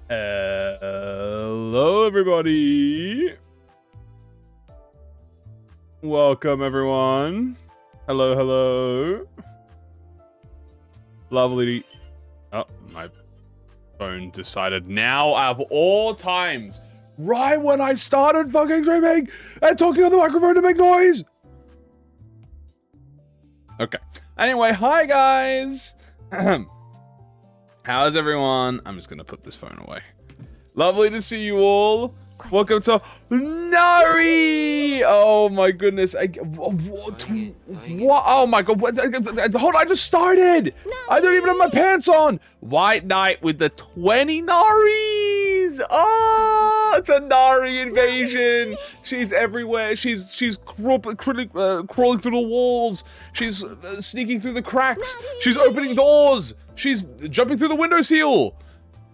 Hello, everybody. Welcome, everyone. Hello, hello. Lovely. Oh, my phone decided now of all times, right when I started fucking streaming and talking on the microphone to make noise. Okay. Anyway, hi, guys. How's everyone? I'm just gonna put this phone away. Lovely to see you all. Welcome to Nari! Oh my goodness. What? Oh my god. Hold on, I just started! I don't even have my pants on! White Knight with the 20 Naris! Oh, it's a Nari invasion! She's everywhere. She's crawling through the walls. She's sneaking through the cracks. She's opening doors. She's jumping through the window seal.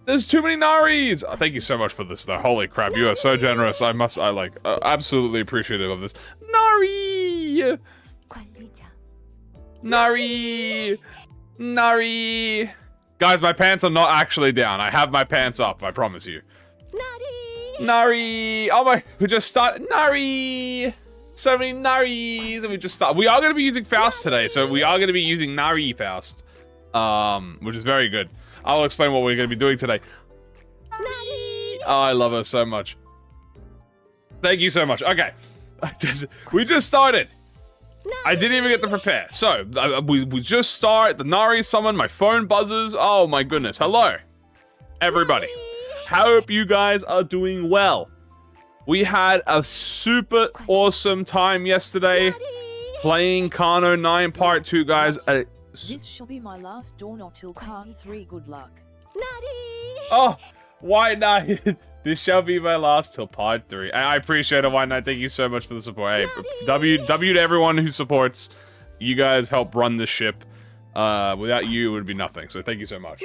There's too many Naris! Oh, thank you so much for this, though. Holy crap, you are so generous. I absolutely appreciative of this. Nari! Nari! Nari! Guys, my pants are not actually down. I have my pants up, I promise you. Nari! Oh my, we just started. Nari! So many Naris, and we just started. We are going to be using Faust today, so we are going to be using Nari Faust. Which is very good. I'll explain what we're going to be doing today. Oh, I love her so much. Thank you so much. Okay. We just started. I didn't even get to prepare. So, we just start. The Nari summon. My phone buzzes. Oh, my goodness. Hello, everybody. Hope you guys are doing well. We had a super awesome time yesterday playing Kano 9 Part 2, guys. This shall be my last dawn or till Khan 3. Good luck. Oh, White Knight. This shall be my last till Part 3. I appreciate it, White Knight. Thank you so much for the support. Hey, W to everyone who supports. You guys help run this ship. Without you, it would be nothing. So thank you so much.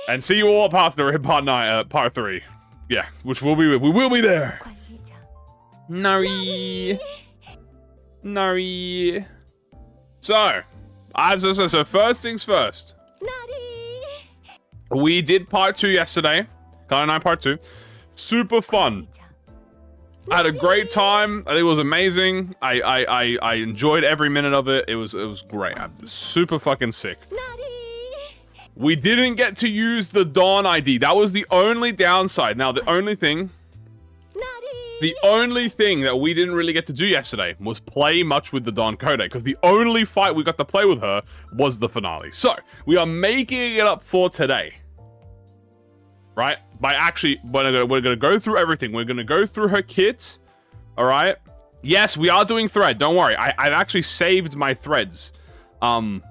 And see you all at Part 3. Yeah, which we will be there. Nari. Nari. So first things first. We did Part 2 yesterday. Kano 9 Part 2. Super fun. I had a great time. I think it was amazing. I enjoyed every minute of it. It was great. Super fucking sick. We didn't get to use the Dawn ID. That was the only downside. Now, the only thing that we didn't really get to do yesterday was play much with the Dawn Code, because the only fight we got to play with her was the finale. So, we are making it up for today. Right? By actually, we're gonna go through everything. We're gonna go through her kit. Alright? Yes, we are doing thread. Don't worry. I've actually saved my threads. Going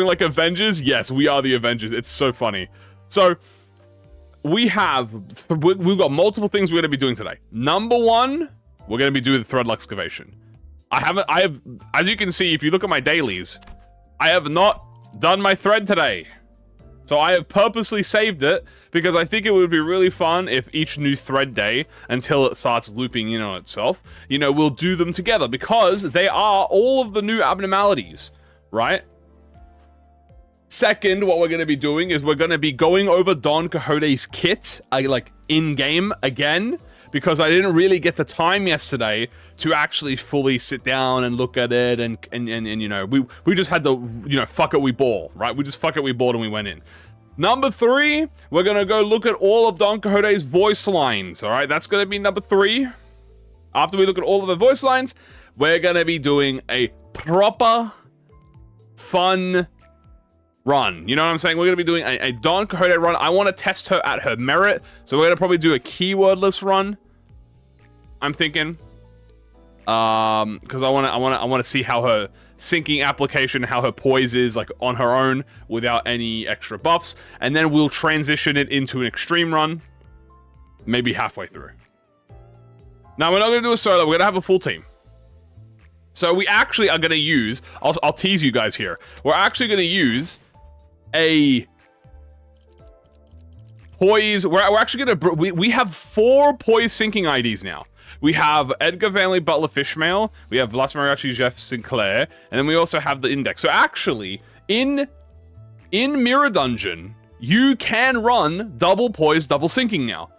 like Avengers? Yes, we are the Avengers. It's so funny. So, we've got multiple things we're going to be doing today. Number one, we're going to be doing the thread luxcavation. I have, as you can see, if you look at my dailies, I have not done my thread today. So I have purposely saved it because I think it would be really fun if each new thread day, until it starts looping in on itself, you know, we'll do them together, because they are all of the new abnormalities, right? Second, what we're going to be doing is we're going to be going over Don Quixote's kit, like, in-game again, because I didn't really get the time yesterday to actually fully sit down and look at it, and you know, we just had the, you know, fuck it, we ball, right? We just fuck it, we balled, and we went in. Number 3, we're going to go look at all of Don Quixote's voice lines, all right? That's going to be number 3. After we look at all of the voice lines, we're going to be doing a proper, fun run. You know what I'm saying? We're going to be doing a Don Quixote run. I want to test her at her merit, so we're going to probably do a keywordless run, I'm thinking. Because I want to see how her syncing application, how her poise is, like, on her own without any extra buffs, and then we'll transition it into an extreme run, maybe halfway through. Now, we're not going to do a solo. We're going to have a full team. So we actually are going to use, I'll tease you guys here. We're actually going to use a poise. We're actually going to, we have 4 poise syncing IDs now. We have Edgar Vanley Butler Fishmail, we have Las Mariachi Jeff Sinclair, and then we also have the Index. So actually, in Mirror Dungeon, you can run double poise, double sinking now.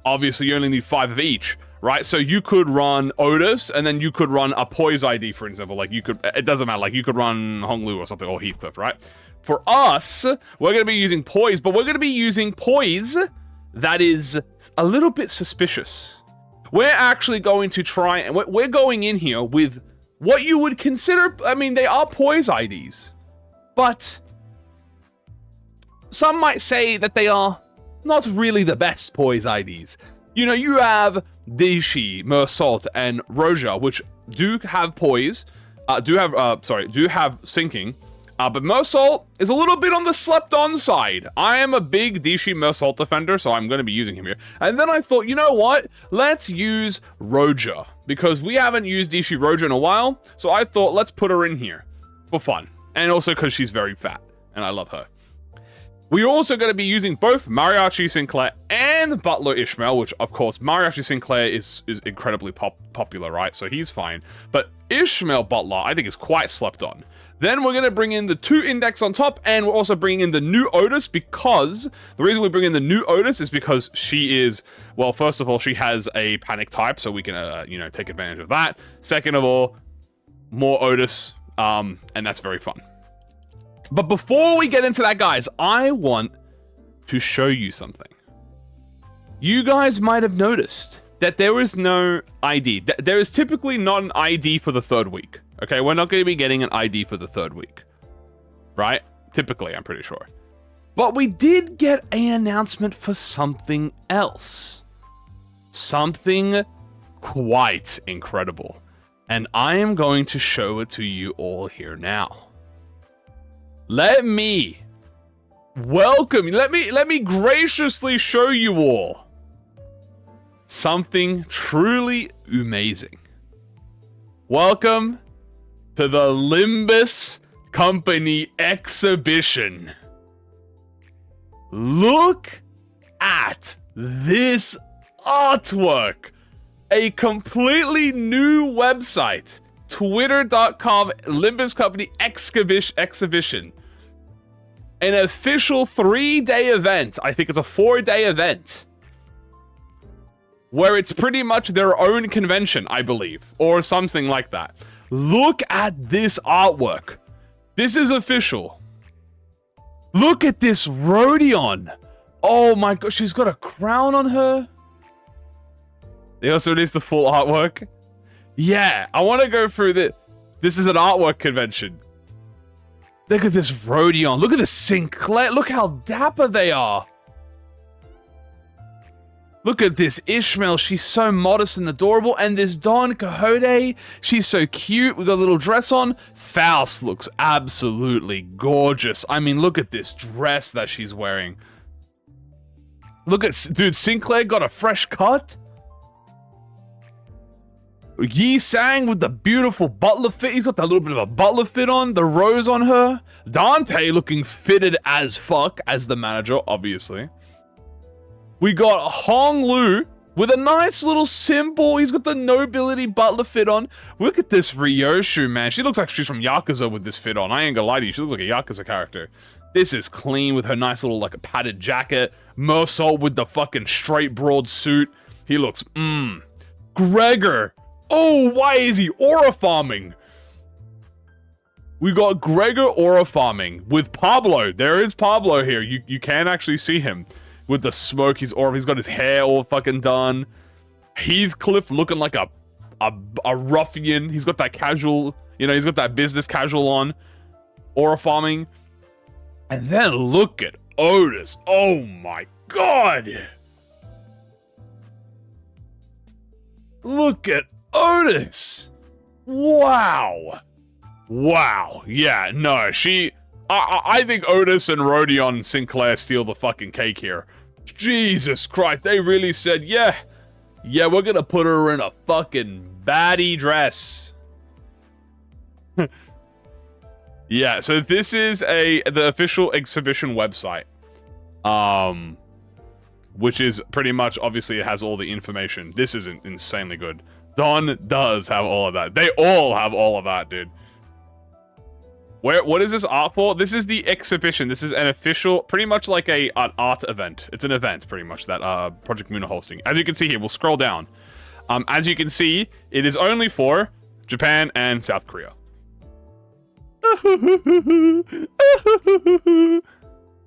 Obviously, you only need 5 of each, right? So you could run Otis, and then you could run a poise ID, for example. Like you could, it doesn't matter. Like you could run Honglu or something, or Heathcliff, right? For us, we're going to be using poise, but we're going to be using poise that is a little bit suspicious. We're actually going to try, and we're going in here with what you would consider, I mean, they are poise IDs, but some might say that they are not really the best poise IDs. You know, you have Dishi, Mersault, and Roja, which do have poise, do have sinking, but Mersault is a little bit on the slept-on side. I am a big Dishi Mersault defender, so I'm going to be using him here. And then I thought, you know what? Let's use Roja, because we haven't used Dishi Roja in a while, so I thought, let's put her in here for fun. And also because she's very fat, and I love her. We're also going to be using both Mariachi Sinclair and Butler Ishmael, which, of course, Mariachi Sinclair is incredibly popular, right? So he's fine. But Ishmael Butler, I think, is quite slept on. Then we're going to bring in the 2 Index on top, and we're also bringing in the new Otis, because the reason we bring in the new Otis is because she is, well, first of all, she has a panic type, so we can, you know, take advantage of that. Second of all, more Otis, and that's very fun. But before we get into that, guys, I want to show you something. You guys might have noticed that there is no ID. There is typically not an ID for the 3rd week. Okay, we're not going to be getting an ID for the 3rd week. Right? Typically, I'm pretty sure. But we did get an announcement for something else. Something quite incredible. And I am going to show it to you all here now. Let me welcome you. Let me graciously show you all something truly amazing. Welcome to the Limbus Company exhibition. Look at this artwork. A completely new website. Twitter.com Limbus Company exhibition. An official 3-day event. I think it's a 4-day event. Where it's pretty much their own convention, I believe. Or something like that. Look at this artwork. This is official. Look at this Rodion. Oh my god, she's got a crown on her. They also released the full artwork. Yeah, I want to go through this. This is an artwork convention. Look at this Rodion. Look at this Sinclair. Look how dapper they are. Look at this Ishmael. She's so modest and adorable. And this Don Quixote. She's so cute. We got a little dress on. Faust looks absolutely gorgeous. I mean, look at this dress that she's wearing. Look at... Dude, Sinclair got a fresh cut. Yi Sang with the beautiful butler fit. He's got that little bit of a butler fit on. The rose on her. Dante looking fitted as fuck as the manager, obviously. We got Hong Lu with a nice little simple. He's got the nobility butler fit on. Look at this Ryoshu, man. She looks like she's from Yakuza with this fit on. I ain't gonna lie to you. She looks like a Yakuza character. This is clean with her nice little, like, a padded jacket. Mersault with the fucking straight broad suit. He looks, Gregor. Oh, why is he aura farming? We got Gregor aura farming with Pablo. There is Pablo here. You can actually see him with the smoke. He's got his hair all fucking done. Heathcliff looking like a ruffian. He's got that casual, you know, he's got that business casual on. Aura farming. And then look at Otis. Oh my god. Look at Otis! Wow! Wow. Yeah, no, I think Otis and Rodion Sinclair steal the fucking cake here. Jesus Christ, they really said, yeah, we're gonna put her in a fucking baddie dress. Yeah, so this is the official exhibition website. Which is pretty much, obviously, it has all the information. This is insanely good. Don does have all of that. They all have all of that, dude. What is this art for? This is the exhibition. This is an official, pretty much like an art event. It's an event, pretty much, that Project Moon are hosting. As you can see here, we'll scroll down. As you can see, it is only for Japan and South Korea.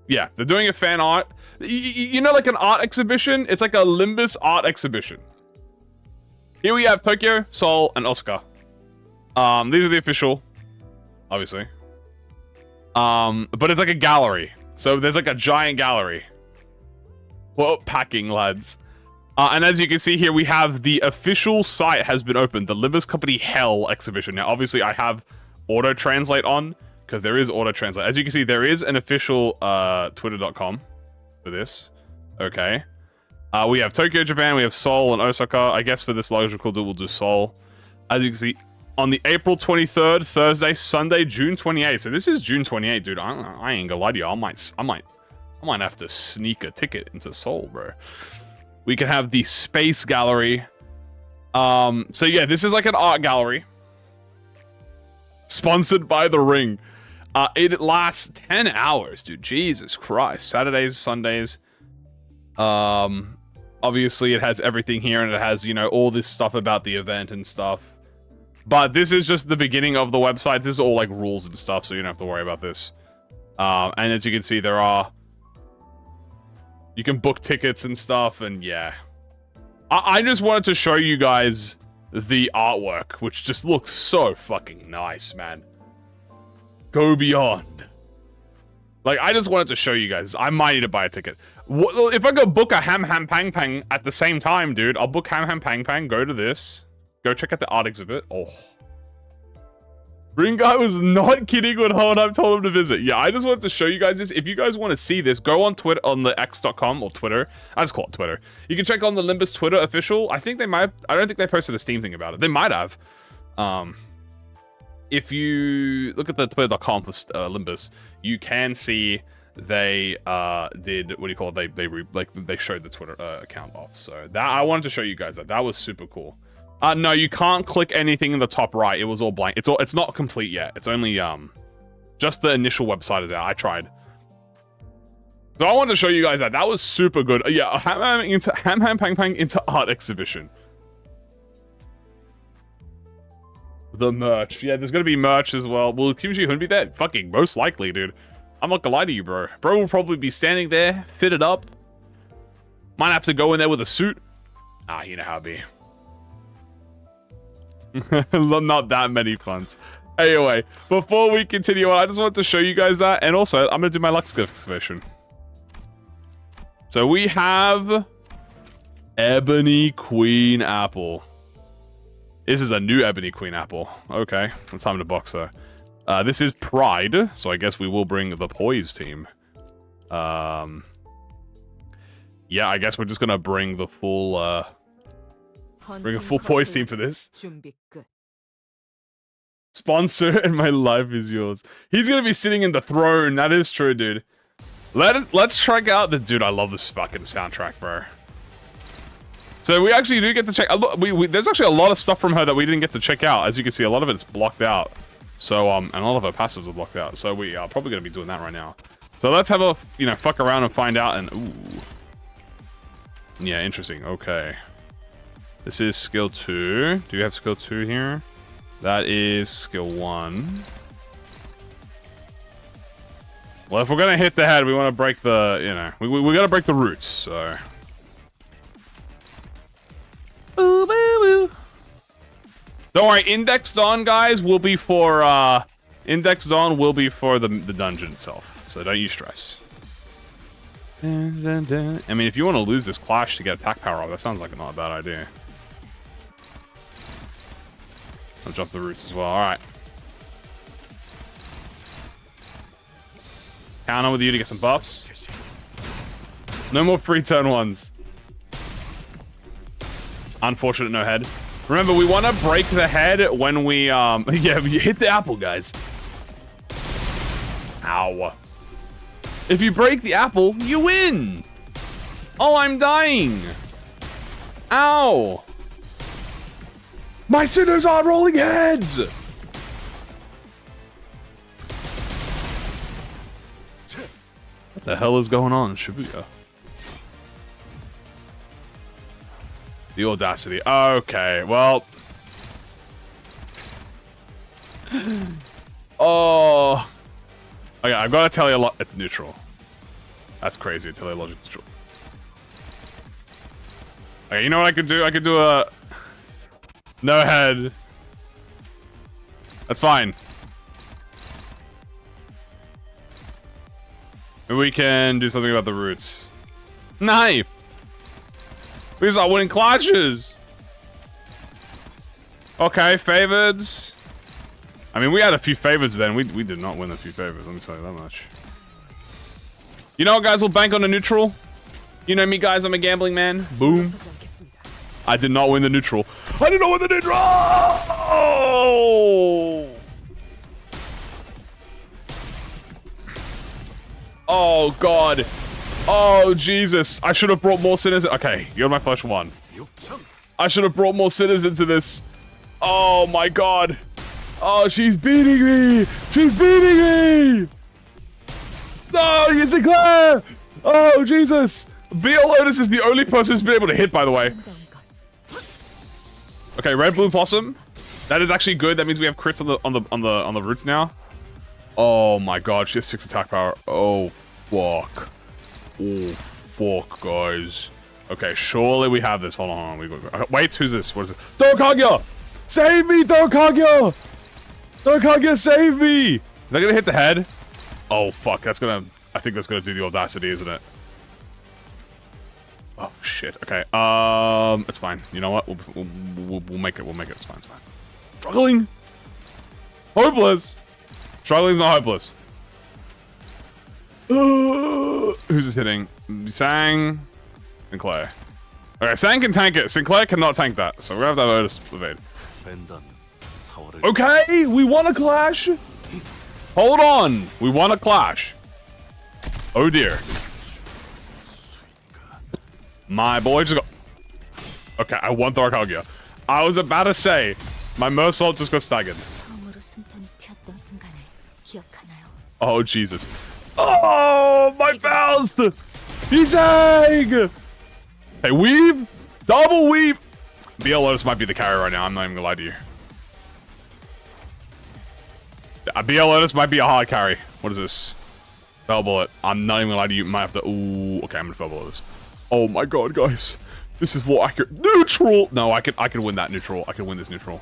Yeah, they're doing a fan art. You know, like an art exhibition? It's like a Limbus art exhibition. Here we have Tokyo, Seoul, and Osaka. These are the official, obviously. But it's like a gallery. So there's like a giant gallery. Well, packing, lads. And as you can see here, we have the official site has been opened. The Limbus Company Hell exhibition. Now, obviously, I have auto-translate on, because there is auto-translate. As you can see, there is an official twitter.com for this. Okay. We have Tokyo, Japan. We have Seoul and Osaka. I guess for this logical do, we'll do Seoul. As you can see, on the April 23rd, Thursday, Sunday, June 28th. So this is June 28th, dude. I ain't gonna lie to you. I might have to sneak a ticket into Seoul, bro. We can have the Space Gallery. So yeah, this is like an art gallery. Sponsored by The Ring. It lasts 10 hours, dude. Jesus Christ. Saturdays, Sundays. Obviously, it has everything here, and it has, you know, all this stuff about the event and stuff. But this is just the beginning of the website. This is all, like, rules and stuff, so you don't have to worry about this. And as you can see, there are... You can book tickets and stuff, and yeah. I just wanted to show you guys the artwork, which just looks so fucking nice, man. Go beyond. Like, I just wanted to show you guys. I might need to buy a ticket. If I go book a Ham Ham Pang Pang at the same time, dude, I'll book Ham Ham Pang Pang, go to this, go check out the art exhibit. Oh. Ring Guy was not kidding when I've told him to visit. Yeah, I just wanted to show you guys this. If you guys want to see this, go on Twitter, on the x.com or Twitter. I just call it Twitter. You can check on the Limbus Twitter official. I think they might have, I don't think they posted a Steam thing about it. They might have. If you look at the twitter.com for Limbus, you can see they did, what do you call it? They showed the Twitter account off. So that I wanted to show you guys that. That was super cool. No, you can't click anything in the top right. It was all blank. It's not complete yet. It's only just the initial website is out. I tried. So I wanted to show you guys that. That was super good. Yeah, Ham Ham Pang Pang into art exhibition. The merch. Yeah, there's gonna be merch as well. Will Kim Ji-hoon be there? Fucking most likely, dude. I'm not gonna lie to you, bro. Bro will probably be standing there, fitted up. Might have to go in there with a suit. Ah, you know how it be. Not that many funds. Anyway, before we continue on, I just wanted to show you guys that. And also, I'm gonna do my luxcavation. So we have Ebony Queen Apple. This is a new Ebony Queen Apple. Okay, it's time to box her. This is Pride, so I guess we will bring the Poise team. Yeah, I guess we're just gonna bring the full, bring a full Poise team for this. Sponsor and my life is yours. He's gonna be sitting in the throne. That is true, dude. Let's check out the dude. I love this fucking soundtrack, bro. So we actually do get to check. There's actually a lot of stuff from her that we didn't get to check out. As you can see, a lot of it's blocked out. So and a lot of her passives are blocked out. So we are probably gonna be doing that right now. So let's have a fuck around and find out. And ooh, yeah, interesting. Okay, this is skill 2. Do you have skill 2 here? That is skill 1. Well, if we're gonna hit the head, we want to break the, we gotta break the roots. So. Boo, boo, boo. Don't worry, Index Dawn, guys, will be for Index Dawn will be for the dungeon itself. So don't you stress. Dun, dun, dun. I mean, if you want to lose this clash to get attack power up, that sounds like not a bad idea. I'll jump the roots as well. All right. Counter with you to get some buffs. No more pre-turn ones. Unfortunate, no head. Remember, we want to break the head when we, yeah, you hit the apple, guys. Ow. If you break the apple, you win. Oh, I'm dying. Ow. My sinners are rolling heads. What the hell is going on, Shibuya? The audacity. Okay, well. Oh. Okay, I've got to tell you a lot. It's neutral. That's crazy. Teleologic neutral. Okay, you know what I could do? I could do a no head. That's fine. Maybe we can do something about the roots. Knife. We start winning clashes. Okay, favorites. I mean, we had a few favorites then. We did not win a few favorites. Let me tell you that much. You know what, guys? We'll bank on a neutral. You know me, guys. I'm a gambling man. Boom. I did not win the neutral. I did not win the neutral. Oh, God. Oh, Jesus. I should have brought more sinners. Okay, you're my first one. I should have brought more sinners into this. Oh, my God. Oh, she's beating me. She's beating me. No, you Sinclair. Oh, Jesus. BL Lotus is the only person who's been able to hit, by the way. Okay, red, blue, possum. That is actually good. That means we have crits on the roots now. Oh my God, she has 6 attack power. Oh fuck. Oh fuck, guys. Okay, surely we have this. Hold on. Wait, who's this? What is it? Dokagya! Save me, Dokagya! Dokagya, save me! Is that gonna hit the head? Oh fuck, that's gonna. I think that's gonna do the audacity, isn't it? Oh shit. Okay. It's fine. You know what? We'll make it. We'll make it. It's fine. It's fine. Struggling. Hopeless. Struggling's not hopeless. Who's this hitting? Sang. Sinclair. Okay, Sang can tank it. Sinclair cannot tank that. So we're gonna have to have Otis evade. Okay, we won a clash. Hold on. We won a clash. Oh dear. My boy just got... Okay, I won Dokagya. I was about to say, my Mersault just got staggered. Oh, Jesus. Oh, my Faust! He's egg! Hey, weave! Double weave! BL Lotus might be the carry right now, I'm not even gonna lie to you. BL Lotus might be a hard carry. What is this? Fell bullet. I'm not even gonna lie to you, might have to... Ooh, okay, I'm gonna fell bullet this. Oh my God, guys. This is low accurate. Neutral! No, I can win that neutral. I can win this neutral.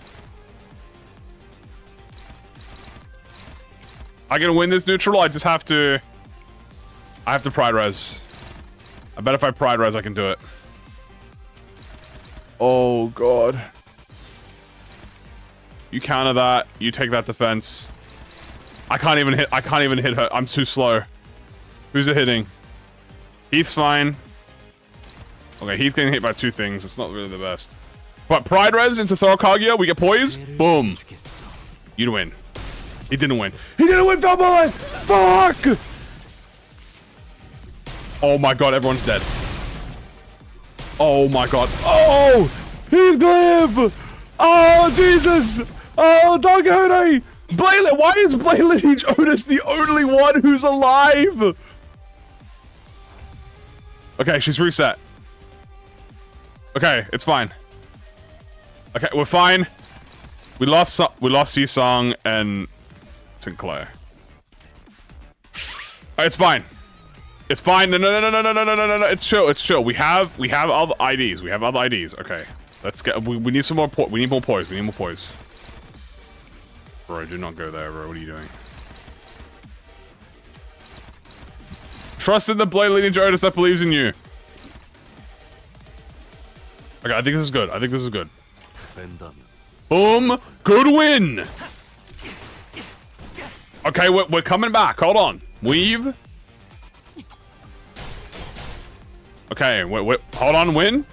I can win this neutral. I just have to... I have to pride res. I bet if I pride res, I can do it. Oh, God. You counter that. You take that defense. I can't even hit her. I'm too slow. Who's it hitting? He's fine. Okay, he's getting hit by 2 things. It's not really the best. But pride res into Dokagya. We get poise. Boom. You win. He didn't win. He didn't win, Falbullet! Fuck! Oh my God, everyone's dead. Oh my God. Oh! He's glib! Oh, Jesus! Oh, Quixote! Blaylet! Why is Blaylet Otis the only one who's alive? Okay, she's reset. Okay, it's fine. Okay, we're fine. We lost Yi-Song and Sinclair. It's fine. It's fine. No. It's chill. It's chill. We have other IDs. We have other IDs. Okay. Let's get. We need some more. We need more poise. We need more poise. Bro, do not go there, bro. What are you doing? Trust in the Blade Leading Otis that believes in you. Okay, I think this is good. I think this is good. Boom. Good win. Okay, we're coming back. Hold on. Weave. Okay, wait. Hold on, win.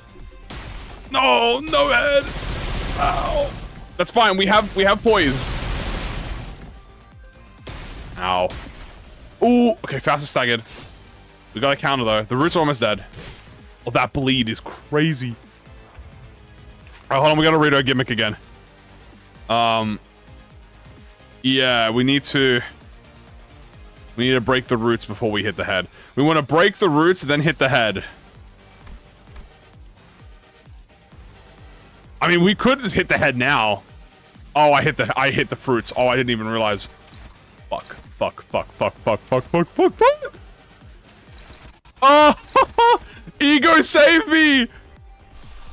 No head. Ow. That's fine. We have poise. Ow. Ooh. Okay, fast is staggered. We got a counter though. The roots are almost dead. Oh, that bleed is crazy. Oh, hold on. We got to read our gimmick again. Yeah, we need to. We need to break the roots before we hit the head. We want to break the roots, then hit the head. I mean, we could just hit the head now. Oh, I hit the fruits. Oh, I didn't even realize. Fuck. Oh, Ego, save me!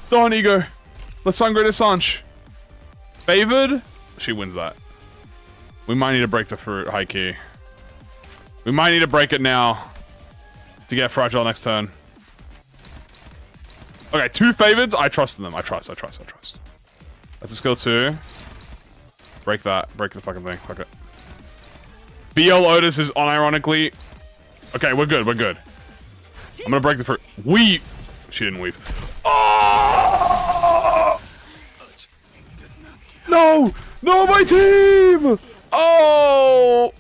Don, Ego. Let's Sangre de Sanche. Favored? She wins that. We might need to break the fruit, high key. We might need to break it now to get fragile next turn. Okay, 2 favorites. I trust in them. I trust. That's a skill 2. Break that. Break the fucking thing. Fuck it. BL Otis is unironically... Okay, we're good. I'm gonna break the fruit. Weave! She didn't weave. Oh! No! No, my team! Oh!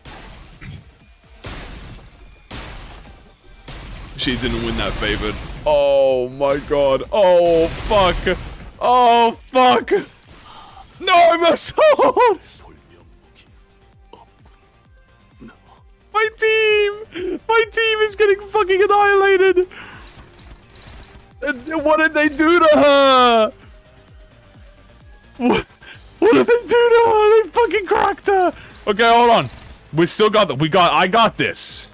She didn't win that favored. Oh my god. Oh, fuck. Oh, fuck. No, assault! My team is getting fucking annihilated. What did they do to her? What did they do to her? They fucking cracked her. Okay, hold on. We still got that. I got this.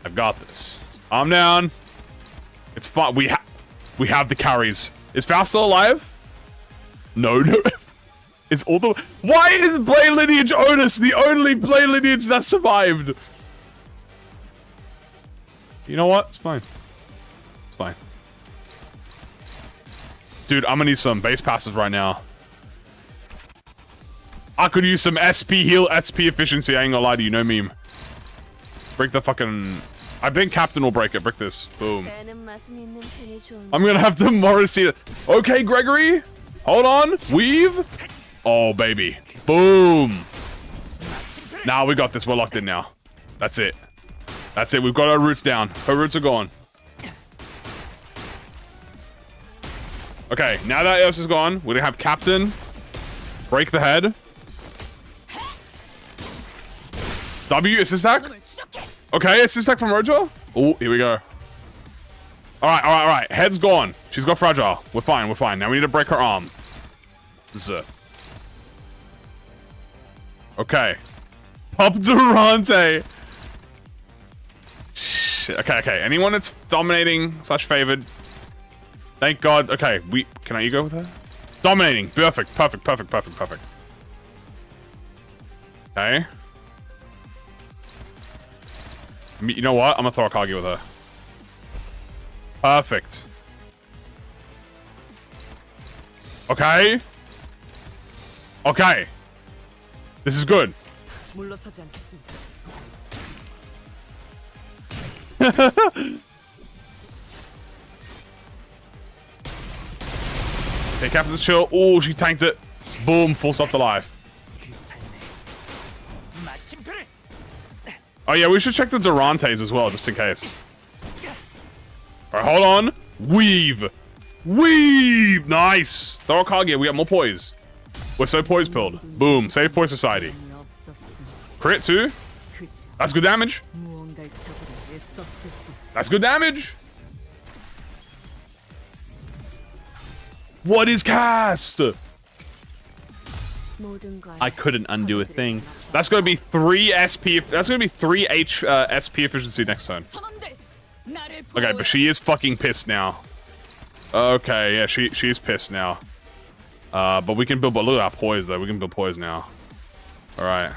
I've got this. I'm down. It's fine. We have the carries. Is Faust still alive? No. It's all the... Why is Blade Lineage Otis the only Blade Lineage that survived? You know what? It's fine. It's fine. Dude, I'm gonna need some base passes right now. I could use some SP heal, SP efficiency. I ain't gonna lie to you. No meme. Break the fucking... I think Captain will break it. Break this. Boom. I'm gonna have to Morrissey it. Okay, Gregory. Hold on. Weave. Oh, baby. Boom. Now we got this. We're locked in now. That's it. That's it. We've got our roots down. Her roots are gone. Okay, now that Eos is gone, we're gonna have Captain break the head. W, assist attack? Okay, assist attack from Rojo. Oh, here we go. Alright. Head's gone. She's got fragile. We're fine. Now we need to break her arm. Zuh. Okay. Pop Durante. Shit. Okay. Anyone that's dominating / favored. Thank God. Okay, can I go with her? Dominating. Perfect. Okay. You know what? I'm gonna throw a Kage with her. Perfect. Okay. This is good. Okay, Captain's chill. Oh, she tanked it. Boom, full stop to life. Oh yeah, we should check the Durantes as well, just in case. Alright, hold on. Weave. Nice. Throw a Kage. We got more poise. We're so poise pilled. Boom. Save poise society. Crit too. That's good damage. What is cast? I couldn't undo a thing. That's going to be 3 SP. That's going to be 3 SP efficiency next turn. Okay, but she is fucking pissed now. Okay, yeah, she's pissed now. But we can build. But look at our poise though. We can build poise now. All right.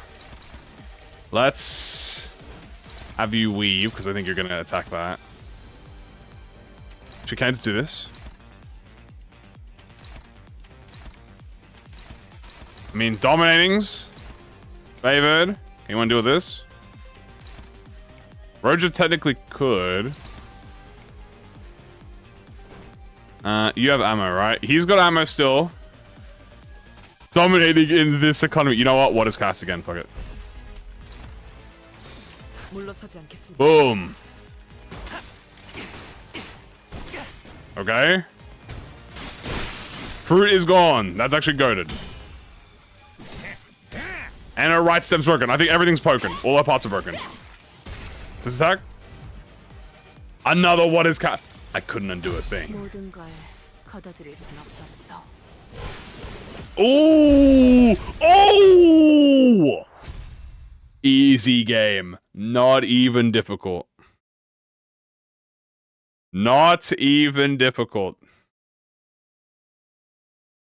Let's have you weave because I think you're going to attack that. She can't just do this. I mean, dominating's favored. You want to deal with this? Roger technically could. You have ammo, right? He's got ammo still. Dominating in this economy. You know what? What is cast again? Fuck it. Boom. Okay. Fruit is gone. That's actually goated. And her right step's broken. I think everything's broken. All her parts are broken. This attack. Another what is cat? I couldn't undo a thing. Oh! Oh! Easy game. Not even difficult. Not even difficult.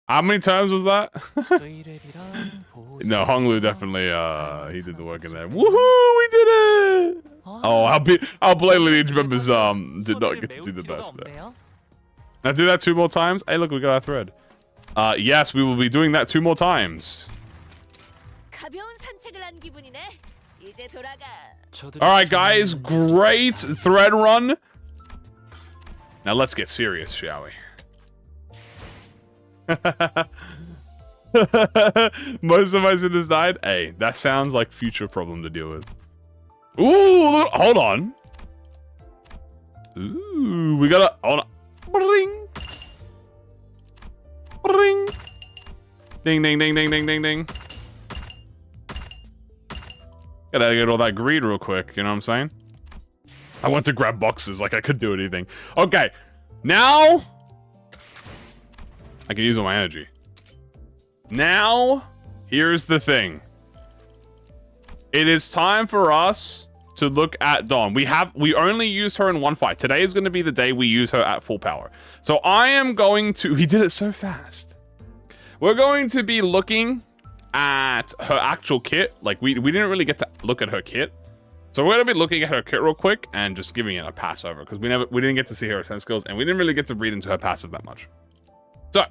How many times was that? No, Honglu definitely, he did the work in there. Woohoo! We did it! Oh, how blatantly each members, did not get to do the best there. Now do that 2 more times. Hey, look, we got our thread. Yes, we will be doing that 2 more times. Alright, guys. Great thread run. Now let's get serious, shall we? Most of my sinners died. Hey, that sounds like future problem to deal with. Ooh, hold on. Ooh, we gotta hold on. Bring. Bring. Ding, ding, ding, ding, ding, ding, ding. Gotta get all that greed real quick. You know what I'm saying? I went to grab boxes like I could do anything. Okay, now I can use all my energy. Now, here's the thing. It is time for us to look at Dawn. We only used her in 1 fight. Today is going to be the day we use her at full power. So I am going to... He did it so fast. We're going to be looking at her actual kit. Like, we didn't really get to look at her kit. So we're going to be looking at her kit real quick and just giving it a pass over. Because we didn't get to see her ascent skills. And we didn't really get to read into her passive that much. So...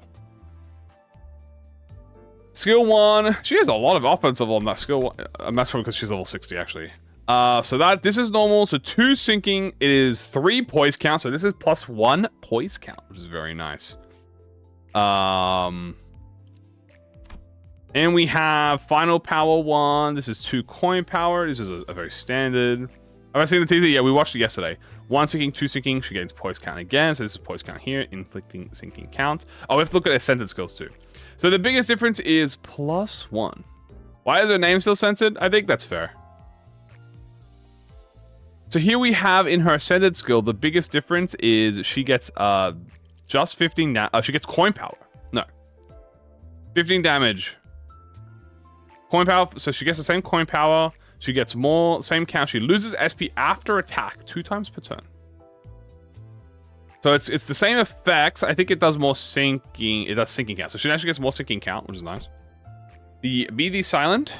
Skill 1. She has a lot of offensive on that skill 1. That's probably because she's level 60, actually. So this is normal. So 2 sinking. It is 3 poise count. So this is +1 poise count, which is very nice. And we have final power 1. This is 2 coin power. This is a very standard. Have I seen the teaser? Yeah, we watched it yesterday. 1 sinking, 2 sinking. She gains poise count again. So this is poise count here. Inflicting sinking count. Oh, we have to look at ascended skills too. So the biggest difference is +1. Why is her name still censored? I think that's fair. So here we have in her ascended skill, the biggest difference is she gets just 15 she gets coin power. No. 15 damage. Coin power, so she gets the same coin power. She gets more, same count. She loses SP after attack 2 times per turn. So it's the same effects. I think it does more sinking. It does sinking count. So she actually gets more sinking count, which is nice. The BD Silent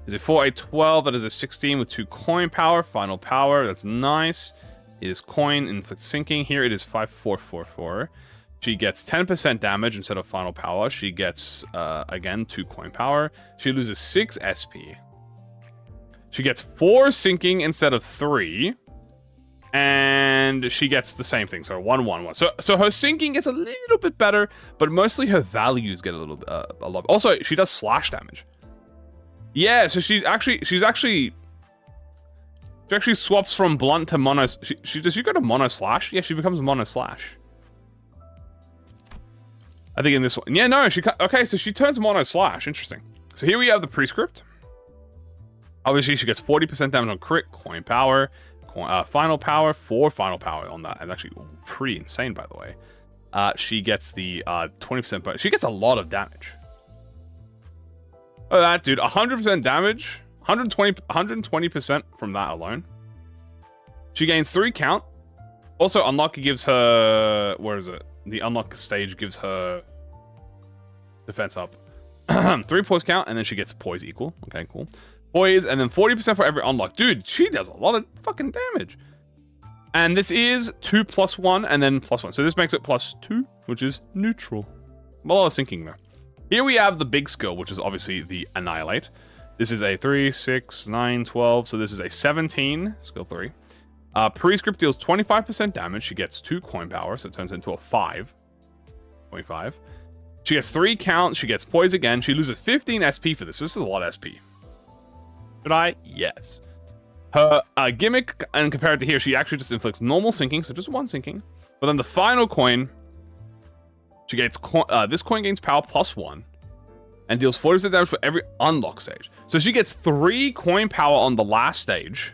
is a 4/8/12. That is a 16 with 2 coin power. Final power. That's nice. It is coin inflict sinking. Here it is 5/4/4/4. She gets 10% damage instead of final power. She gets, again, 2 coin power. She loses 6 SP. She gets 4 sinking instead of 3. And she gets the same thing, so 1/1/1. So her sinking gets a little bit better, but mostly her values get a little a lot. Also, she does slash damage. Yeah, so she actually swaps from blunt to mono. Does she go to mono slash? Yeah, she becomes mono slash. I think in this one. Yeah, no, okay, so she turns mono slash. Interesting. So here we have the prescript. Obviously, she gets 40% damage on crit, coin power. Final power, 4 final power on that. And actually pretty insane, by the way. She gets the 20%, but she gets a lot of damage. Oh, that dude, 100% damage, 120% from that alone. She gains 3 count. Also, unlock gives her, where is it? The unlock stage gives her defense up. 3 poise count, and then she gets poise equal. Okay, cool. Poise, and then 40% for every unlock. Dude, she does a lot of fucking damage. And this is 2 + 1, and then +1. So this makes it +2, which is neutral. A lot of sinking there. Here we have the big skill, which is obviously the Annihilate. This is a 3, 6, 9, 12. So this is a 17, skill 3. Prescript deals 25% damage. She gets 2 coin power, so it turns into a 5. 25. She gets 3 count. She gets poise again. She loses 15 SP for this. This is a lot of SP. Should I? Yes. Her gimmick, and compared to here, she actually just inflicts normal sinking, so just 1 sinking. But then the final coin, she gets this coin gains power +1. and deals 40% damage for every unlock stage. So she gets 3 coin power on the last stage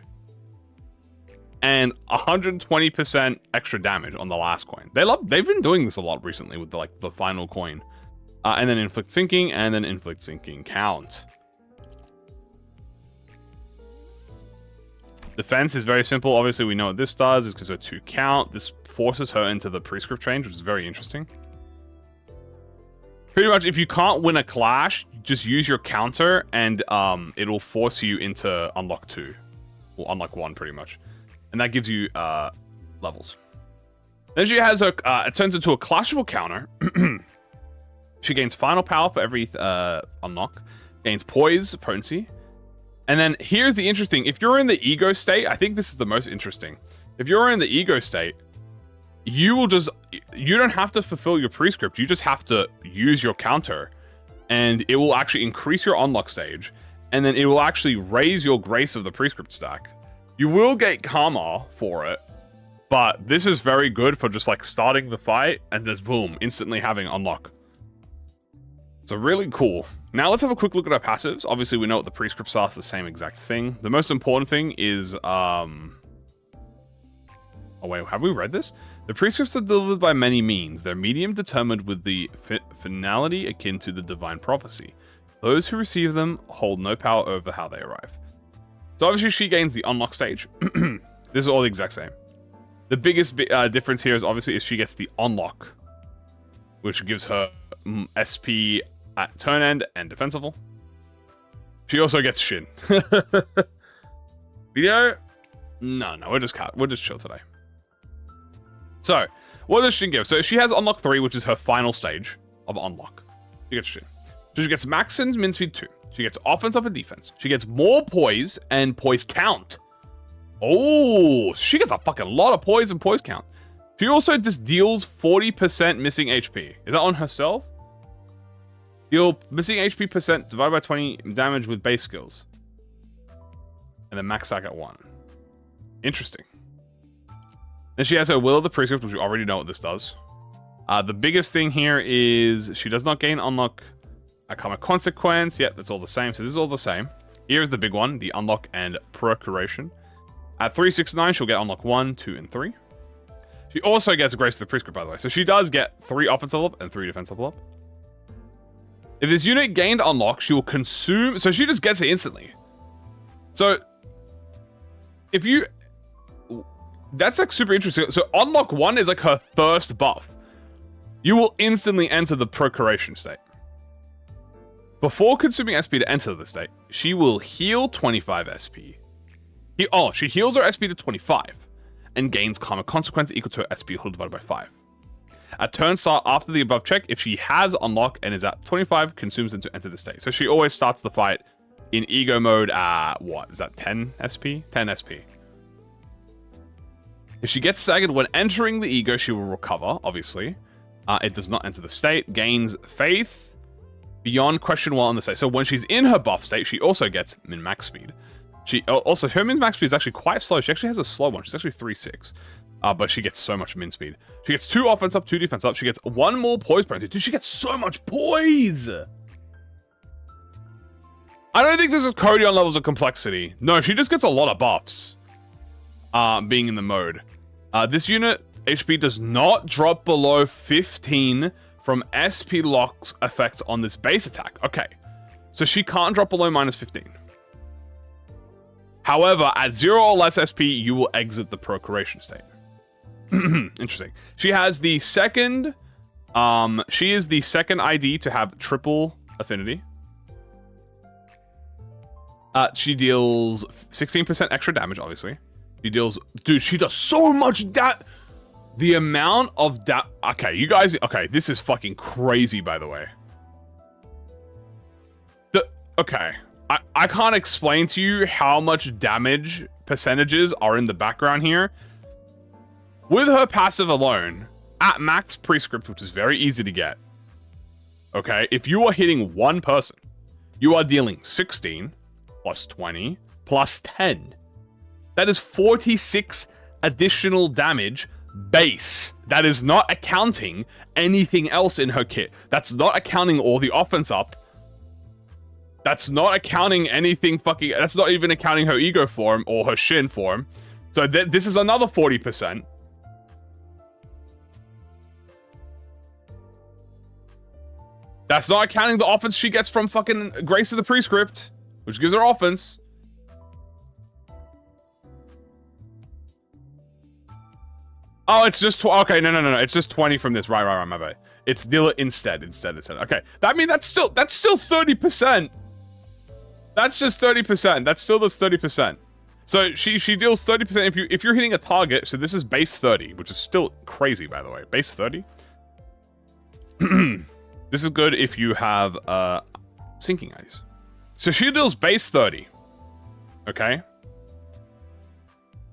and 120% extra damage on the last coin. They've been doing this a lot recently with the final coin. And then inflict sinking, and then inflict sinking count. Defense is very simple. Obviously, we know what this does. Is because her 2 count. This forces her into the prescript range, which is very interesting. Pretty much, if you can't win a clash, just use your counter, and it'll force you into unlock 2. Or unlock 1, pretty much. And that gives you levels. Then she has her... it turns into a clashable counter. She gains final power for every unlock. Gains poise, potency. And then here's the interesting... If you're in the ego state, I think this is the most interesting. If you're in the ego state, you will just... You don't have to fulfill your prescript. You just have to use your counter. And it will actually increase your unlock stage. And then it will actually raise your grace of the prescript stack. You will get karma for it. But this is very good for just like starting the fight and just boom, instantly having unlock. So really cool. Now let's have a quick look at our passives. Obviously, we know what the prescripts are. It's the same exact thing. The most important thing is... Oh, wait. Have we read this? The prescripts are delivered by many means. Their medium determined with the finality akin to the divine prophecy. Those who receive them hold no power over how they arrive. So obviously, she gains the unlock stage. This is all the exact same. The biggest difference here is obviously she gets the unlock, which gives her SP at turn end and defensible. She also gets Shin. Video? No, we're just chill today. So, what does Shin give? So she has unlock 3, which is her final stage of unlock. She gets Shin. So she gets max and min speed 2. She gets offense up and defense. She gets more poise and poise count. Oh, she gets a fucking lot of poise and poise count. She also just deals 40% missing HP. Is that on herself? Deal missing HP percent divided by 20 damage with base skills. And then max stack at 1. Interesting. Then she has her Will of the Prescript, which we already know what this does. The biggest thing here is she does not gain unlock a karma consequence. Yep, that's all the same. So this is all the same. Here's the big one, the unlock and procuration. At 369, she'll get unlock 1, 2, and 3. She also gets Grace of the Prescript, by the way. So she does get 3 offense level up and 3 defense level up. If this unit gained unlock, she will consume... So she just gets it instantly. So, if you... That's like super interesting. So unlock 1 is like her first buff. You will instantly enter the procuration state. Before consuming SP to enter the state, she will heal 25 SP. She heals her SP to 25 and gains karma consequence equal to her SP whole divided by 5. At turn start after the above check, if she has unlock and is at 25, consumes them to enter the state. So she always starts the fight in ego mode at, what, is that 10 SP? 10 SP. If she gets staggered when entering the ego, she will recover, obviously. It does not enter the state. Gains faith beyond question while in the state. So when she's in her buff state, she also gets min-max speed. Also, her min-max speed is actually quite slow. She actually has a slow one. She's actually 3.6. But she gets so much min speed. She gets 2 offense up, 2 defense up. She gets 1 more poise penalty. Dude, she gets so much poise! I don't think this is Cody on levels of complexity. No, she just gets a lot of buffs. Being in the mode. This unit, HP does not drop below 15 from SP locks effects on this base attack. Okay. So she can't drop below minus 15. However, at 0 or less SP, you will exit the procuration state. Interesting. She has the second... she is the second ID to have triple affinity. She deals 16% extra damage, obviously. She deals... Dude, she does so much the amount of okay, you guys... Okay, this is fucking crazy, by the way. Okay. I can't explain to you how much damage percentages are in the background here. With her passive alone, at max prescript, which is very easy to get, okay, if you are hitting one person, you are dealing 16 plus 20 plus 10. That is 46 additional damage base. That is not accounting anything else in her kit. That's not accounting all the offense up That's not accounting anything fucking... That's not even accounting her ego form or her Shin form. So this is another 40%. That's not accounting the offense she gets from fucking Grace of the Prescript, which gives her offense. Oh, it's just... Okay, no. It's just 20 from this. Right, my bad. It's deal it instead. Okay. I mean, that's still 30%. That's just 30%. That's still the 30%. So she deals 30% if you're hitting a target. So this is base 30, which is still crazy, by the way. Base 30. This is good if you have sinking eyes. So she deals base 30. Okay.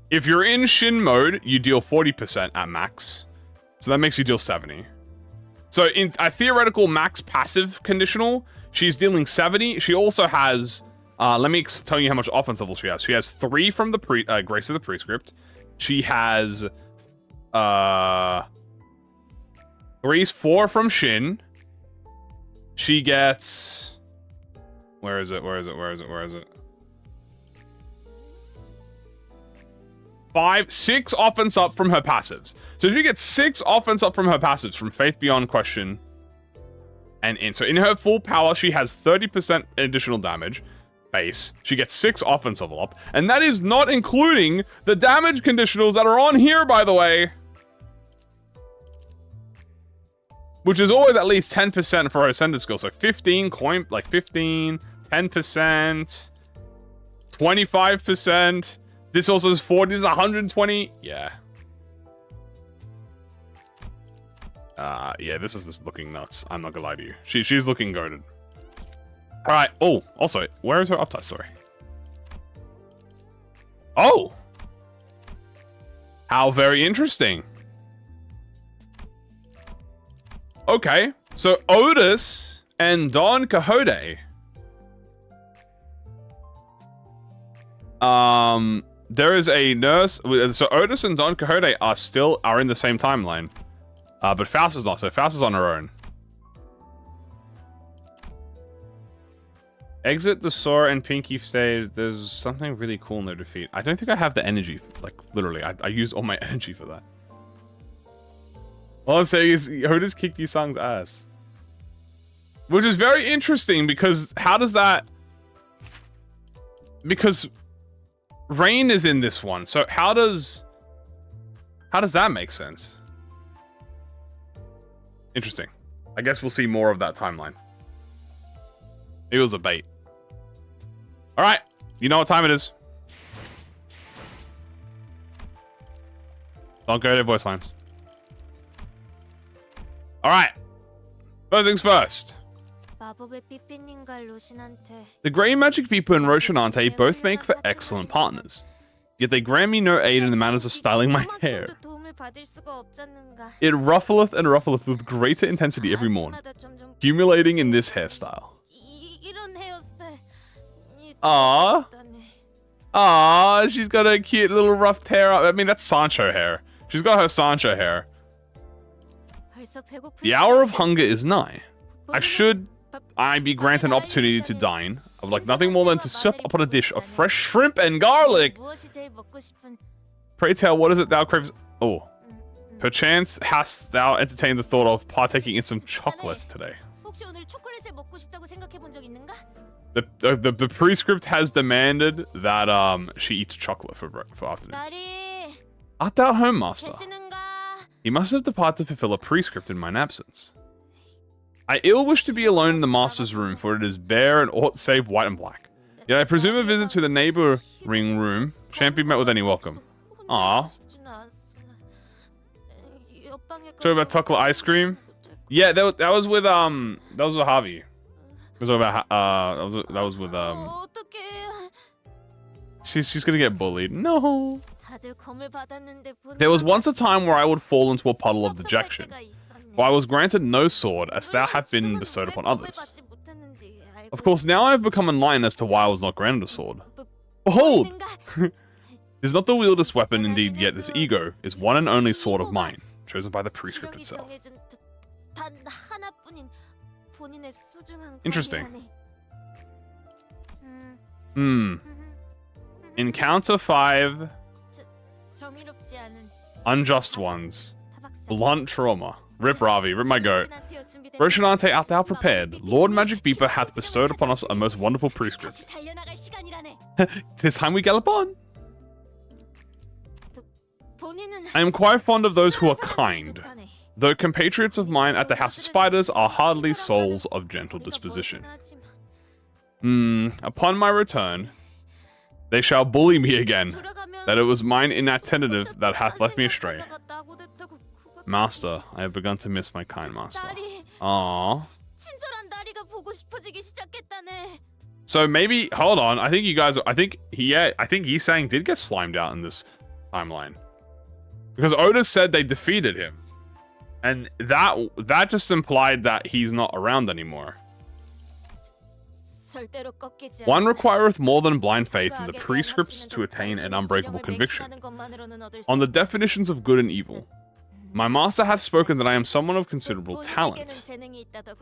If you're in Shin mode, you deal 40% at max. So that makes you deal 70. So in a theoretical max passive conditional, she's dealing 70. She also has, let me tell you how much offense level she has. She has 3 from the Grace of the Prescript. She has 4 from Shin. She gets, where is it? 6 offense up from her passives. So she gets 6 offense up from her passives from Faith Beyond Question and in. So in her full power, she has 30% additional damage base. She gets 6 offense level up. And that is not including the damage conditionals that are on here, by the way. Which is always at least 10% for her ascended skill. So 15 coin, like 15, 10%, 25%. This also is 40. This is 120. Yeah. Yeah, this is just looking nuts. I'm not gonna lie to you. She's looking goated. Alright. Oh, also, where is her uptime story? Oh! How very interesting. Okay. So Otis and Don Quixote. There is a nurse. So Otis and Don Quixote are in the same timeline. But Faust is not. So Faust is on her own. Exit the Sora and Pinky stage. There's something really cool in their defeat. I don't think I have the energy. Like, literally. I used all my energy for that. All I'm saying is, Otis kicked Yusang's ass. Which is very interesting, because how does that... Because Rain is in this one, so how does that make sense? Interesting. I guess we'll see more of that timeline. It was a bait. Alright, you know what time it is. Don't go to voice lines. Alright. First things first. The Grey Magic People and Roshinante both make for excellent partners. Yet they grant me no aid in the matters of styling my hair. It ruffleth and ruffleth with greater intensity every morn, accumulating in this hairstyle. Aww, she's got a cute little roughed hair up. I mean, that's Sancho hair. She's got her Sancho hair. The hour of hunger is nigh. I be granted an opportunity to dine. I would like nothing more than to sup upon a dish of fresh shrimp and garlic. Pray tell, what is it thou craves? Oh, perchance hast thou entertained the thought of partaking in some chocolate today? The prescript has demanded that she eats chocolate for afternoon. Art thou home, master? He must have departed to fulfill a prescript in mine absence. I ill wish to be alone in the master's room, for it is bare and aught save white and black. Yet I presume a visit to the neighboring room shan't be met with any welcome. Ah. Sorry about chocolate ice cream. Yeah, that was with Javi. It was about that was with She's gonna get bullied. No. There was once a time where I would fall into a puddle of dejection. For I was granted no sword, as thou have been bestowed upon others. Of course, now I have become enlightened as to why I was not granted a sword. Behold! Is not the wieldest weapon, indeed, yet this ego is one and only sword of mine, chosen by the prescript itself. Interesting. Encounter 5 unjust ones. Blunt trauma. Rip Ravi, rip my goat. Roshinante art thou prepared. Lord Magic Beeper hath bestowed upon us a most wonderful prescript. 'Tis time we gallop on. I am quite fond of those who are kind, though compatriots of mine at the House of Spiders are hardly souls of gentle disposition. Upon my return, they shall bully me again, that it was mine inattentive that hath left me astray. Master, I have begun to miss my kind master. Aww. So maybe, hold on, I think you guys, I think Yisang did get slimed out in this timeline. Because Otis said they defeated him. And that just implied that he's not around anymore. One requireth more than blind faith in the prescripts to attain an unbreakable conviction. On the definitions of good and evil. My master hath spoken that I am someone of considerable talent.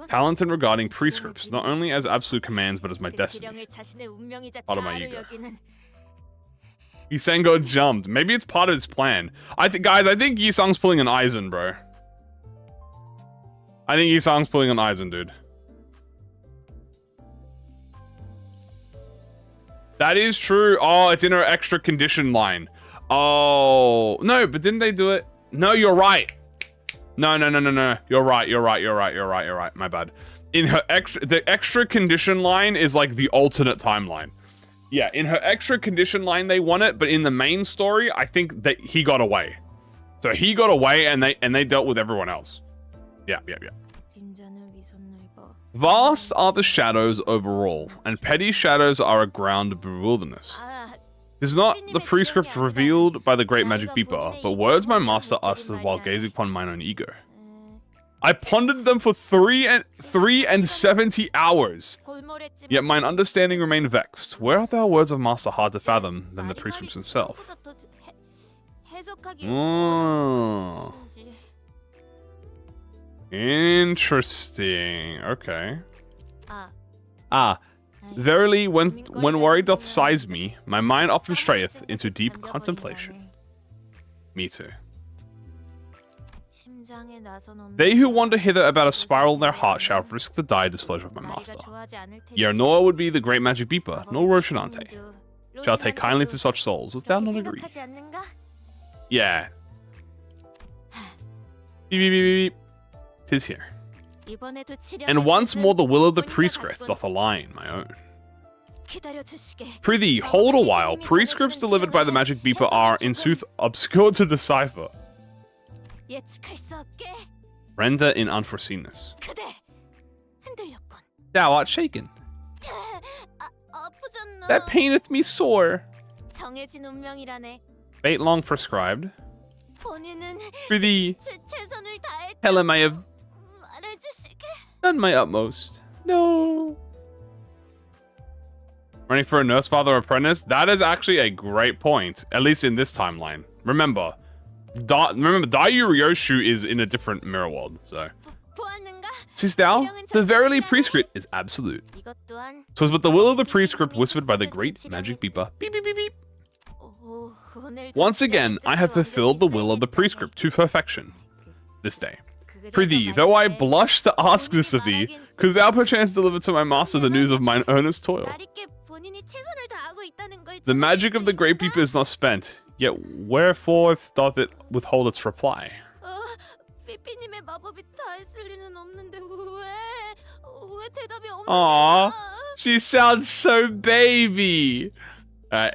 Talent in regarding prescripts, not only as absolute commands, but as my destiny. Part of my ego. Yisang got jumped. Maybe it's part of his plan. Guys, I think Yisang's pulling an Aizen, bro. I think Yisang's pulling an Aizen, dude. That is true. Oh, it's in her extra condition line. Oh, no, but didn't they do it? No, you're right. No. You're right. My bad. In her the extra condition line is like the alternate timeline. Yeah, in her extra condition line, they won it, but in the main story, I think that he got away. So he got away, and they dealt with everyone else. Yeah. Vast are the shadows overall, and petty shadows are a ground bewilderness. It is not the prescript revealed by the great magic beeper, but words my master uttered while gazing upon mine own ego. I pondered them for 3 and 70 hours, yet mine understanding remained vexed. Where are the words of master hard to fathom than the prescripts himself? Oh. Interesting. Okay. Verily, when worry doth size me, my mind often strayeth into deep contemplation. Me too. They who wander hither about a spiral in their heart shall risk the dire displeasure of my master. Yea, nor would be the great magic beeper, nor Roshinante, shall take kindly to such souls, wilt thou not agree? Yeah. Beep, beep, beep, beep. 'Tis here. And once more the will of the prescript doth align my own. Prithee, hold a while. Prescripts delivered by the magic beeper are, in sooth, obscure to decipher. Render in unforeseenness. Thou art shaken. That paineth me sore. Fate long prescribed. Prithee, Helen, I have done my utmost. No. Running for a nurse, father, apprentice? That is actually a great point, at least in this timeline. Remember, Daiyu Ryoshu is in a different mirror world, so. Seest thou? The verily prescript is absolute. 'Twas but the will of the prescript whispered by the great magic beeper. Beep, beep, beep, beep. Once again, I have fulfilled the will of the prescript to perfection. This day. Prithee, though I blush to ask this of thee, could thou perchance deliver to my master the news of mine earnest toil? The magic of the great beeper is not spent, yet wherefore doth it withhold its reply? Aww, she sounds so baby.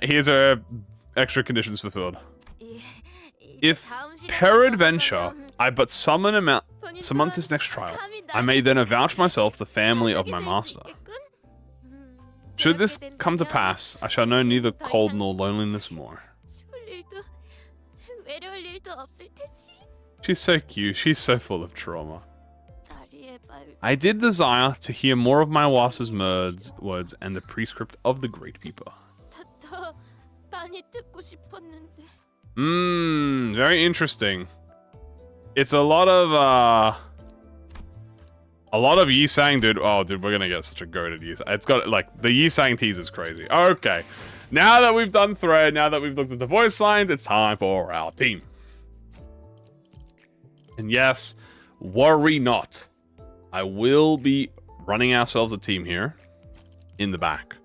Here's her extra conditions fulfilled. If peradventure I but summon this next trial, I may then avouch myself the family of my master. Should this come to pass, I shall know neither cold nor loneliness more. She's so cute. She's so full of trauma. I did desire to hear more of my master's words and the prescript of the great beeper. Very interesting. It's a lot of A lot of Yi-Sang, dude. Oh, dude, we're gonna get such a goated Yi-Sang. It's got, like, the Yi-Sang tease is crazy. Okay. Now that we've done thread, now that we've looked at the voice lines, it's time for our team. And yes, worry not. I will be running ourselves a team here in the back.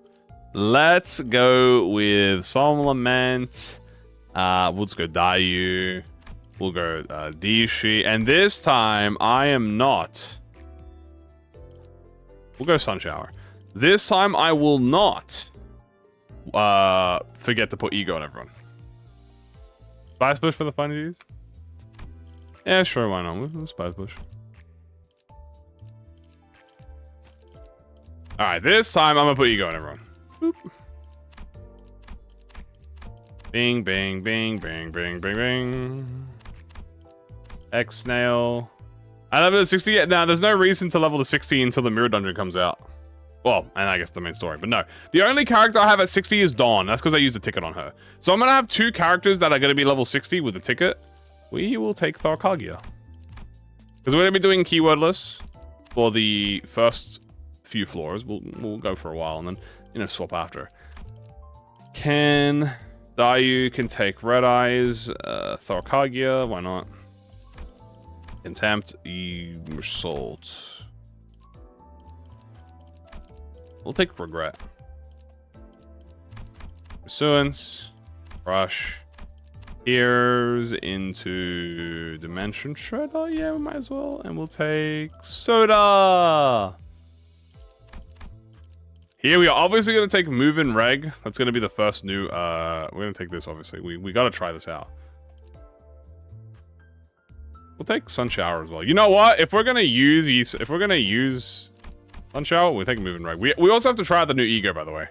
Let's go with Solemn Lament. We'll just go Dayu. We'll go Dishi. And this time, I am not... We'll go Sun Shower. This time, I will not forget to put Ego on everyone. Spice Bush for the fun to use? Yeah, sure, why not? We'll Spice Bush. Alright, this time, I'm gonna put Ego on everyone. Boop. Bing, bing, bing, bing, bing, bing, bing. X-Snail. I level to 60 yet. Now, there's no reason to level to 60 until the Mirror Dungeon comes out. Well, and I guess the main story, but no. The only character I have at 60 is Dawn. That's because I used the ticket on her. So I'm going to have 2 characters that are going to be level 60 with the ticket. We will take Tharkagia. Because we're going to be doing keywordless for the first few floors. We'll go for a while and then, you know, swap after. Dayu can take Red Eyes. Tharkagia, why not? Contempt, Assault. We'll take Regret. Pursuance. Rush. Ears into Dimension Shredder. Yeah, we might as well. And we'll take Soda. Here we are obviously going to take Move in Reg. That's going to be the first new... we're going to take this, obviously. We got to try this out. We'll take Sun Shower as well. You know what? If we're gonna use Sun Shower, we'll take Move and Reg. We also have to try out the new Ego, by the way.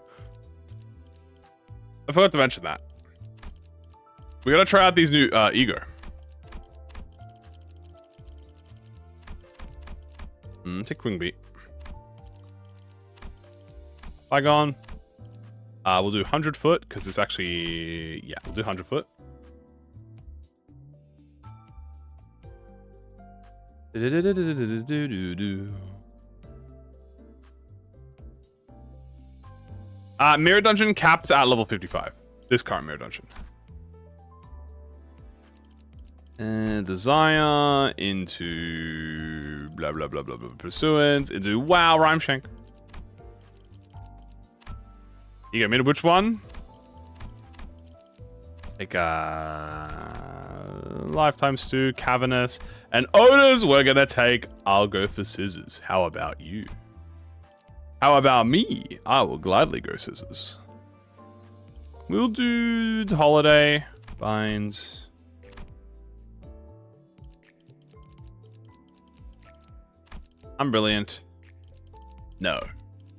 I forgot to mention that. We gotta try out these new Ego. Take Wing Beat. Bygone. We'll do 100 foot because it's actually we'll do 100 foot. Mirror Dungeon capped at level 55. This current Mirror Dungeon. And Desire into blah blah blah blah blah Pursuance into Wow Rhyme Shank. You get me to which one? Take Lifetime Stew, Cavernous, and Odors. We're gonna take. I'll go for Scissors. How about you? How about me? I will gladly go Scissors. We'll do Holiday, Binds. I'm brilliant. No.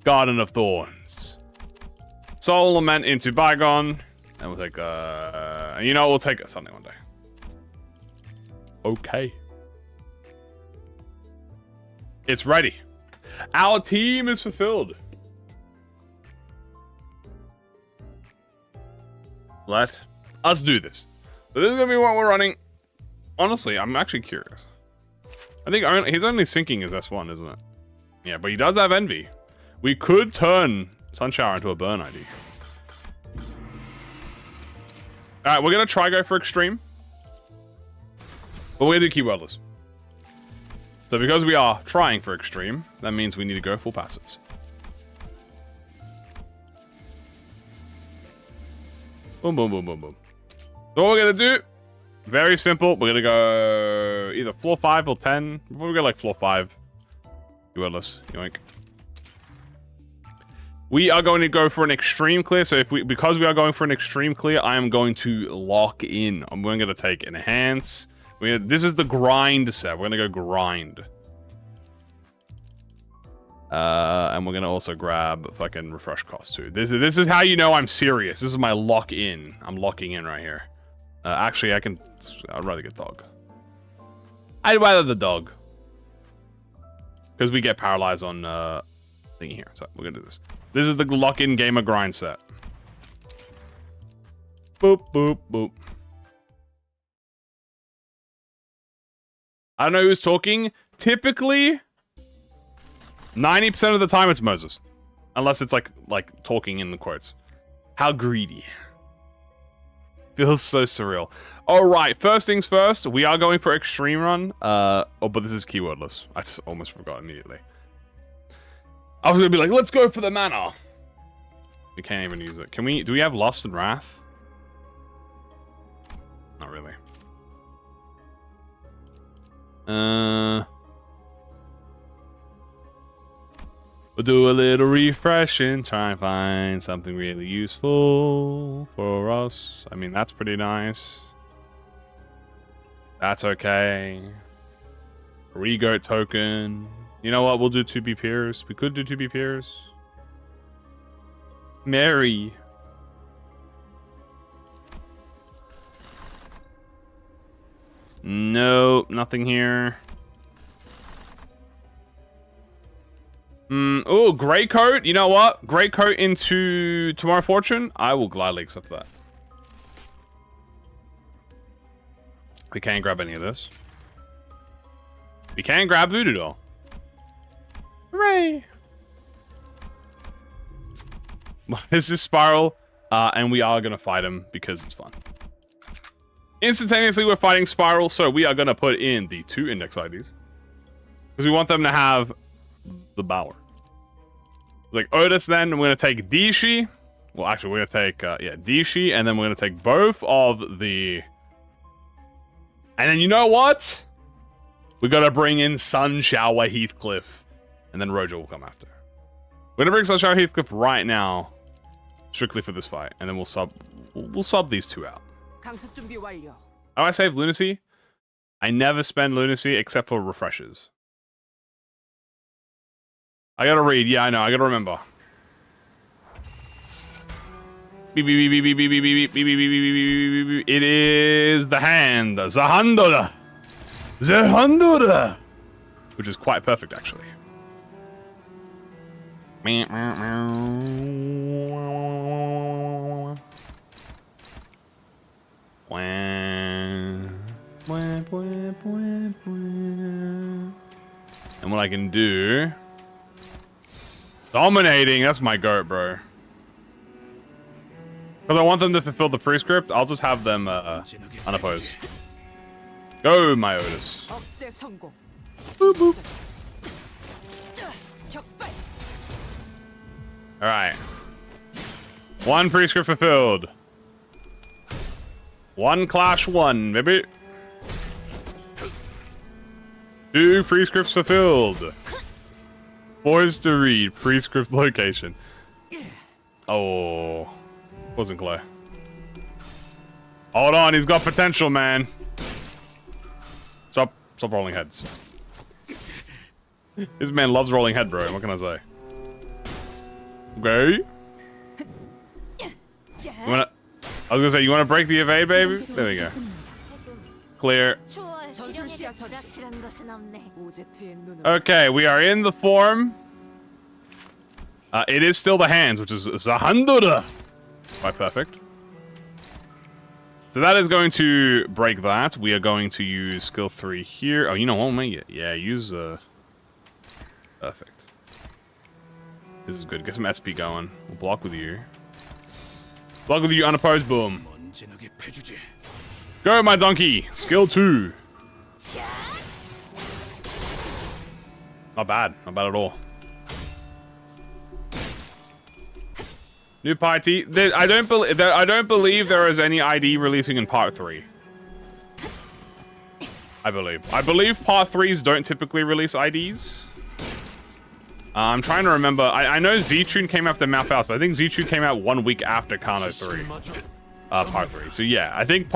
Garden of Thorns. Soul Lament into Bygone. And we'll take, you know, we'll take something one day. Okay. It's ready. Our team is fulfilled. Let us do this. So this is going to be what we're running. Honestly, I'm actually curious. I think he's only sinking his S1, isn't it? Yeah, but he does have Envy. We could turn Sunshower into a burn ID. Alright, we're going to try go for Extreme. But we're going to do keywordless. So because we are trying for Extreme, that means we need to go full passives. Boom, boom, boom, boom, boom. So what we're going to do, very simple. We're going to go either floor 5 or 10. We're going to go like floor 5. Keywordless. Yoink. We are going to go for an extreme clear. So because we are going for an extreme clear, I am going to lock in. I'm going to take Enhance. This is the grind set. We're going to go grind. And we're going to also grab fucking refresh cost too. This is how you know I'm serious. This is my lock in. I'm locking in right here. Actually, I'd rather get dog. I'd rather the dog. Because we get paralyzed on thingy here. So we're going to do this. This is the lock-in gamer grind set. Boop, boop, boop. I don't know who's talking. Typically, 90% of the time it's Moses. Unless it's like talking in the quotes. How greedy. Feels so surreal. Alright, first things first, we are going for extreme run. Oh, but this is keywordless. I just almost forgot immediately. I was gonna be like, let's go for the mana. We can't even use it. Do we have Lust and Wrath? Not really. We'll do a little refresh and try and find something really useful for us. I mean, that's pretty nice. That's okay. Re-goat token. You know what? We'll do 2B peers. We could do 2B peers. Mary. Nope, nothing here. Oh, Grey Coat. You know what? Grey Coat into Tomorrow Fortune. I will gladly accept that. We can't grab any of this. We can grab Voodoo Doll. Hooray! This is Spiral, and we are going to fight him because it's fun. Instantaneously, we're fighting Spiral, so we are going to put in the 2 index IDs. Because we want them to have the Bower. Like Otis, then we're going to take Dishi. Well, actually, we're going to take, Dishi, and then we're going to take both of the... And then you know what? We got to bring in Sun Shower Heathcliff, and then Roger will come after. We're going to bring Sun Shower Heathcliff right now, strictly for this fight, and then we'll sub these 2 out. Oh, I save Lunacy? I never spend Lunacy except for refreshes. I gotta read. Yeah, I know. I gotta remember. It is the hand. Zahandora. Zahandora. Which is quite perfect, actually. And what I can do... Dominating, that's my goat, bro. Because I want them to fulfill the prescript, I'll just have them unopposed. Go, my Otis. Boop, boop. Alright. 1 prescript fulfilled. 1 clash 1, maybe. 2 prescripts fulfilled. Forced to read prescript location. Oh, wasn't clear. Hold on, he's got potential, man. Stop rolling heads. This man loves rolling head, bro. What can I say? Okay. I was gonna say, you wanna break the evade, baby? There we go. Clear. Okay, we are in the form. It is still the hands, which is Zahandura. Quite perfect. So that is going to break that. We are going to use skill 3 here. Oh, you know what, mate? Yeah, use perfect. This is good. Get some SP going. We'll block with you. Block with you, unopposed. Boom. Go, my donkey. Skill 2. Not bad. Not bad at all. New party. I don't believe there is any ID releasing in part 3. I believe part 3s don't typically release IDs. I'm trying to remember. I know Z-Tune came after Malphite, but I think Z-Tune came out 1 week after Kano 3. Part 3. So yeah, I think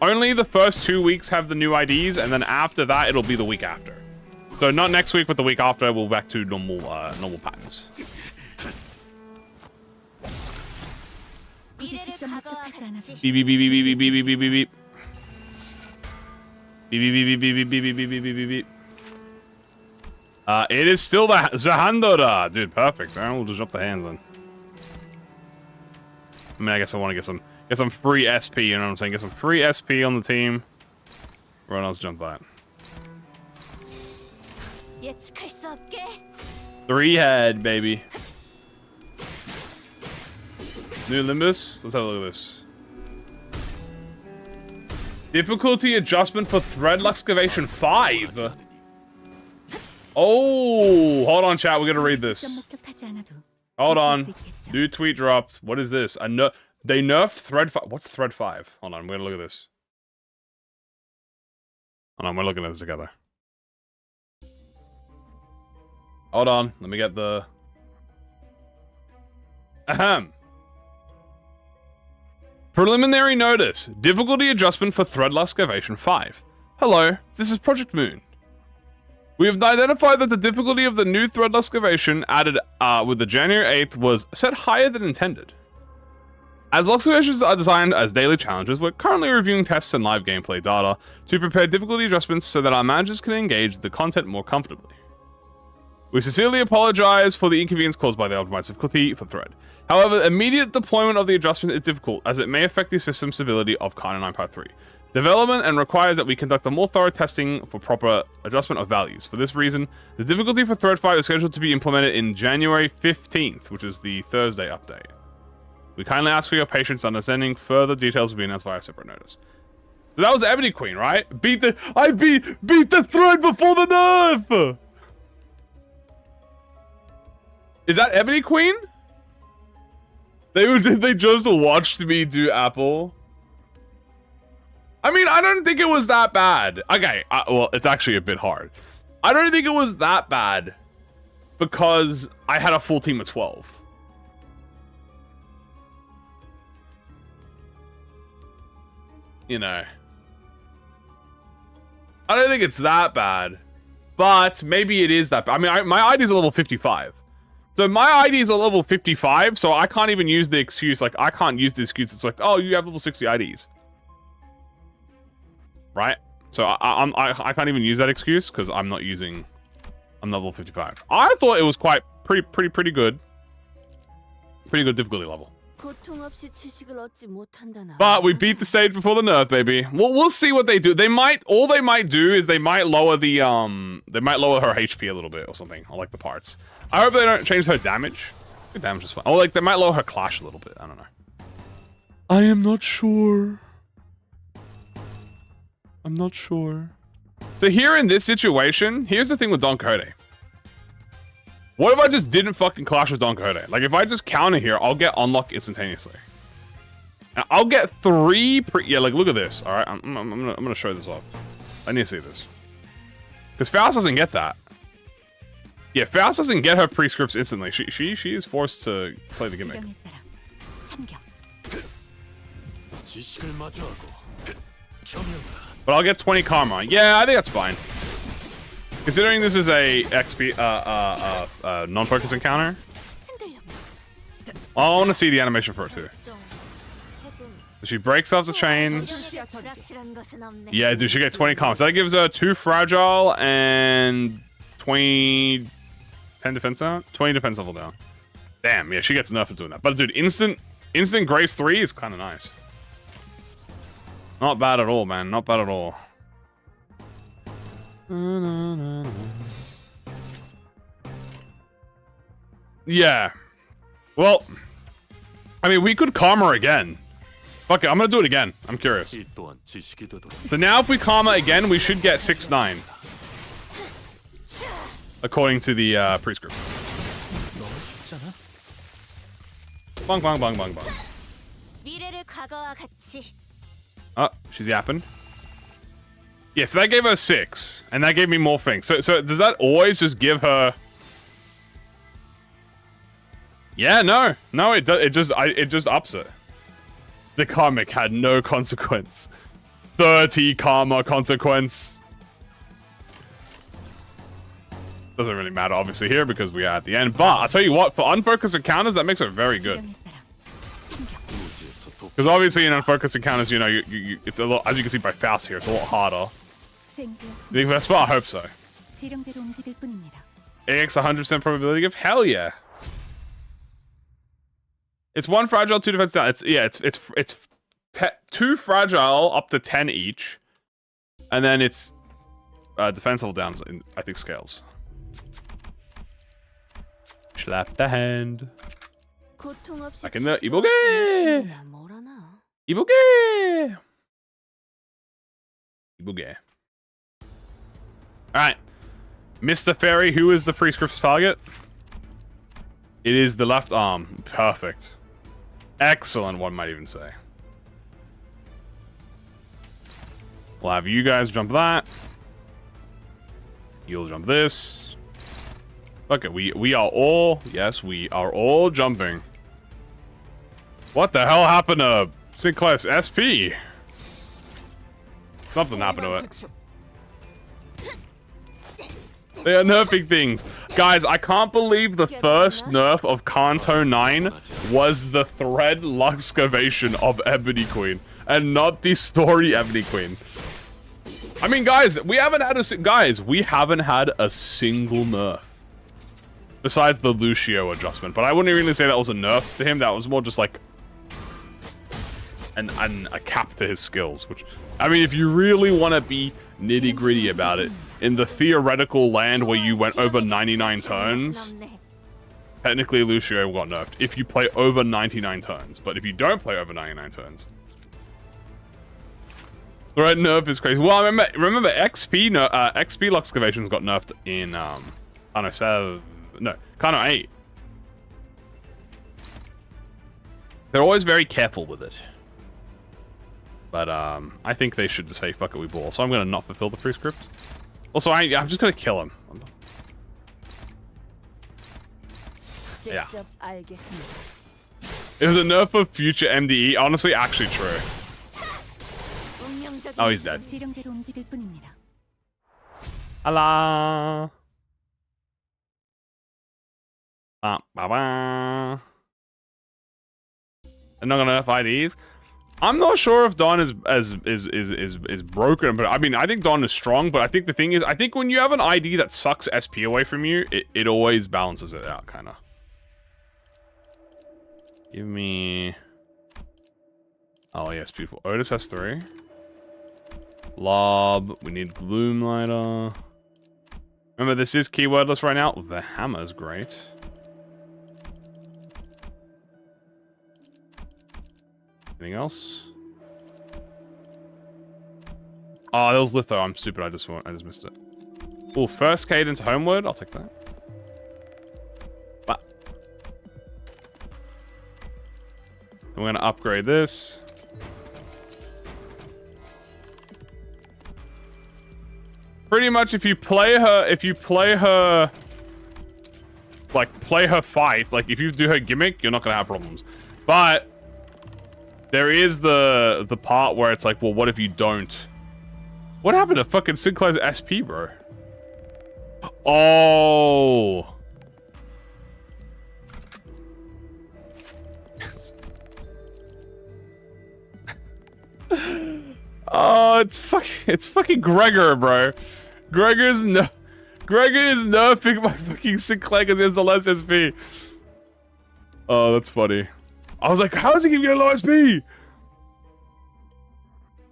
only the first 2 weeks have the new IDs, and then after that, it'll be the week after. So not next week, but the week after, we'll back to normal patterns. Beep, beep, beep, beep, beep, beep, beep, beep, beep, beep, beep, beep, beep. Beep, beep, beep, beep, beep, beep, beep, beep, beep, beep, beep. It is still the Zahandora. Dude, perfect. Alright, we'll just jump the hands then. I mean, I guess I want to get some free SP, you know what I'm saying? Get some free SP on the team. Everyone else jump that. 3-head, baby. New Limbus. Let's have a look at this. Difficulty adjustment for thread luxcavation 5. Oh, hold on, chat. We're gonna read this. Hold on. New tweet dropped. What is this? They nerfed thread 5. What's thread 5? Hold on. We're gonna look at this. Hold on. We're looking at this together. Hold on. Let me get the... Ahem. Preliminary notice. Difficulty adjustment for thread luxcavation 5. Hello, this is ProjectMoon. We have identified that the difficulty of the new thread luxcavation added with the January 8th was set higher than intended. As luxcavations are designed as daily challenges, we're currently reviewing tests and live gameplay data to prepare difficulty adjustments so that our managers can engage the content more comfortably. We sincerely apologize for the inconvenience caused by the optimized difficulty for thread. However, immediate deployment of the adjustment is difficult, as it may affect the system stability of Kine 9.3 development and requires that we conduct a more thorough testing for proper adjustment of values. For this reason, the difficulty for thread 5 is scheduled to be implemented in January 15th, which is the Thursday update. We kindly ask for your patience and understanding. Further details will be announced via separate notice. So that was Ebony Queen, right? I beat the thread before the nerf! Is that Ebony Queen? They just watched me do Apple. I mean, I don't think it was that bad. Okay, well, it's actually a bit hard. I don't think it was that bad because I had a full team of 12. You know. I don't think it's that bad, but maybe it is that bad. I mean, my ID is a level 55. So my ID is a level 55, so I can't even use the excuse, like, I can't use the excuse. It's like, oh, you have level 60 IDs. Right? So I can't even use that excuse, because I'm not using, I'm level 55. I thought it was pretty good. Pretty good difficulty level. But we beat the stage before the nerf, baby. We'll see what they do. All they might do is they might lower her HP a little bit or something. I like the parts. I hope they don't change her damage. Her damage is fine. Oh, like they might lower her clash a little bit. I don't know. I am not sure. I'm not sure. So here in this situation, here's the thing with Don Quixote. What if I just didn't fucking clash with Don Quixote? Like, if I just counter here, I'll get unlock instantaneously. And I'll get 3 yeah, like, look at this. Alright, I'm gonna show this off. I need to see this. Because Faust doesn't get that. Yeah, Faust doesn't get her pre-scripts instantly. She is forced to play the gimmick. But I'll get 20 karma. Yeah, I think that's fine. Considering this is a XP, non-focus encounter. I want to see the animation for it too. She breaks off the chains. Yeah, dude, she gets 20 karma. So that gives her 2 fragile and 10 defense down? 20 defense level down. Damn, yeah, she gets enough for doing that. But dude, instant grace 3 is kind of nice. Not bad at all, man. Not bad at all. Yeah. Well, I mean, we could karma again. Fuck it, I'm gonna do it again. I'm curious. So now if we karma again, we should get 6-9. According to the prescript. Bong, bong, bong, bong, bong. Oh, she's yapping. Yeah, so that gave her 6, and that gave me more things. So does that always just give her? Yeah, no, it does. It just ups it. The karmic had no consequence. 30 karma consequence. Doesn't really matter, obviously, here because we are at the end. But I'll tell you what, for unfocused encounters, that makes it very good. Because obviously in unfocused encounters, you know, it's a lot, as you can see by Faust here, it's a lot harder. You think Vespa? I hope so. AX 100% probability give? Hell yeah. It's 1 fragile, 2 defense down. It's 2 fragile up to 10 each. And then it's defense level down, I think, scales. Slap the hand. I can 이보게. 이보게. 이보게. Alright. Mr. Fairy, who is the prescript's target? It is the left arm. Perfect. Excellent, one might even say. We'll have you guys jump that. You'll jump this. Okay, we are all... Yes, we are all jumping. What the hell happened to Sinclair's SP? Something happened to it. They are nerfing things. Guys, I can't believe the first nerf of Kanto 9 was the thread luxcavation of Ebony Queen. And not the story Ebony Queen. I mean, guys, we haven't had a single nerf. Besides the Lucio adjustment. But I wouldn't really say that was a nerf to him. That was more just like a cap to his skills. Which, I mean, if you really want to be nitty gritty about it, in the theoretical land where you went over 99 turns, technically Lucio got nerfed if you play over 99 turns. But if you don't play over 99 turns, the red nerf is crazy. Well, remember XP luxcavations got nerfed in Kano 7, no, Kano 8. They're always very careful with it. But I think they should just say fuck it, we ball. So I'm gonna not fulfill the prescript. Also, I'm just gonna kill him. Yeah. It was a nerf of future MDE. Honestly, actually true. Oh, he's dead. Hello. Ba-ba. They're not gonna nerf IDs. I'm not sure if Dawn is broken, but I mean, I think Dawn is strong, but I think the thing is, I think when you have an ID that sucks SP away from you, it always balances it out, kind of. Give me... Oh, yes, beautiful. Otis has 3. Lob. We need Gloomlighter. Remember, this is keywordless right now. The hammer is great. Anything else? Oh, there was Litho. I'm stupid. I just missed it. Oh, first cadence homeward. I'll take that. But we're gonna upgrade this. Pretty much, if you play her, like play her fight, like if you do her gimmick, you're not gonna have problems. But there is the part where it's like, well, what if you don't? What happened to fucking Sinclair's SP, bro? Oh. Oh, it's fucking Gregor, bro. Gregor is nerfing my fucking Sinclair because he has the less SP. Oh, that's funny. I was like, how is he giving you a low SP?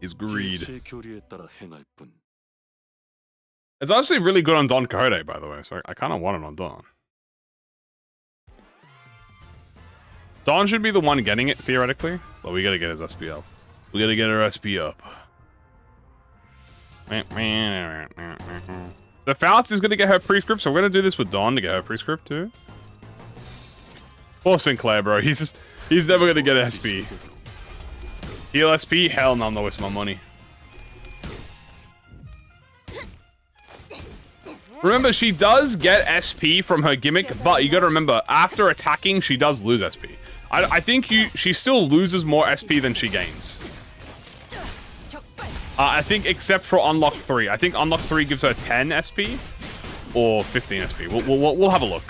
His greed. It's actually really good on Don Quixote, by the way, so I kind of want it on Don. Don should be the one getting it, theoretically, but we gotta get his SP up. We gotta get her SP up. So Faust is gonna get her prescript, so we're gonna do this with Don to get her prescript too. Poor Sinclair, bro. He's never gonna get SP. Heal SP? Hell no, I'm not wasting my money. Remember, she does get SP from her gimmick, but you gotta remember, after attacking, she does lose SP. I think she still loses more SP than she gains. I think except for Unlock 3. I think Unlock 3 gives her 10 SP or 15 SP. We'll have a look.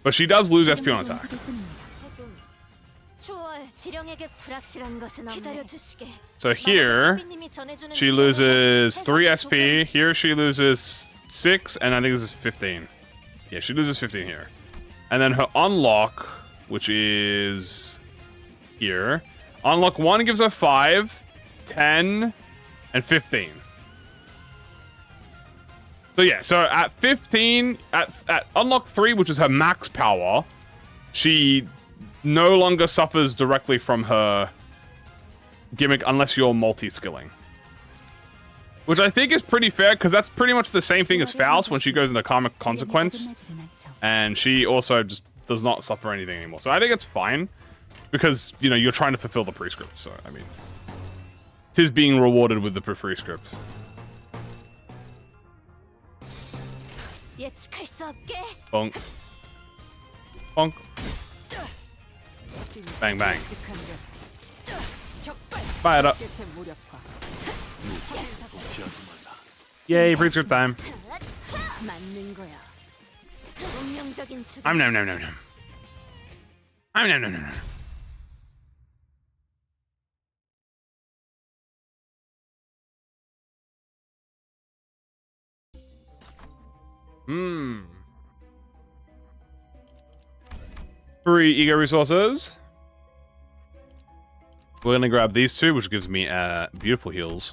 But she does lose SP on attack. So here, she loses 3 SP. Here she loses 6, and I think this is 15. Yeah, she loses 15 here. And then her unlock, which is here. Unlock 1 gives her 5, 10, and 15. So yeah, so at 15, at unlock 3, which is her max power, she no longer suffers directly from her gimmick unless you're multi-skilling. Which I think is pretty fair, because that's pretty much the same thing as Faust when she goes into Karmic Consequence. And she also just does not suffer anything anymore. So I think it's fine, because, you know, you're trying to fulfill the prescript. So, I mean, it is being rewarded with the prescript. Bonk. Bonk. Bang, bang. Fire it up. Yay, prescript time. I'm nom nom nom nom. I'm nom nom nom nom. Free ego resources. We're gonna grab these two, which gives me beautiful heals.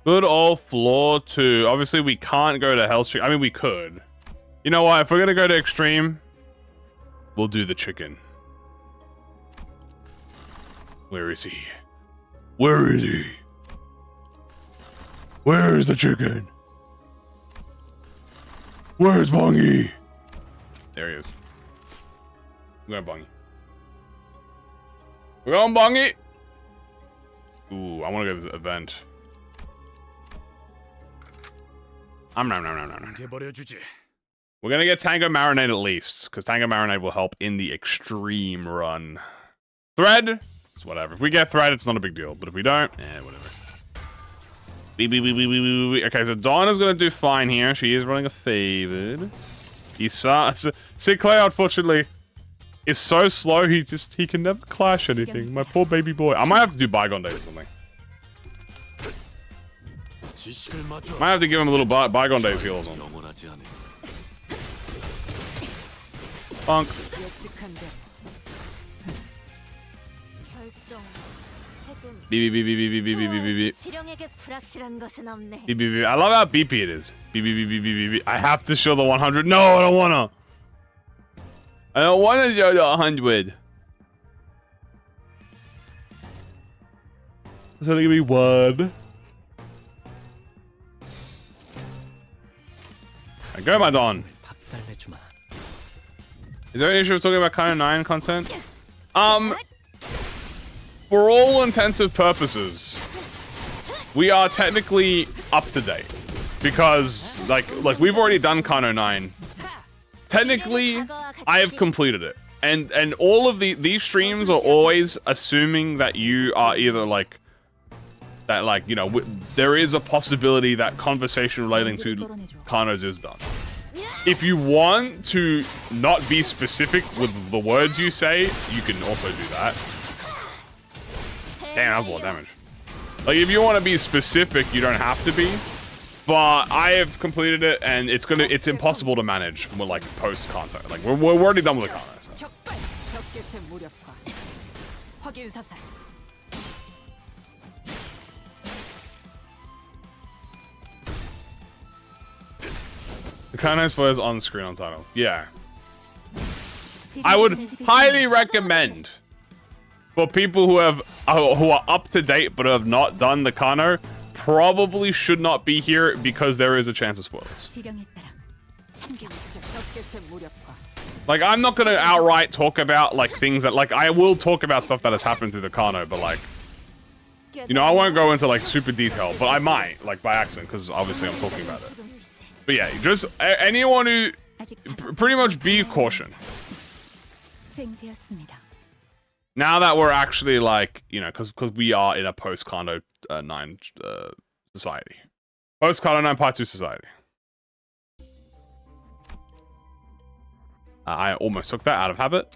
Good old floor 2. Obviously, we can't go to Hellstream. I mean, we could. You know what? If we're gonna go to Extreme, we'll do the chicken. Where is he? Where is he? Where is the chicken? Where's Bongi? There he is. I'm going Bongi. We're going Bongi! Ooh, I want to go to this event. No. We're gonna get Tango Marinade at least, because Tango Marinade will help in the extreme run. Thread? It's whatever. If we get Thread, it's not a big deal. But if we don't, whatever. Okay, so Dawn is gonna do fine here. She is running a favored. Sinclair, unfortunately, is so slow. He can never clash anything. My poor baby boy. I might have to do Bygone Days or something. Might have to give him a little Bygone Days heal or something. Funk. I love how BP it is. I have to show the 100. No, I don't wanna. I don't wanna show the 100. It's only gonna be 1. Go, my Don. Is there any issue with talking about Kano 9 content? For all intensive purposes, we are technically up to date. Because, like we've already done Kano 9. Technically, I have completed it. And all of these streams are always assuming that you are either you know, there is a possibility that conversation relating to Kanos is done. If you want to not be specific with the words you say, you can also do that. Damn, that was a lot of damage. Like, if you want to be specific, you don't have to be. But I have completed it, and it's impossible to manage with, like, post-content. Like, we're already done with the Kanos. So. The Kano spoilers on screen on title. Yeah. I would highly recommend for people who are up to date but have not done the Kano, probably should not be here because there is a chance of spoilers. Like, I'm not gonna outright talk about like things that I will talk about stuff that has happened through the Kano, but like, you know, I won't go into like super detail, but I might, like, by accident, because obviously I'm talking about it. But yeah, just anyone who pretty much be cautioned. Now that we're actually like, you know, because we are in a post-Kano 9 society. Post-Kano 9 Part 2 society. I almost took that out of habit.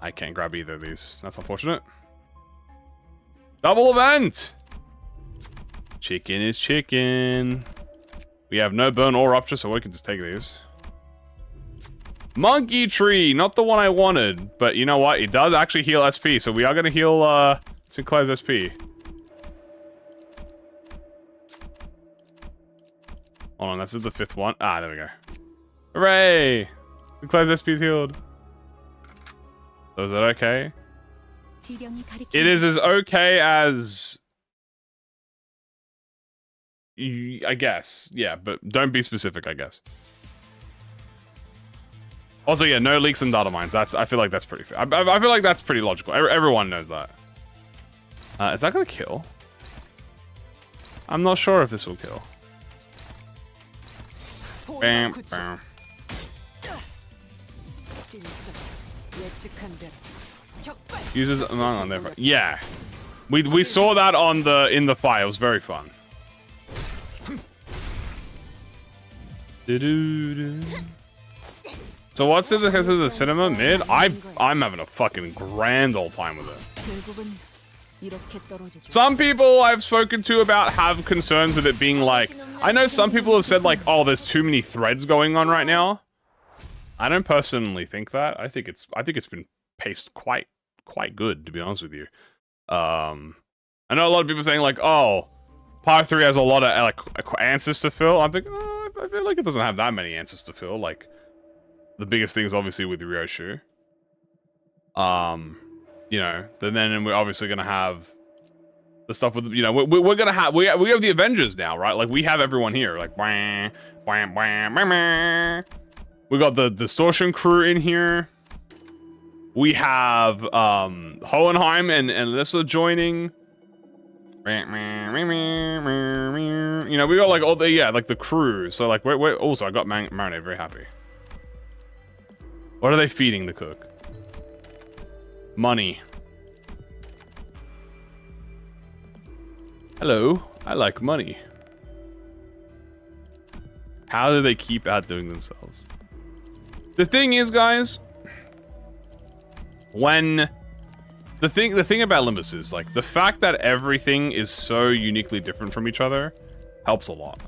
I can't grab either of these. That's unfortunate. Double event! Chicken is chicken. We have no burn or rupture, so we can just take these. Monkey tree, not the one I wanted, but you know what? It does actually heal SP, so we are going to heal Sinclair's SP. Hold on, that's the 5th one. Ah, there we go. Hooray! Claire's SP's healed. So is that okay? It is as okay as... I guess. Yeah, but don't be specific, I guess. Also, yeah, no leaks and data mines. I feel like that's pretty fair. I feel like that's pretty logical. Everyone knows that. Is that gonna kill? I'm not sure if this will kill. Bam, bam. Uses on there. Yeah, we saw that on in the fire. It was very fun. So what's in the cinema mid? I'm having a fucking grand old time with it. Some people I've spoken to about have concerns with it being like, I know some people have said like, oh, there's too many threads going on right now. I don't personally think that. I think it's been paced quite good, to be honest with you. I know a lot of people saying like, oh, Part 3 has a lot of like answers to fill. I'm thinking, oh, I feel like it doesn't have that many answers to fill. Like, the biggest thing is obviously with Ryoshu. You know, then we're obviously gonna have the stuff with, you know, we're gonna have we have the Avengers now, right? Like, we have everyone here. Like, wah, wah, wah, wah, wah. We got the Distortion crew in here. We have Hohenheim and Alyssa joining. You know, we got like all the, yeah, like the crew. So like, wait. Also, I got Marinade very happy. What are they feeding the cook? Money. Hello, I like money. How do they keep outdoing themselves? The thing is, guys, when the thing about Limbus is like the fact that everything is so uniquely different from each other helps a lot.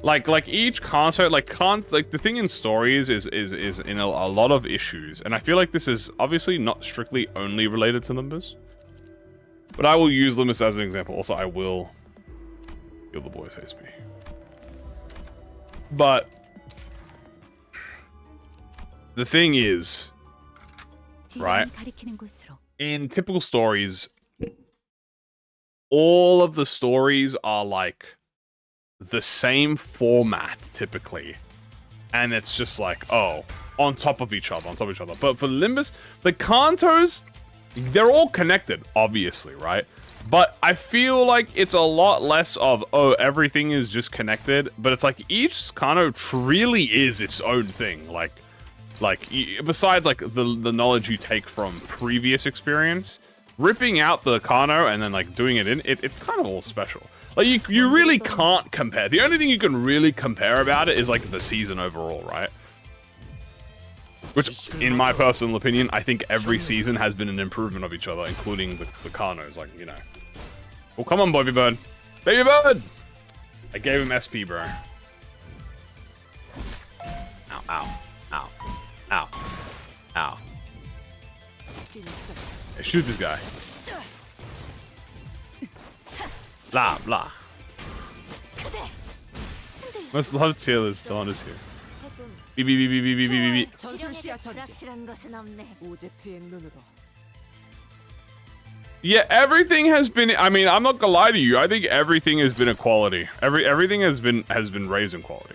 Like each concert, like the thing in stories is in a lot of issues, and I feel like this is obviously not strictly only related to Limbus, but I will use Limbus as an example. Also, I will heal the boys HP. But the thing is, right, in typical stories, all of the stories are like the same format typically, and it's just like, oh, on top of each other. But for Limbus, the Kantos, they're all connected, obviously, right? But I feel like it's a lot less of, oh, everything is just connected, but it's like each Kanto really is its own thing. Like besides like the knowledge you take from previous experience, ripping out the Kano and then like doing it in, it's kind of all special. Like you really can't compare. The only thing you can really compare about it is like the season overall, right? Which, in my personal opinion, I think every season has been an improvement of each other, including the Kanos, like, you know. Oh, come on, baby bird. Baby bird! I gave him SP, bro. Ow, ow, ow, ow, ow. Hey, shoot this guy. Blah, blah. Most loved tier is Dawn is here. Beep, beep, beep, beep, beep, beep, beep. Yeah, everything has been, I mean, I'm not gonna lie to you. I think everything has been a quality. Everything has been raised in quality.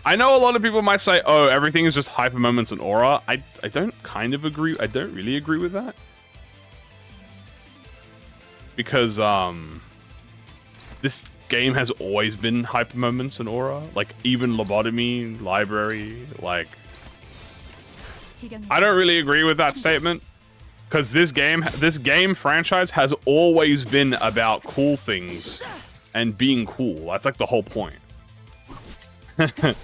I know a lot of people might say, oh, everything is just hyper moments and aura. I don't kind of agree. I don't really agree with that. Because, this game has always been hyper moments and aura. Like, even lobotomy, library, like... I don't really agree with that statement. Because this game franchise has always been about cool things and being cool. That's like the whole point. So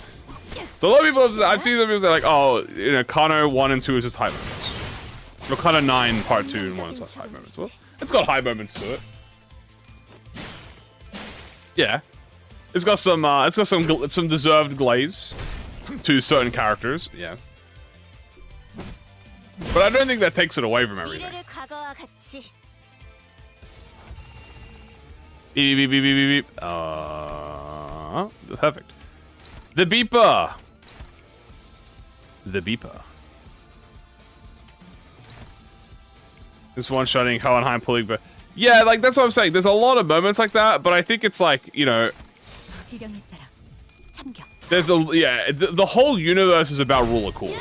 a lot of people, I've seen some people say like, oh, you know, Kano 1 and 2 is just high moments. Or Kano 9 Part 2 and 1 is just high moments. Well, it's got high moments to it. Yeah, it's got some deserved glaze to certain characters. Yeah, but I don't think that takes it away from everything. Beep, beep, beep, beep, beep, beep. Perfect. The beeper. The beeper. This one-shotting Hohenheim pulling, but yeah, like that's what I'm saying. There's a lot of moments like that, but I think it's like, you know, there's the whole universe is about rule of cool.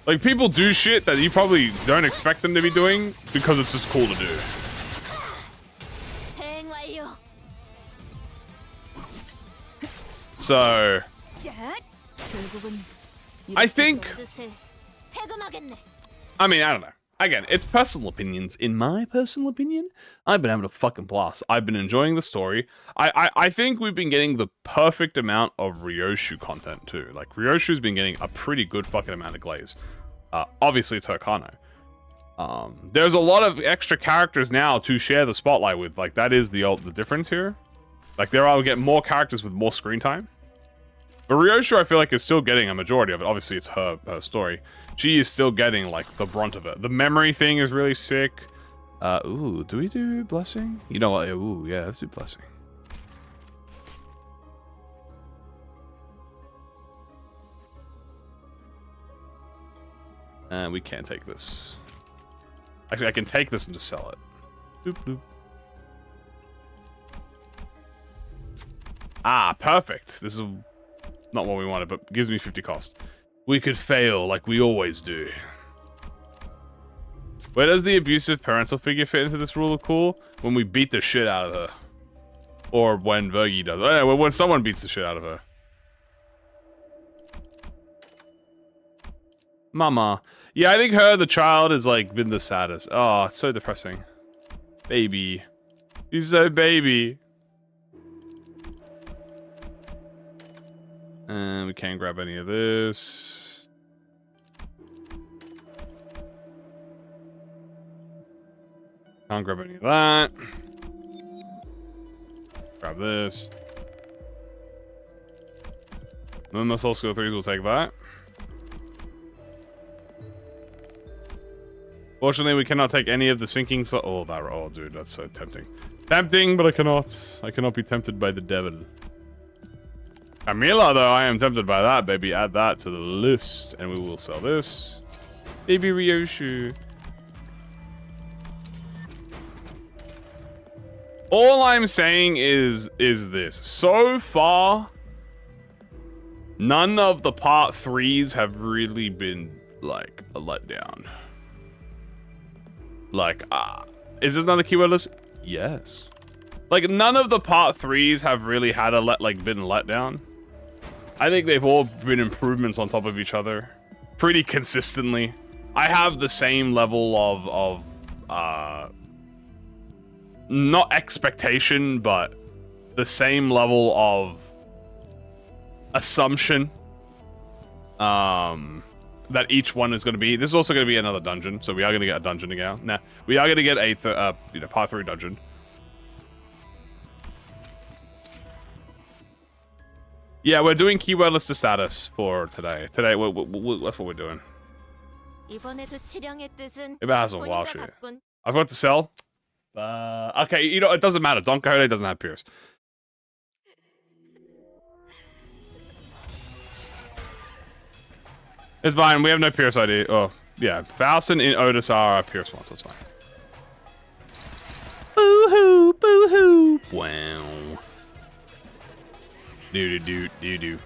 Like people do shit that you probably don't expect them to be doing because it's just cool to do. So I think, I mean, I don't know. Again, it's personal opinions. In my personal opinion, I've been having a fucking blast. I've been enjoying the story. I think we've been getting the perfect amount of Ryoshu content too. Like Ryoshu's been getting a pretty good fucking amount of glaze. Obviously it's Hirkano. There's a lot of extra characters now to share the spotlight with. Like that is the difference here. Like there are get more characters with more screen time. But Ryoshu, I feel like, is still getting a majority of it. Obviously, it's her story. She is still getting, like, the brunt of it. The memory thing is really sick. Ooh, do we do Blessing? You know what? Ooh, yeah, let's do Blessing. And we can't take this. Actually, I can take this and just sell it. Boop, boop. Ah, perfect. This is not what we wanted, but gives me 50 cost. We could fail like we always do. Where does the abusive parental figure fit into this rule of cool? When we beat the shit out of her. Or when Vergi does. Anyway, when someone beats the shit out of her. Mama. Yeah, I think her, the child, has like been the saddest. Oh, it's so depressing. Baby. She's so baby. And we can't grab any of this. Can't grab any of that. Grab this. And then the Soul Skill 3s will take that. Fortunately, we cannot take any of the sinking oh, that. Oh, dude, that's so tempting. Tempting, but I cannot. I cannot be tempted by the devil. Camila, though, I am tempted by that, baby. Add that to the list, and we will sell this. Baby Ryoshu. All I'm saying is this. So far, none of the part 3s have really been, like, a letdown. Like, is this another keyword list? Yes. Like, none of the part 3s have really had a been let down. I think they've all been improvements on top of each other pretty consistently. I have the same level of not expectation, but the same level of assumption that each one is going to be. This is also going to be another dungeon, so we are going to get a dungeon again. Nah, we are going to get a part 3 dungeon. Yeah, we're doing keyword list status for today. Today, that's what we're doing. Maybe I have some wild shit. I've got to sell. Okay, you know, it doesn't matter. Don Quixote doesn't have Pierce. It's fine. We have no Pierce ID. Oh, yeah. Valson and Otis are our Pierce ones. That's fine. Boo-hoo, boo-hoo. Wow. Do-do-do-do-do.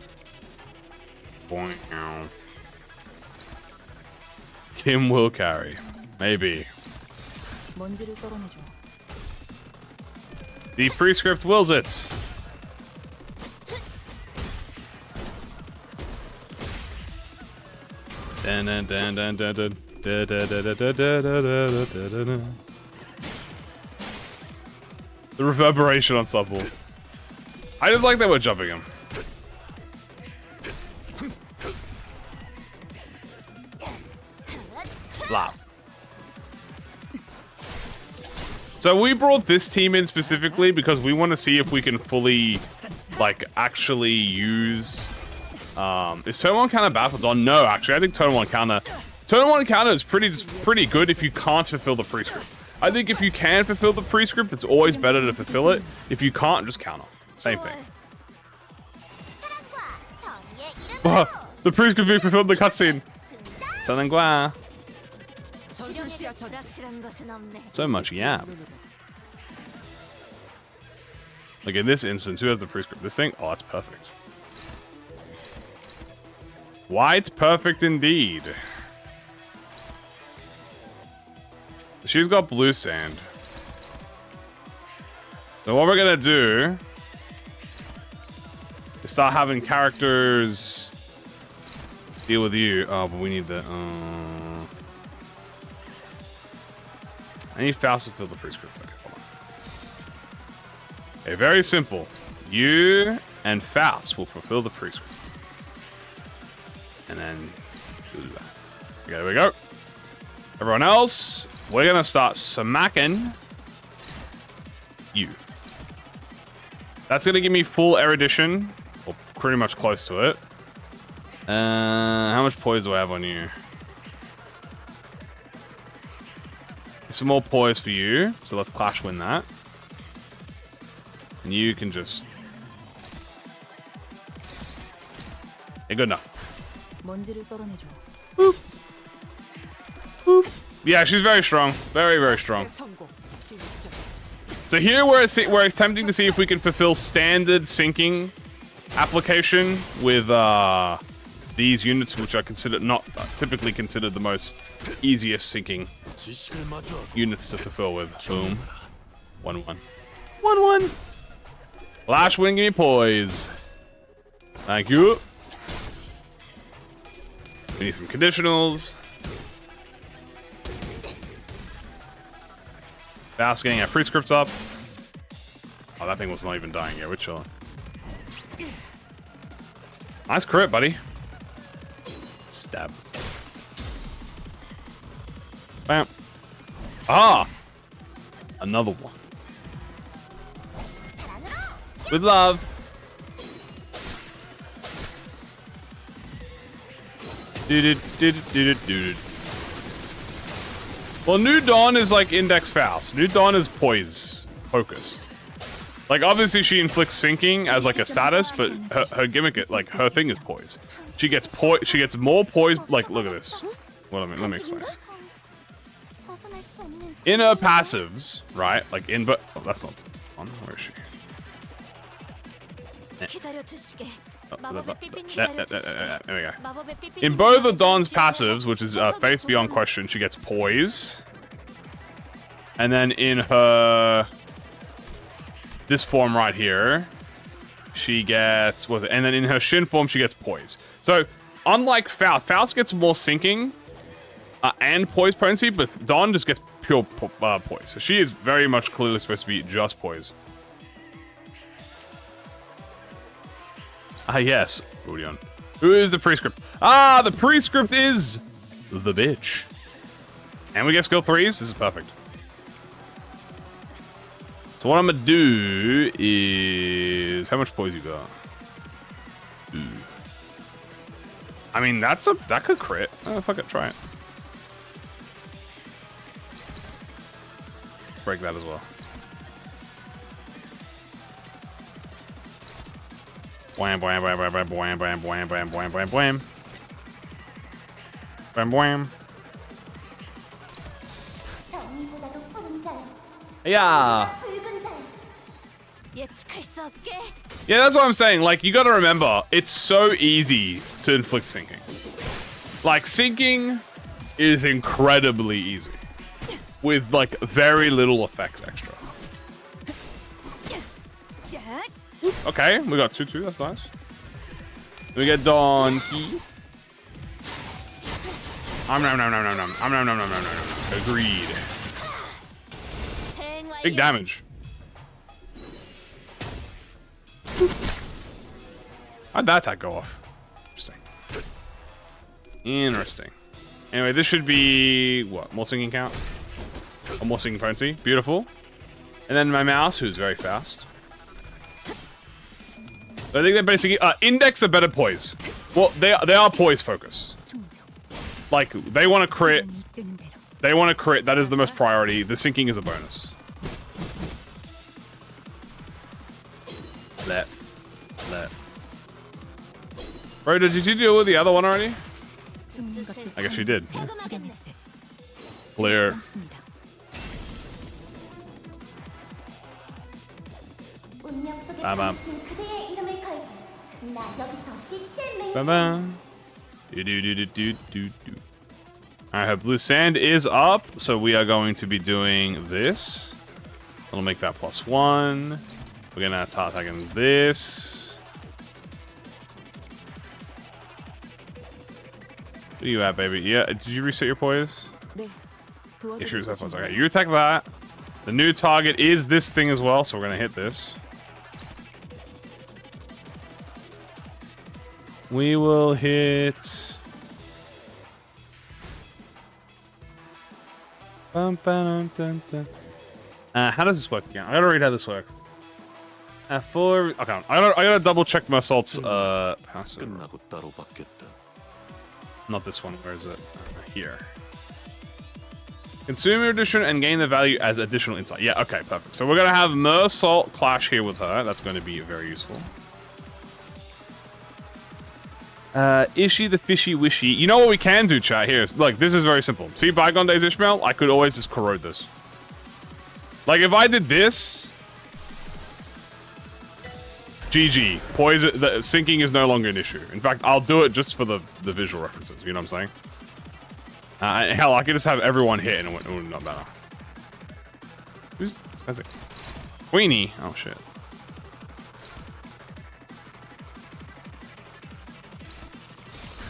Wow. Kim will carry. Maybe. The prescript wills it. Dun, dun, dun, dun, dun, dun. Da, da, da, da, da, da, da, da, da. The reverberation on Subwall. I just like that we're jumping him. Blah. So we brought this team in specifically because we want to see if we can fully, like, actually use... is turn 1 counter battled on? No, actually, I think turn 1 counter... Turn 1 counter is pretty good if you can't fulfill the prescript. I think if you can fulfill the prescript, it's always better to fulfill it. If you can't, just counter. Same thing. Oh, the prescript being fulfilled in the cutscene. Sanangwa. So much yam. Like in this instance, who has the prescript? This thing? Oh, that's perfect. White perfect indeed. She's got blue sand. So what we're gonna do is start having characters deal with you. Oh, but we need the. I need Faust to fill the prescript. Okay, hold on. Okay, very simple. You and Faust will fulfill the prescript. And then do that. Okay, there we go. Everyone else, we're gonna start smacking you. That's gonna give me full erudition, or pretty much close to it. How much poise do I have on you? Some more poise for you, so let's clash win that. And you can just... Hey, good enough. Boop. Boop. Yeah, she's very strong. Very, very strong. So here we're attempting to see if we can fulfill standard syncing application with these units, which I consider not typically considered the most easiest syncing units to fulfill with. Boom. 1-1. 1-1. Lash wing, give me poise. Thank you. We need some conditionals. Fast getting our prescripts up. Oh, that thing was not even dying yet. We're chilling. Nice crit, buddy. Stab. Bam. Ah! Another one. With love. Well, New Dawn is like Index Faust. New Dawn is poise. Focus. Like, obviously she inflicts sinking as like a status, but her gimmick, like, her thing is poise. She gets more poise. Like, look at this. Well, let me explain. In her passives, right? Like, oh, that's not on. Where is she? There we go. In both of Dawn's passives, which is Faith Beyond Question, she gets poise. And then in her... this form right here, she gets... and then in her Shin form, she gets poise. So, unlike Faust, Faust gets more sinking and poise potency, but Dawn just gets pure poise. So she is very much clearly supposed to be just poise. Ah, yes, Rudion. Who is the prescript? Ah, the prescript is the bitch. And we get skill 3s. This is perfect. So what I'm gonna do is... how much poise you got? Ooh. I mean, that could crit. Oh, fuck it, try it. Break that as well. Wham, wham, wham, wham, wham, wham, wham, wham, wham, wham, wham, wham. Wham, wham. Yeah. Yeah, that's what I'm saying. Like, you gotta remember, it's so easy to inflict sinking. Like, sinking is incredibly easy. With, like, very little effects extra. Okay, we got 2-2, that's nice. We get Donkey. Agreed. Big damage. How'd that attack go off? Interesting. Interesting. Anyway, this should be... what? More sinking count? Or more sinking potency? Beautiful. And then my mouse, who's very fast. I think they're basically... Index are better poise. Well, they are poise focused. Like, they want to crit They want to crit. That is the most priority. The sinking is a bonus. Let. Bro, did you deal with the other one already? I guess you did. Clear. Bam bam. Bam bam. Do. Alright, her blue sand is up, so we are going to be doing this. That'll make that +1. We're gonna start attacking this. Where you at, baby? Yeah, did you reset your poise? Yeah, sure, okay, you attack that. The new target is this thing as well, so we're gonna hit this. We will hit. How does this work again? I gotta read how this works. Okay, I gotta double check my assaults. Passive. Not this one. Where is it? Here. Consume your addition and gain the value as additional insight. Yeah, okay, perfect. So we're gonna have Mersault clash here with her. That's going to be very useful. Ishy the fishy wishy. You know what we can do, chat? Here, like, this is very simple. See Bygone Days Ishmael? I could always just corrode this. Like, if I did this... GG. Poison... The sinking is no longer an issue. In fact, I'll do it just for the visual references. You know what I'm saying? Hell, I could just have everyone hit and it would not matter. Who's... Queenie? Oh, shit.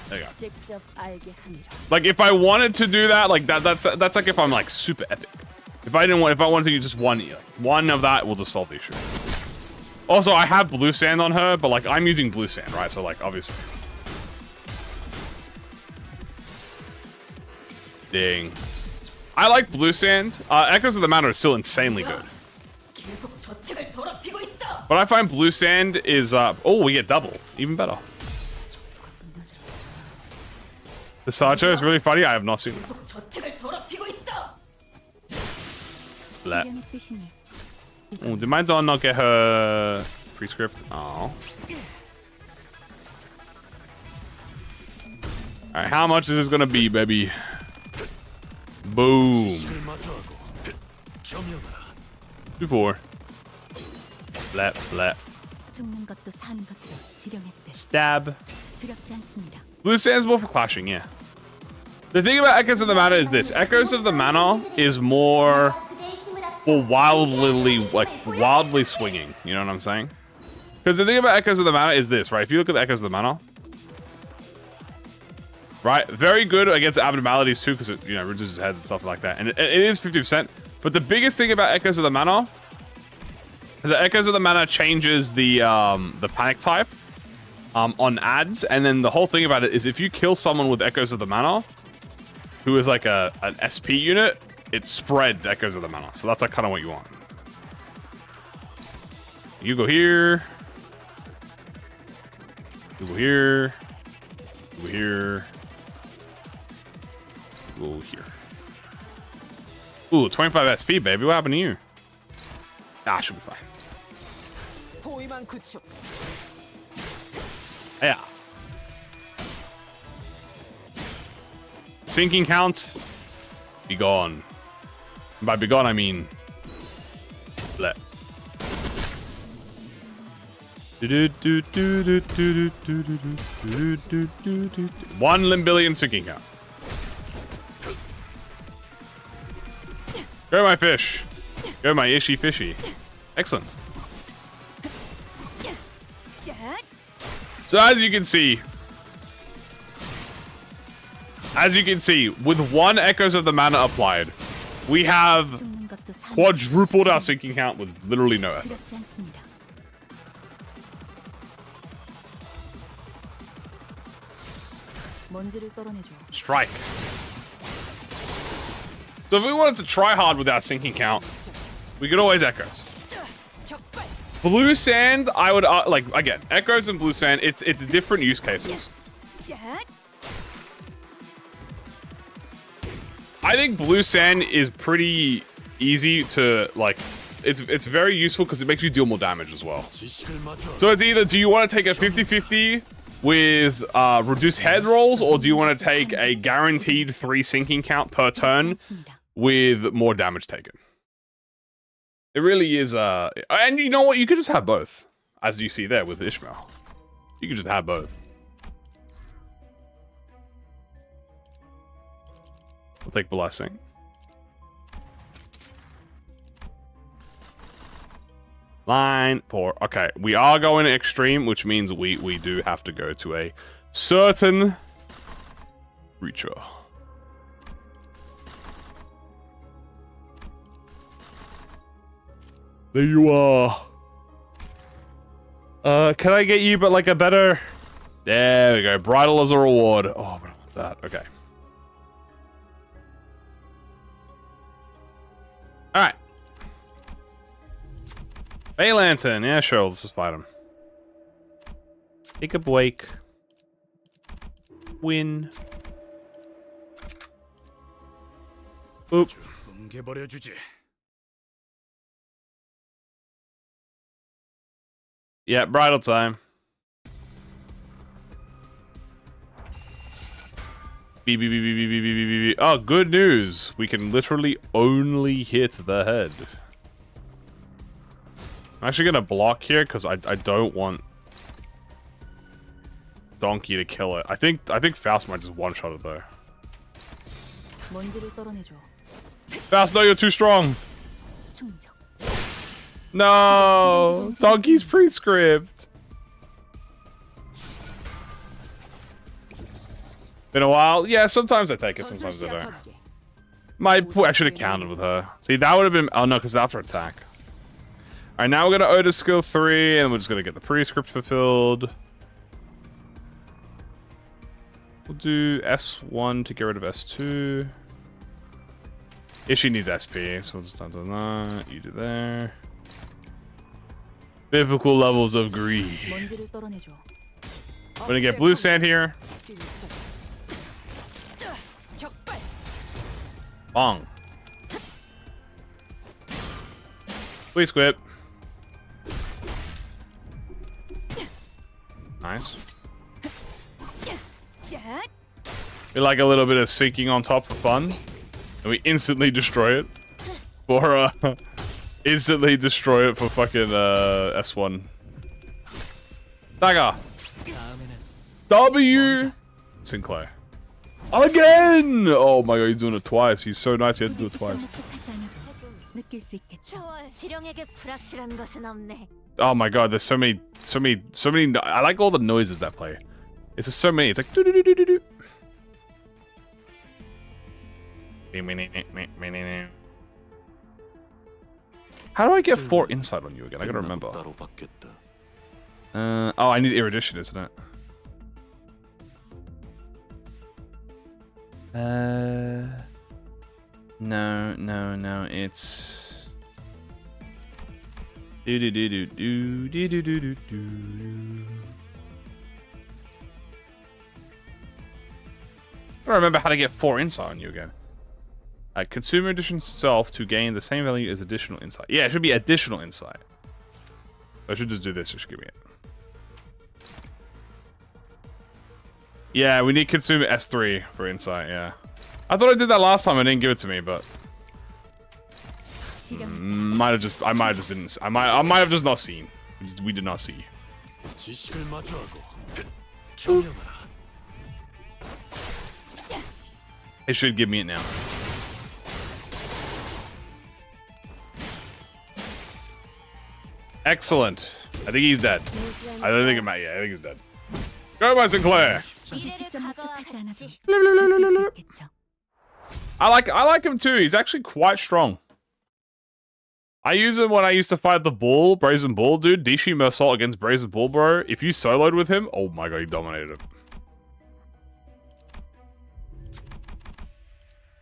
There you go. Like, if I wanted to do that, like that's like if I'm like super epic. If I wanted to use just one of that will just solve the issue. Also, I have blue sand on her, but like I'm using blue sand, right? So like obviously. Dang. I like blue sand. Echoes of the Manor is still insanely good. But I find blue sand is oh, we get double. Even better. The Sacho is really funny. I have not seen it. Oh, did my Dawn not get her prescript? Oh. Alright, how much is this gonna be, baby? Boom. 2-4. Flap. Stab. Blue Sand's more for clashing, yeah. The thing about Echoes of the Manor is this. Echoes of the Manor is more for wildly swinging. You know what I'm saying? Because the thing about Echoes of the Manor is this, right? If you look at the Echoes of the Manor, right? Very good against abnormalities too, because it, you know, reduces heads and stuff like that. And it is 50%. But the biggest thing about Echoes of the Manor is that Echoes of the Manor changes the panic type. On ads, and then the whole thing about it is if you kill someone with Echoes of the Manor, who is like an SP unit, it spreads Echoes of the Manor. So that's like kind of what you want. You go here. You go here. You go here. You go here. Ooh, 25 SP, baby. What happened to you? Ah, should be fine. Yeah. Sinking count. Be gone. And by be gone, I mean... Let. 1 limbillion sinking count. Go my fish. Go my ishy fishy. Excellent. So as you can see, with 1 Echoes of the Manor applied, we have quadrupled our sinking count with literally no effort. Strike. So if we wanted to try hard with our sinking count, we could always Echoes. Blue Sand, I would like again, Echoes and Blue Sand. It's different use cases. I think blue sand is pretty easy to, like, it's very useful because it makes you deal more damage as well. So it's either, do you want to take a 50-50 with reduced head rolls, or do you want to take a guaranteed 3 sinking count per turn with more damage taken? It really is, and you know what, you could just have both, as you see there with Ishmael. You could just have both. I'll take Blessing. Line 4. Okay, we are going extreme, which means we do have to go to a certain creature. There you are. Can I get you, but like a better... There we go. Bridal as a reward. Oh, but I want that. Okay. Alright. Bay Lantern. Yeah, sure. Let's just fight him. Take a break. Win. Oop. Yeah, bridal time. Beep, beep, beep, beep, beep, beep, beep, beep. Oh, good news. We can literally only hit the head. I'm actually going to block here because I don't want Donkey to kill it. I think Faust might just one-shot it though. Faust, no, you're too strong. No! Donkey's pre-script. Been a while? Yeah, sometimes I take it, sometimes I don't. I should have counted with her. See, that would have been... Oh no, because after attack. Alright, now we're going to Oda skill 3, and we're just going to get the pre-script fulfilled. We'll do S1 to get rid of S2. If she needs SP, so we'll just do that. You do there. Biblical levels of greed. We're gonna get blue sand here. Bong. Please quit. Nice. We like a little bit of sinking on top for fun. And we instantly destroy it. For instantly destroy it for fucking S1. Dagger. W. Sinclair. Again! Oh my god, he's doing it twice. He's so nice, he had to do it twice. Oh my god, there's so many. I like all the noises that play. It's just so many. It's like doo doo doo doo doo doo. How do I get 4 insight on you again? I gotta remember. Oh, I need erudition, isn't it? No, it's... Do do do do do do do do do do. I don't remember how to get 4 insight on you again. Consumer edition itself to gain the same value as additional insight. Yeah, it should be additional insight. I should just do this. Just give me it. Yeah, we need consumer S3 for insight. Yeah, I thought I did that last time. I didn't give it to me, but I might have just didn't. I might have just not seen. We did not see. It should give me it now. Excellent. I think he's dead. I don't think it might. Yeah, I think he's dead. Go by Sinclair. I like him too. He's actually quite strong. I use him when I used to fight the bull, Brazen Bull, dude. Dishi Mersault against Brazen Bull, bro. If you soloed with him, oh my god, you dominated him.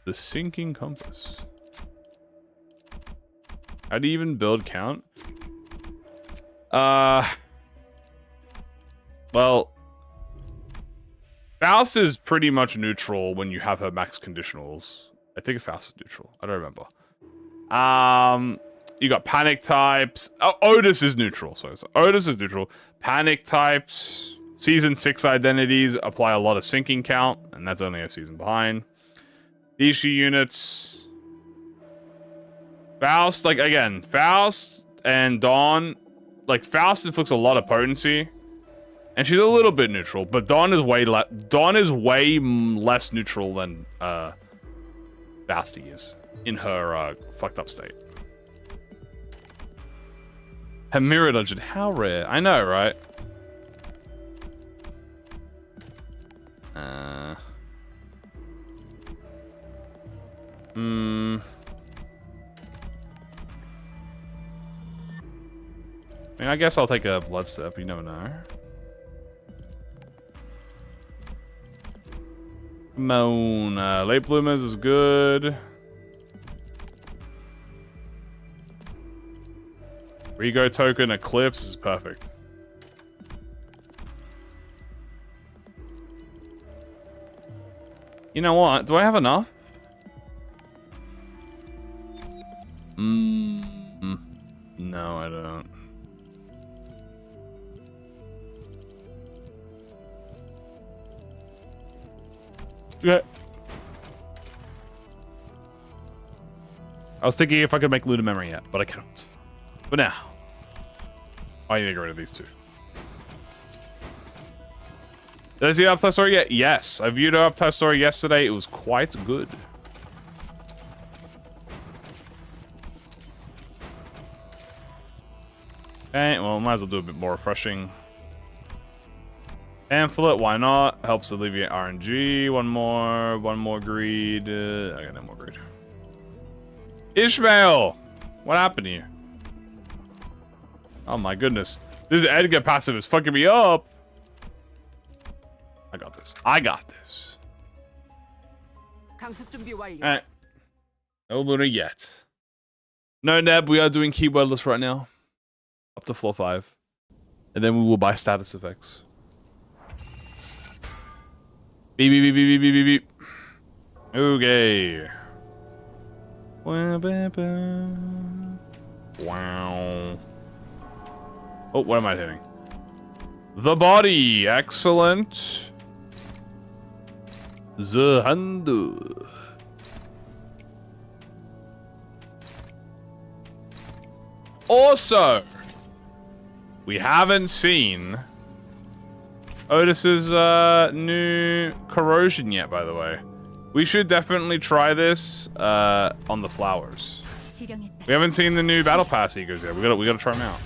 The Sinking Compass. How do you even build count? Well, Faust is pretty much neutral when you have her max conditionals. I think Faust is neutral. I don't remember. You got panic types. Oh, Otis is neutral. So Otis is neutral. Panic types. Season 6 identities apply a lot of sinking count, and that's only a season behind. Ishi units. Faust, like, again, Faust and Dawn, like, Faust inflicts a lot of potency, and she's a little bit neutral, but Dawn is way less neutral than Fausty is in her fucked up state. Her mirror dungeon, how rare? I know, right? I mean, I guess I'll take a blood step. You never know. Moan. Late bloomers is good. Rego token Eclipse is perfect. You know what? Do I have enough? No, I don't. Yeah. I was thinking if I could make Luna Memory yet, but I cannot. But now, I need to get rid of these two. Did I see the Uptime story yet? Yes. I viewed the Uptime story yesterday. It was quite good. Okay, well, might as well do a bit more refreshing. Pamphlet, why not? Helps alleviate RNG. One more greed. I got no more greed. Ishmael! What happened to you? Oh my goodness. This Edgar passive is fucking me up. I got this. I got this. Alright. No Luna yet. No, Neb, we are doing keywordless right now. Up to floor 5. And then we will buy status effects. Beep, beep, beep, beep, beep, beep, beep. Okay. Wow. Oh, what am I hitting? The body. Excellent. The hand. Also, we haven't seen Otis's new corrosion yet, by the way. We should definitely try this on the flowers. We haven't seen the new battle pass egos yet. We gotta try them out.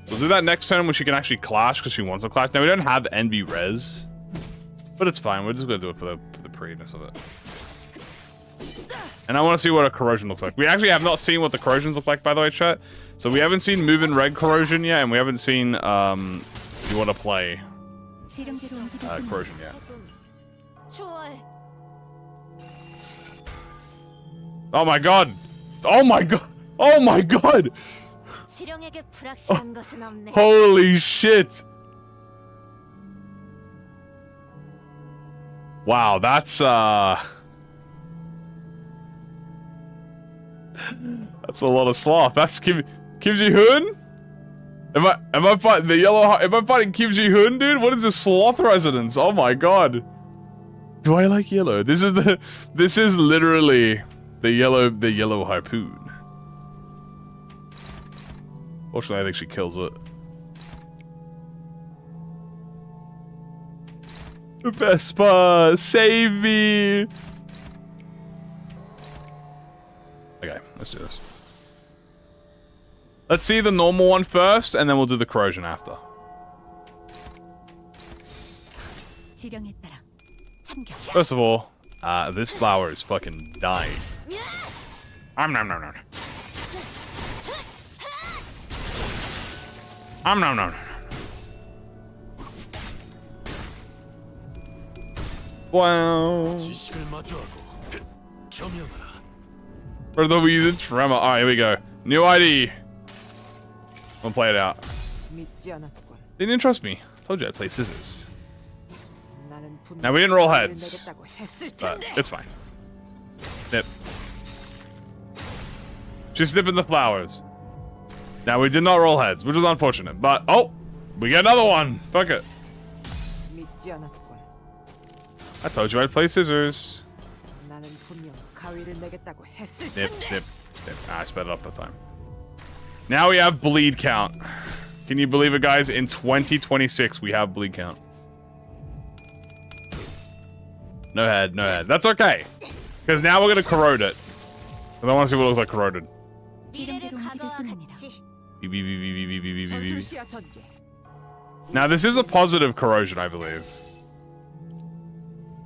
We'll do that next turn when she can actually clash because she wants to clash. Now we don't have Envy res, but it's fine. We're just gonna do it for the prettiness of it. And I want to see what a corrosion looks like. We actually have not seen what the corrosions look like, by the way, chat. So we haven't seen move in red corrosion yet, and we haven't seen you want to play corrosion yet. Oh my god! Oh my god! Oh my god! Oh, holy shit! Wow, that's that's a lot of sloth. That's Kim Ji-hoon? Am I fighting the yellow? Am I fighting Kim Ji-hoon, dude? What is this sloth residence? Oh my god! Do I like yellow? This is literally the yellow harpoon. Fortunately, I think she kills it. Vespa, save me! Okay, let's do this. Let's see the normal one first, and then we'll do the corrosion after. First of all, this flower is fucking dying. Nom nom nom. Nom nom nom. Wow. For the reason tremor. Alright, here we go. New ID. We'll play it out. They didn't trust me. Told you I'd play scissors. Now we didn't roll heads, but it's fine. Snip. Just snipping the flowers. Now we did not roll heads, which was unfortunate, but oh, we get another one. Fuck it. I told you I'd play scissors. Snip, snip, snip. I sped it up that time. Now we have bleed count. Can you believe it, guys? In 2026, we have bleed count. No head, no head. That's okay. Because now we're going to corrode it. I want to see what it looks like corroded. Now, this is a positive corrosion, I believe.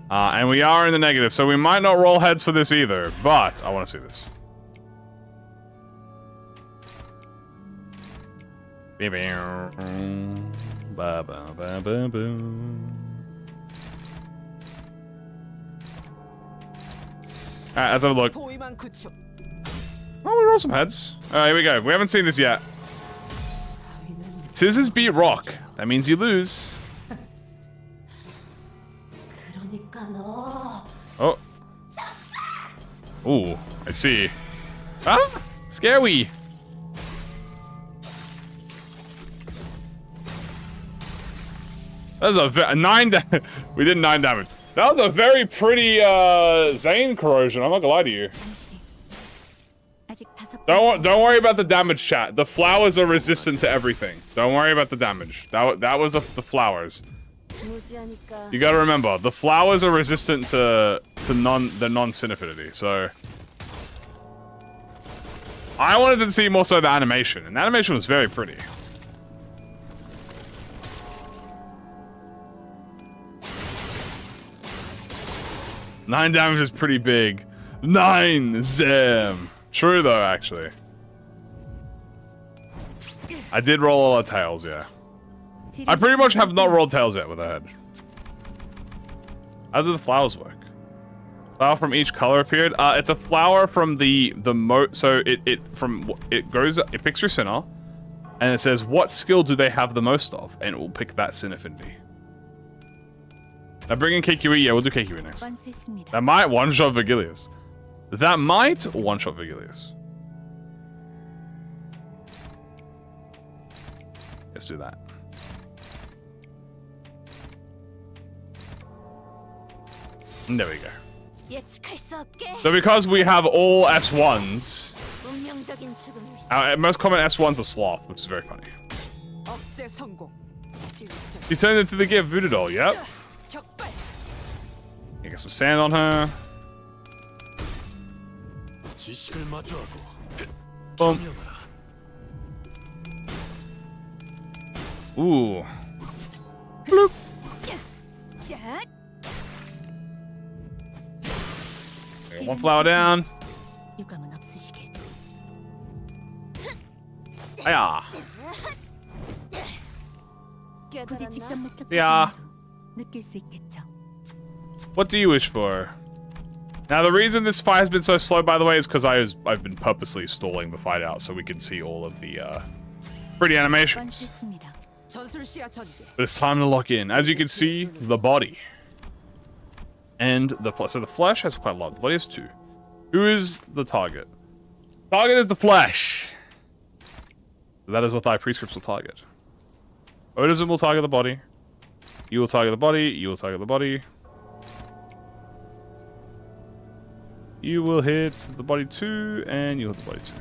And we are in the negative, so we might not roll heads for this either, but I want to see this. Alright, let's have a look. Oh, we roll some heads. Alright, here we go. We haven't seen this yet. Scissors beat rock. That means you lose. Oh. Ooh, I see. Ah! Scary! That was a 9 damage. We did 9 damage. That was a very pretty Zane corrosion, I'm not gonna lie to you. Don't worry about the damage, chat. The flowers are resistant to everything. Don't worry about the damage. That was the flowers. You gotta remember, the flowers are resistant to the non-sin affinity, so... I wanted to see more so the animation, and the animation was very pretty. Nine damage is pretty big. 9 zam. True though, actually. I did roll all our tails, yeah. I pretty much have not rolled tails yet with a head. How do the flowers work? Flower from each color appeared. It's a flower from so it picks your sinner, and it says what skill do they have the most of, and it will pick that sin affinity. Now bring in KQE, yeah, we'll do KQE next. That might one-shot Vigilius. That might one-shot Vigilius. Let's do that. And there we go. So because we have all S1s, our most common S1s are Sloth, which is very funny. She turned into the gift voodoo doll, yep. You get some sand on her. Boom. Ooh. Bloop. Okay, one flower down. Hiya. Yeah. What do you wish for? Now, the reason this fight has been so slow, by the way, is because I've been purposely stalling the fight out so we can see all of the pretty animations. But it's time to lock in. As you can see, the body. And so the flesh has quite a lot. The body has 2. Who is the target? Target is the flesh. That is what thy prescripts will target. Odism will target the body. You will target the body. You will target the body. You will hit the body 2, and you hit the body 2.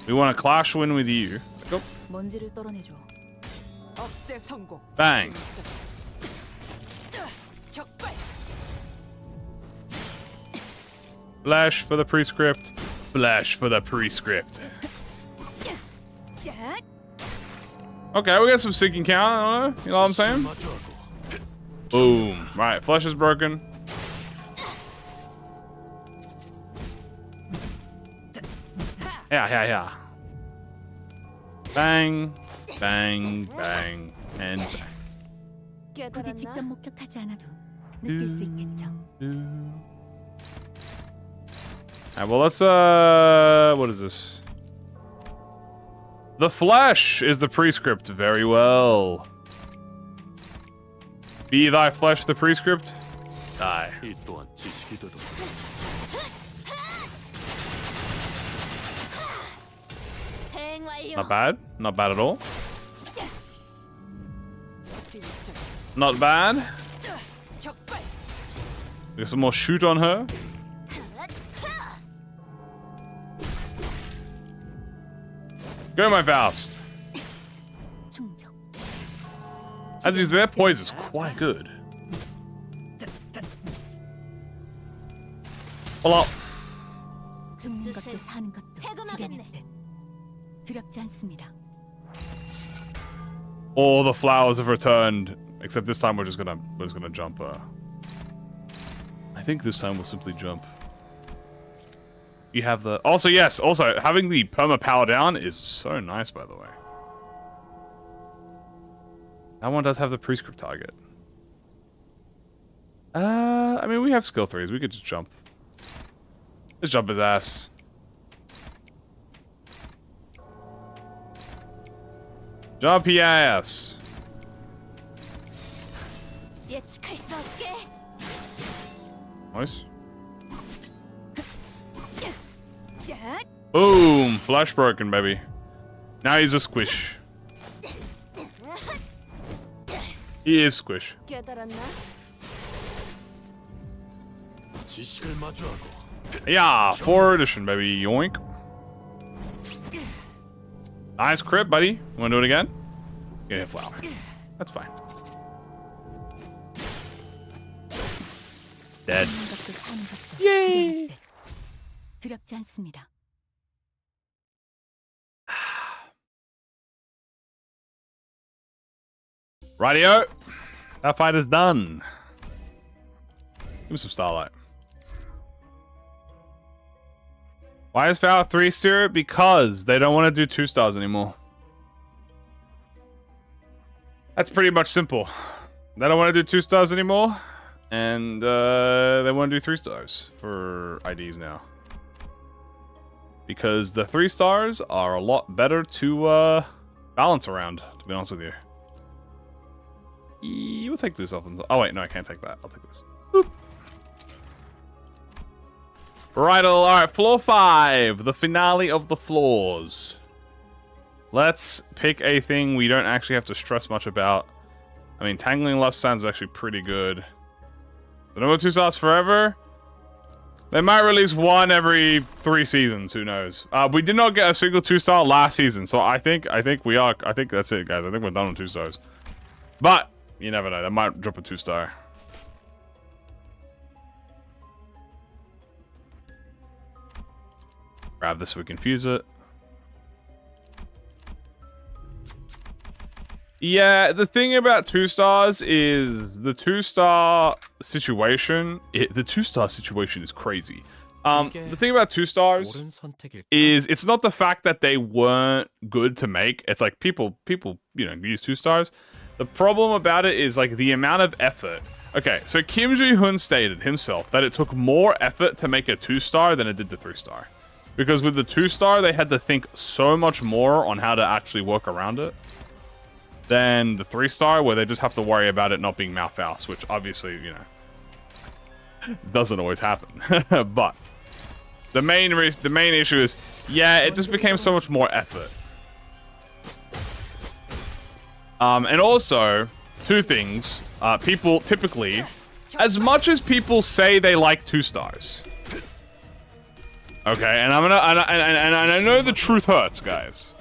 We want to clash win with you. Go. Bang. Flash for the prescript. Flash for the prescript. Okay, we got some sinking count. I don't know. You know what I'm saying? Boom. Right, flesh is broken. Yeah. Bang, bang, bang, and bang. Alright, well, let's, what is this? The flesh is the prescript. Very well. Be thy flesh the prescript? Die. 이 또한 지식이 되도록. 대응 완료. Not bad. Not bad at all. Not bad. Get some more shoot on her. Go, my Faust. 충족. As is, their poise is quite good. Pull up. 죽는 것도 사는 것도 두려운 듯. 두렵지 않습니다. All the flowers have returned, except this time we're just gonna jump. I think this time we'll simply jump. You have the also yes, also having the perma power down is so nice, by the way. That one does have the prescript target. I mean we have skill 3s, we could just jump. Let's jump his ass. Jump his ass. 예측할 수 없게. Nice. Boom! Flash broken, baby. Now he's a squish. He is squish. 깨달았나? 지식을 마주하고. Yeah, 4 edition, baby. Yoink. Nice crit, buddy. Wanna do it again? Get a flower. That's fine. Dead. Yay! 두렵지 않습니다. Rightio. That fight is done. Give me some starlight. Why is Foul 3-tier? Because they don't want to do 2-stars anymore. That's pretty much simple. They don't want to do 2-stars anymore. And they want to do 3-stars for IDs now. Because the 3-stars are a lot better to balance around, to be honest with you. We'll take this off. Oh wait, no, I can't take that. I'll take this. Boop. Right, alright, floor 5. The finale of the floors. Let's pick a thing we don't actually have to stress much about. I mean, Tangling Lust sounds actually pretty good. The number 2 stars forever? They might release one every 3 seasons, who knows. We did not get a single 2-star last season, so I think that's it, guys. I think we're done with 2-stars. But, you never know, they might drop a 2-star. Grab this so we can fuse it. Yeah, the thing about 2-stars is the 2-star situation. The 2-star situation is crazy. The thing about 2-stars is it's not the fact that they weren't good to make. It's like people, you know, use 2-stars. The problem about it is like the amount of effort. Okay, so Kim Ji-hoon stated himself that it took more effort to make a 2-star than it did the 3-star. Because with the 2-star, they had to think so much more on how to actually work around it than the 3-star, where they just have to worry about it not being Malphhouse, which obviously, you know, doesn't always happen. But the main issue is, yeah, it just became so much more effort. And also, 2 things. People typically, as much as people say they like 2-stars. Okay, and I know the truth hurts, guys.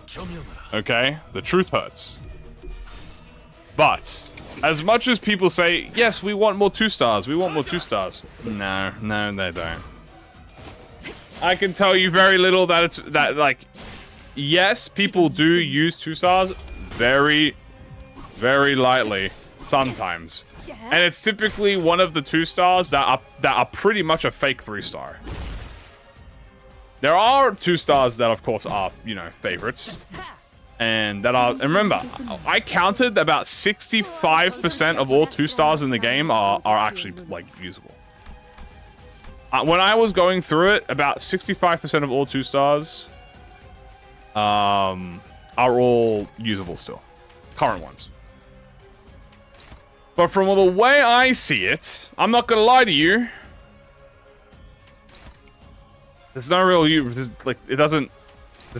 Okay, the truth hurts. But as much as people say, yes, we want more 2-stars, we want more 2-stars. No, they don't. I can tell you very little that like, yes, people do use 2-stars very, very lightly sometimes, and it's typically one of the 2-stars that are pretty much a fake 3-star. There are 2-stars that, of course, are, you know, favorites. And that are... And remember, I counted about 65% of all 2-stars in the game are actually, like, usable. When I was going through it, about 65% of all 2-stars are all usable still. Current ones. But from the way I see it, I'm not gonna lie to you. There's no real there's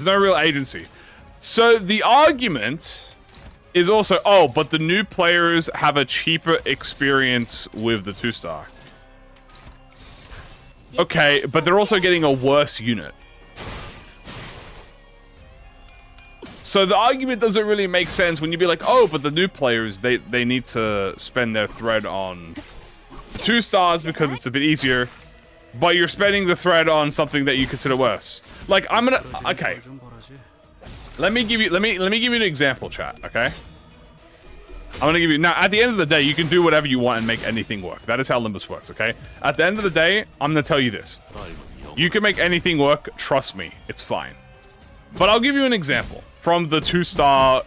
no real agency. So the argument is also, oh, but the new players have a cheaper experience with the 2-star. Okay, but they're also getting a worse unit. So the argument doesn't really make sense when you be like, oh, but the new players, they need to spend their thread on 2 stars because it's a bit easier, but you're spending the thread on something that you consider worse. Like, I'm gonna, okay. Let me give you an example, chat, okay? I'm gonna give you, now, at the end of the day, you can do whatever you want and make anything work. That is how Limbus works, okay? At the end of the day, I'm gonna tell you this. You can make anything work, trust me, it's fine. But I'll give you an example from the 2-star,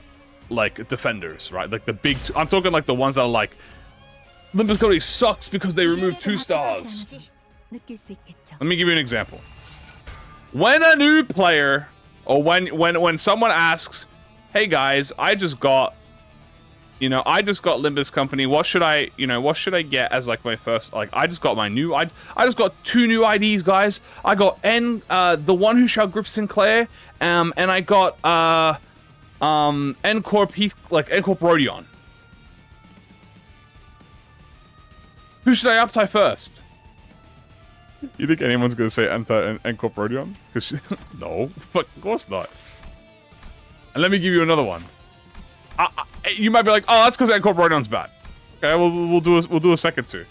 like, defenders, right? Like the big, I'm talking like the ones that are like, Limbus Quixote sucks because they removed 2 stars. Let me give you an example. When a new player, or when someone asks, hey guys, I just got Limbus Company, what should I get as like my first, like, I just got my new, I just got 2 new IDs, guys. I got the one who shall grip Sinclair, and I got, N-Corp Rodion. Who should I uptie first? You think anyone's gonna say N-Corp Rodion? No, of course not. And let me give you another one. You might be like, oh, that's because N-Corp Rodion's bad. Okay, we'll do a second two.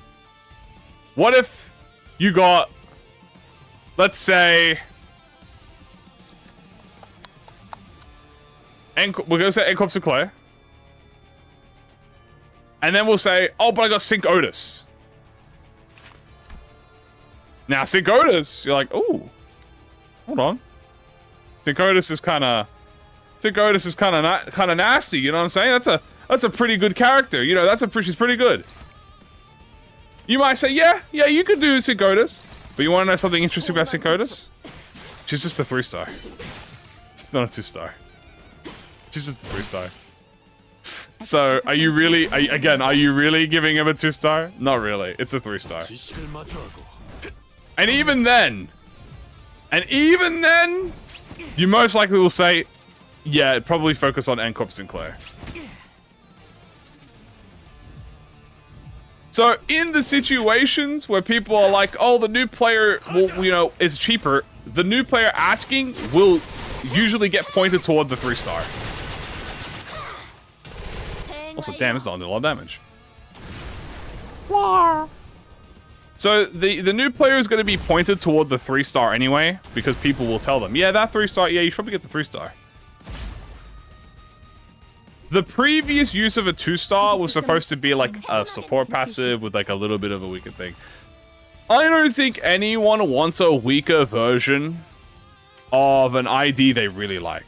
What if you got, let's say, we're gonna say N-Corp Sinclair, and then we'll say, oh, but I got Sync Otis. Now Sync Otis, you're like, ooh, hold on. Sync Otis is kind of nasty, you know what I'm saying? That's a pretty good character, you know, she's pretty good. You might say, yeah, you could do Sync Otis, but you want to know something interesting about Sync Otis? She's just a 3-star. She's not a 2-star. She's just a 3-star. So, are you really giving him a 2-star? Not really, it's a 3-star. And even then, you most likely will say, yeah, probably focus on N-Corp Sinclair. So, in the situations where people are like, oh, the new player is cheaper, the new player asking will usually get pointed toward the 3-star. Also, damn, it's not doing a lot of damage. So, the new player is going to be pointed toward the 3-star anyway, because people will tell them, yeah, that 3-star, yeah, you should probably get the 3-star. The previous use of a 2-star was supposed to be like a support passive with like a little bit of a weaker thing. I don't think anyone wants a weaker version of an ID they really like.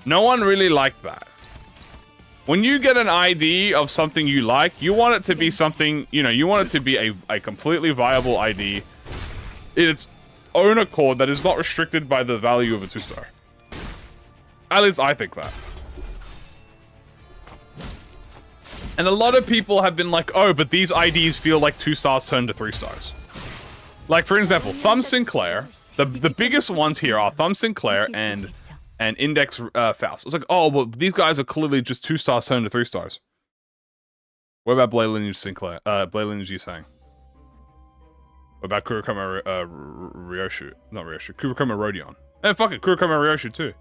No one really liked that. When you get an ID of something you like, you want it to be something, you want it to be a completely viable ID in its own accord that is not restricted by the value of a 2-star. At least I think that. And a lot of people have been like, oh, but these IDs feel like 2-stars turned to 3-stars. Like, for example, Thumb Sinclair. The biggest ones here are Thumb Sinclair and Index Faust. It's like, oh, well, these guys are clearly just 2-stars turned to 3-stars. What about Blade Lineage Sinclair? Blade Lineage Yusang? What about Kurokoma Ryoshu? Not Ryoshu. Kurokoma Rodion. And fuck it, Kurokoma Ryoshu too.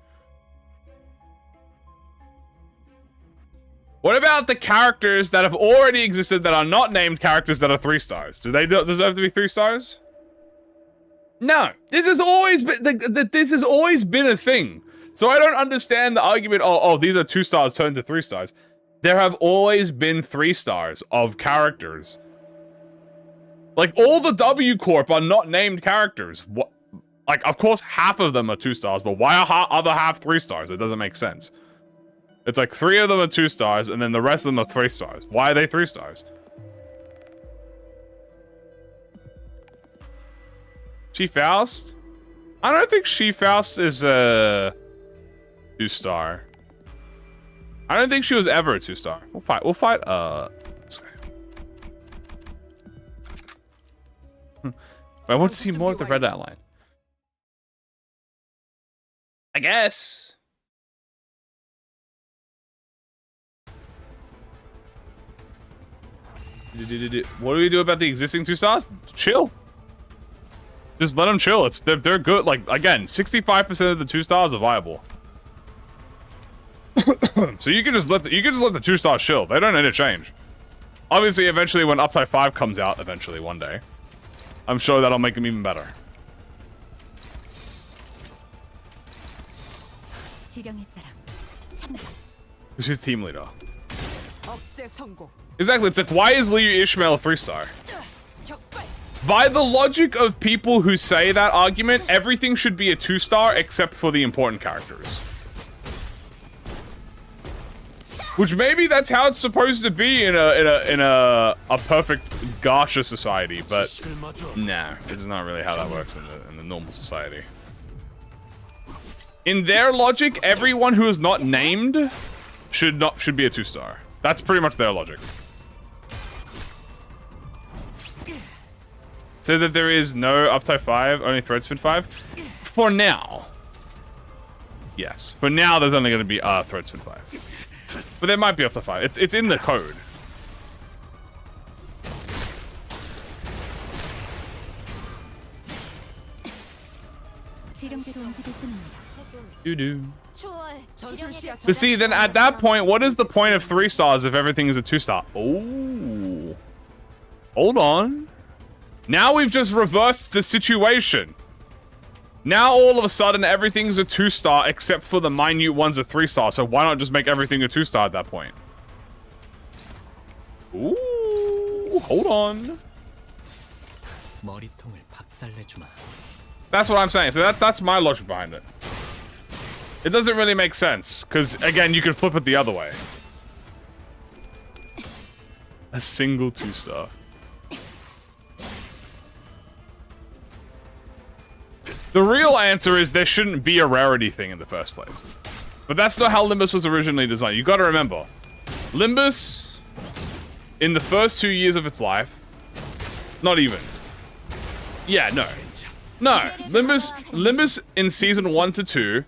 What about the characters that have already existed that are not named characters that are 3-stars? Does it have to be 3-stars? No. This has always been a thing. So I don't understand the argument, oh, these are 2-stars turned to 3-stars. There have always been 3-stars of characters. Like, all the W Corp are not named characters. What? Like, of course, half of them are 2-stars, but why are other half 3-stars? It doesn't make sense. It's like 3 of them are 2-stars, and then the rest of them are 3-stars. Why are they 3-stars? She-Faust? I don't think She-Faust is a 2-star. I don't think she was ever a 2-star. We'll fight, this guy. I want to see more of the red outline. I guess. What do we do about the existing 2 stars? Chill. Just let them chill. They're good. Like, again, 65% of the 2 stars are viable. So you can just let the 2 stars chill. They don't interchange. Obviously, eventually, when Uptype 5 comes out, eventually one day, I'm sure that'll make them even better. She's team leader. Exactly. It's like, why is Liu Ishmael a 3-star? By the logic of people who say that argument, everything should be a 2-star except for the important characters. Which maybe that's how it's supposed to be in a perfect Gacha society, but nah, this is not really how that works in the normal society. In their logic, everyone who is not named should be a 2-star. That's pretty much their logic. So that there is no Uptype 5, only Threadspin 5? For now. Yes. For now, there's only going to be Threadspin 5. But there might be Uptype 5. It's in the code. Doo-doo. But see, then at that point, what is the point of 3 stars if everything is a 2-star? Oh. Hold on. Now we've just reversed the situation. Now all of a sudden everything's a 2-star except for the minute ones a 3-star. So why not just make everything a 2-star at that point? Ooh, hold on. That's what I'm saying. So that's my logic behind it. It doesn't really make sense because again, you can flip it the other way. A single 2-star. The real answer is there shouldn't be a rarity thing in the first place. But that's not how Limbus was originally designed. You gotta remember, Limbus, in the first 2 years of its life, not even. Yeah, no. No, Limbus in season 1 to 2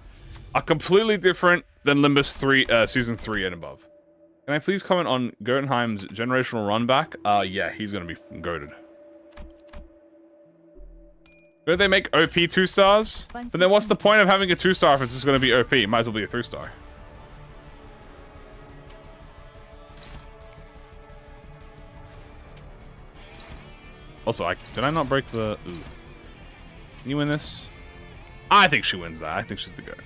are completely different than Limbus 3, season 3 and above. Can I please comment on Gotenheim's generational run back? Yeah, he's gonna be goated. Don't they make OP 2 stars? But then what's the point of having a 2-star if it's just going to be OP? It might as well be a 3-star. Also, did I not break the... Ooh. Can you win this? I think she wins that. I think she's the goat.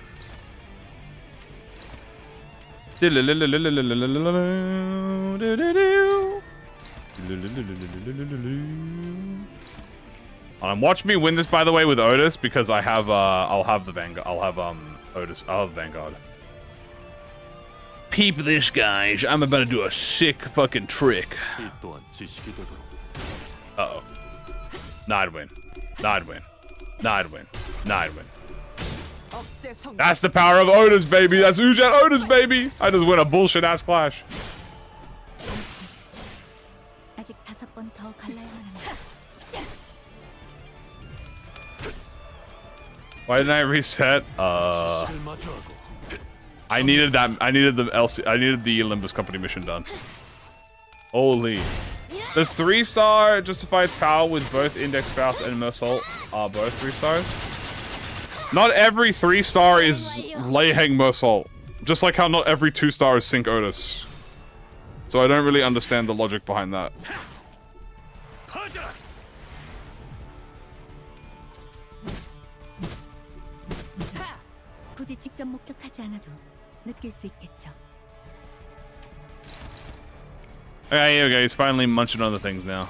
Watch me win this, by the way, with Otis, because I have, I'll have the Vanguard. I'll have, Otis. I'll have Vanguard. Peep this, guys. I'm about to do a sick fucking trick. Uh-oh. Nah, I'd win. Nah, I'd win. Nah, I'd win. Nah, I'd win. That's the power of Otis, baby. That's Ujan Otis, baby. I just win a bullshit-ass clash. Why didn't I reset? I needed that. I needed the Limbus company mission done. Holy. Does 3-star justify its power with both Index Faust and Mersault are both 3 stars? Not every 3-star is Leiheng Mersault. Just like how not every 2-star is Sync Otis. So I don't really understand the logic behind that. 굳이 직접 목격하지 않아도 느낄 수 있겠죠. Okay, here we go. He's finally munching on the things now.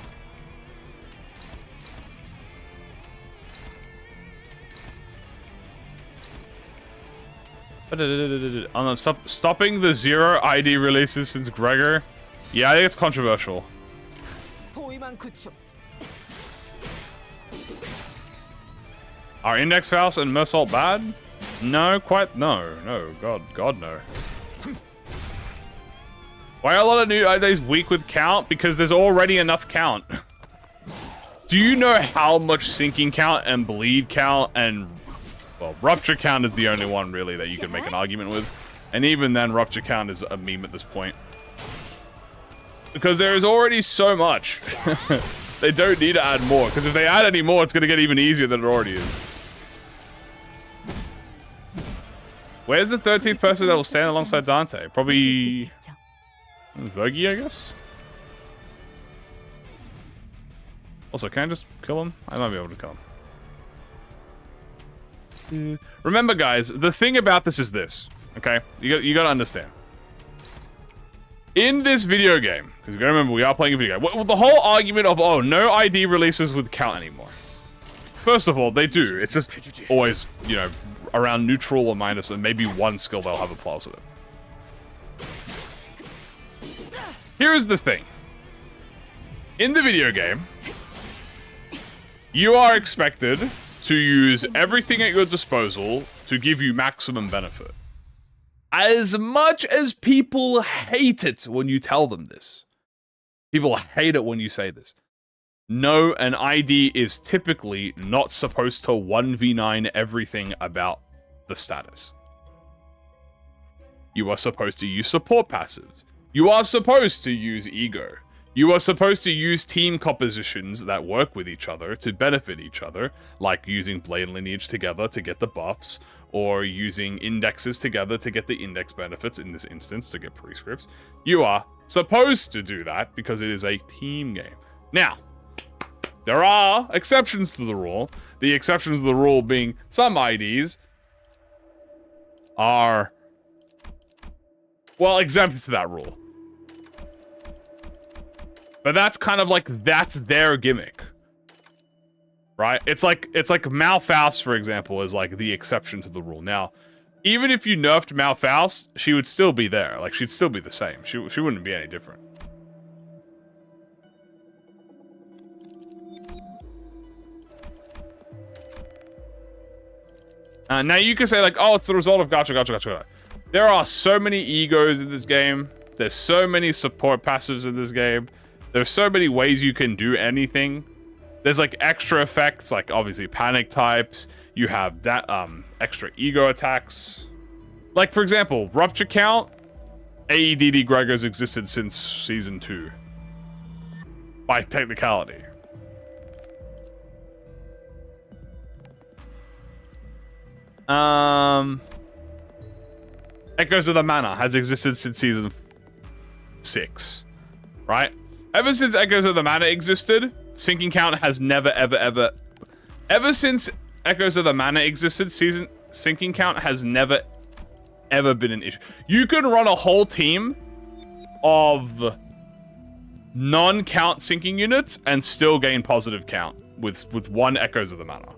Stopping the 0 ID releases since Gregor. Yeah, I think it's controversial. Are Index Faust and Mersault bad? No, no, God, no. Why are a lot of new IDs weak with count? Because there's already enough count. Do you know how much sinking count and bleed count and, well, rupture count is the only one really that you can make an argument with. And even then, rupture count is a meme at this point. Because there is already so much. They don't need to add more, because if they add any more, it's going to get even easier than it already is. Where's the 13th person that will stand alongside Dante? Probably Vergi, I guess? Also, can I just kill him? I might be able to kill him. Remember, guys, the thing about this is this, okay? You gotta understand. In this video game, because you gotta remember, we are playing a video game. Well, the whole argument of, oh, no ID releases with count anymore. First of all, they do. It's just always, you know, around neutral or minus, and maybe one skill they'll have a positive. Here's the thing. In the video game, you are expected to use everything at your disposal to give you maximum benefit. As much as people hate it when you tell them this. People hate it when you say this. No, an ID is typically not supposed to 1v9 everything about the status. You are supposed to use support passives. You are supposed to use ego. You are supposed to use team compositions that work with each other to benefit each other, like using Blade Lineage together to get the buffs, or using indexes together to get the index benefits, in this instance, to get prescripts. You are supposed to do that because it is a team game. Now, there are exceptions to the rule. The exceptions to the rule being some IDs are, well, exempt to that rule. But that's kind of like, that's their gimmick. Right? It's like Malfaust, for example, is like the exception to the rule. Now, even if you nerfed Malfaust, she would still be there. Like, she'd still be the same. She wouldn't be any different. Now you can say like, oh, it's the result of gacha. There are so many egos in this game. There's so many support passives in this game. There's so many ways you can do anything. There's like extra effects, like obviously panic types. You have that extra ego attacks. Like for example, rupture count. AEDD Gregor's existed since season 2. By technicality. Echoes of the Mana has existed since season 6. Right? Ever since Echoes of the Mana existed, sinking count has never, ever... Ever since Echoes of the Mana existed, sinking count has never, ever been an issue. You can run a whole team of non-count sinking units and still gain positive count with one Echoes of the Mana.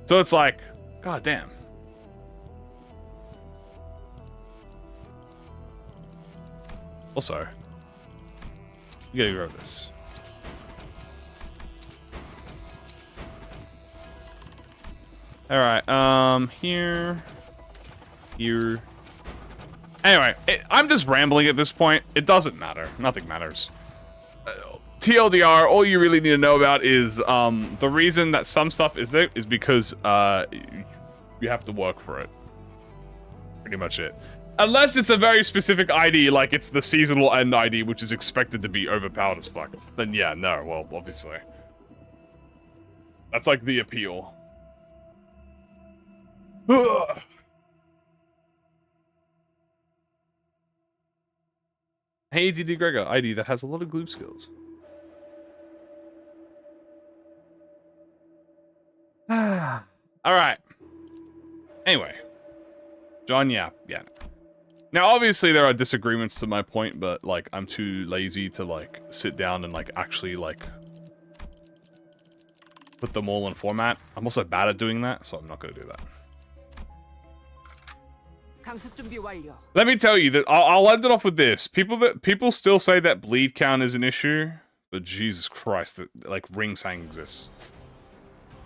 So it's like, god damn. Also, you gotta grow this. Alright, here. Anyway, I'm just rambling at this point. It doesn't matter. Nothing matters. TLDR, all you really need to know about is, the reason that some stuff is there is because, you have to work for it. Pretty much it. Unless it's a very specific ID, like it's the seasonal end ID, which is expected to be overpowered as fuck. Then yeah, no, well, obviously. That's like the appeal. Ugh. Hey, DD Gregor, ID that has a lot of gloop skills. Alright. Anyway. John, yeah. Now, obviously, there are disagreements to my point, but, like, I'm too lazy to, like, sit down and, like, actually, like, put them all in format. I'm also bad at doing that, so I'm not going to do that. Let me tell you that I'll end it off with this. People still say that bleed count is an issue, but Jesus Christ, that like Ring Sang exists.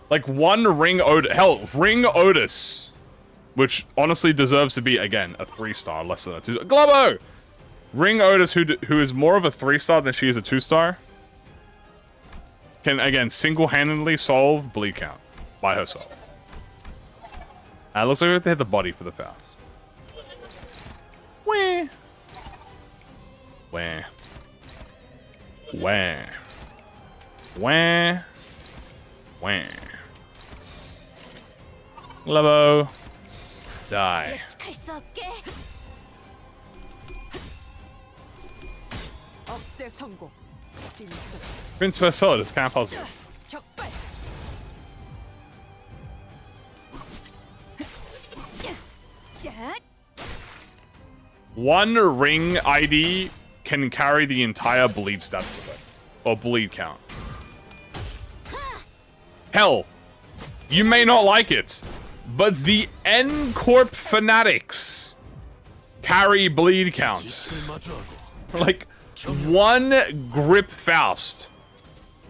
Like one Ring Otis, hell, Ring Otis, which honestly deserves to be again a 3-star, less than a 2-star. Globo, Ring Otis, who is more of a 3-star than she is a 2-star. can again single-handedly solve bleed count by herself. Looks like we have to hit the body for the Faust. Wah. Wah. Wah. Wah. Wah. Levo. Die. 예측할 수 없게. 억제 성공. 진짜 Prince first sword, it's kind of puzzle. 격발. One ring ID can carry the entire bleed stats of it. Or bleed count. Hell, you may not like it, but the N-Corp fanatics carry bleed count. 지식을 마주하고 Like, one grip Faust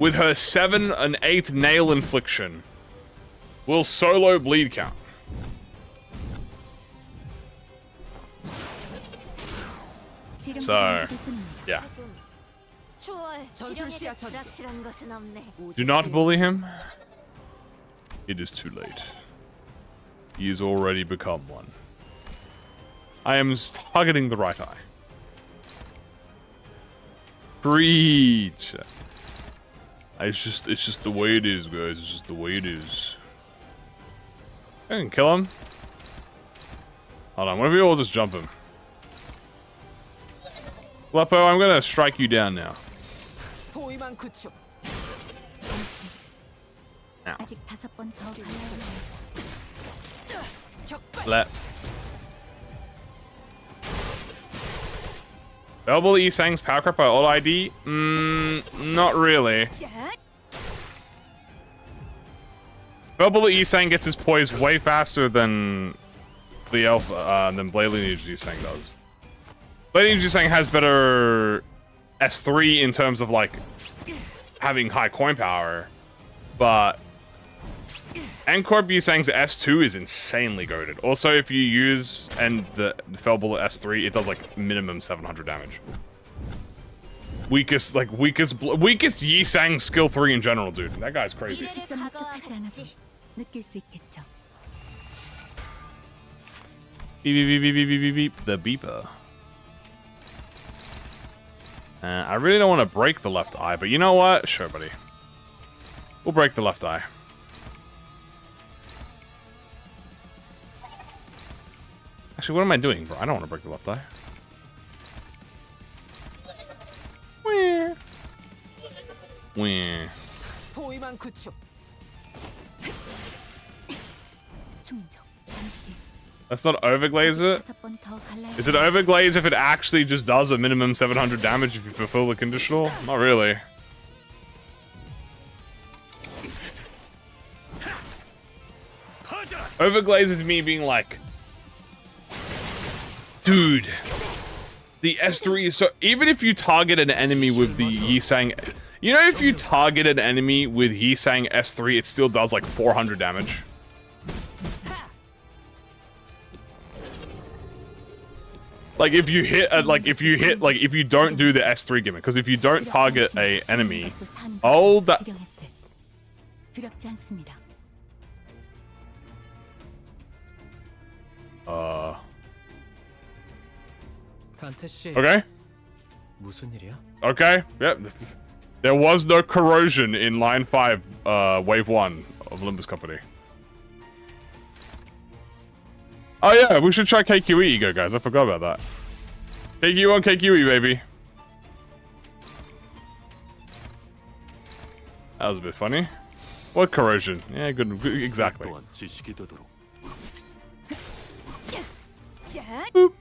with her 7 and 8 nail infliction will solo bleed count. So, yeah. 초월 전술 지령에게 시야 전투. 불확실한 것은 없네. Do not bully him. It is too late. He has already become one. I am targeting the right eye. Preach. It's just the way it is, guys. It's just the way it is. I can kill him. Hold on, what if we all just jump him? Lepo, I'm gonna strike you down now. 포위만 구축. 아직 5번 더 가야 해. 격발. Let. Double Isang's power crop by old ID? Not really. Double Isang gets his poise way faster than the elf, than Blade Lineage Isang does. Blade Lineage Isang has better S3 in terms of like having high coin power, but Ancorp Yisang's S2 is insanely goated. Also, if you use the Fell Bullet S3, it does like minimum 700 damage. Weakest Yisang skill 3 in general, dude. That guy's crazy. 직접 목격하지 않아도 느낄 수 있겠죠. Beep, beep, beep, beep, beep, beep, beep. The beeper. I really don't want to break the left eye, but you know what? Sure, buddy. We'll break the left eye. Actually, what am I doing, bro? I don't want to break the left eye. Wah. Wah. 포위만 구축. 충족. 잠시. Let's not overglaze it. 5번 더 갈라야 Is it overglaze if it actually just does a minimum 700 damage if you fulfill the conditional? Not really. Overglaze is me being like, dude, the S3 is so... Even if you target an enemy with the Yisang... You know, if you target an enemy with Yisang S3, it still does like 400 damage. Like if you hit, if you don't do the S3 gimmick, because if you don't target a enemy, oh that. 두렵지 않습니다. 단테 씨, Okay. 무슨 일이야? Okay. Yep. There was no corrosion in line 5, wave 1 of Limbus Company. Oh yeah, we should try KQE ego, guys. I forgot about that. KQE1, KQE, baby. That was a bit funny. What corrosion? Yeah, good, exactly. 또한 지식이 되도록 Boop.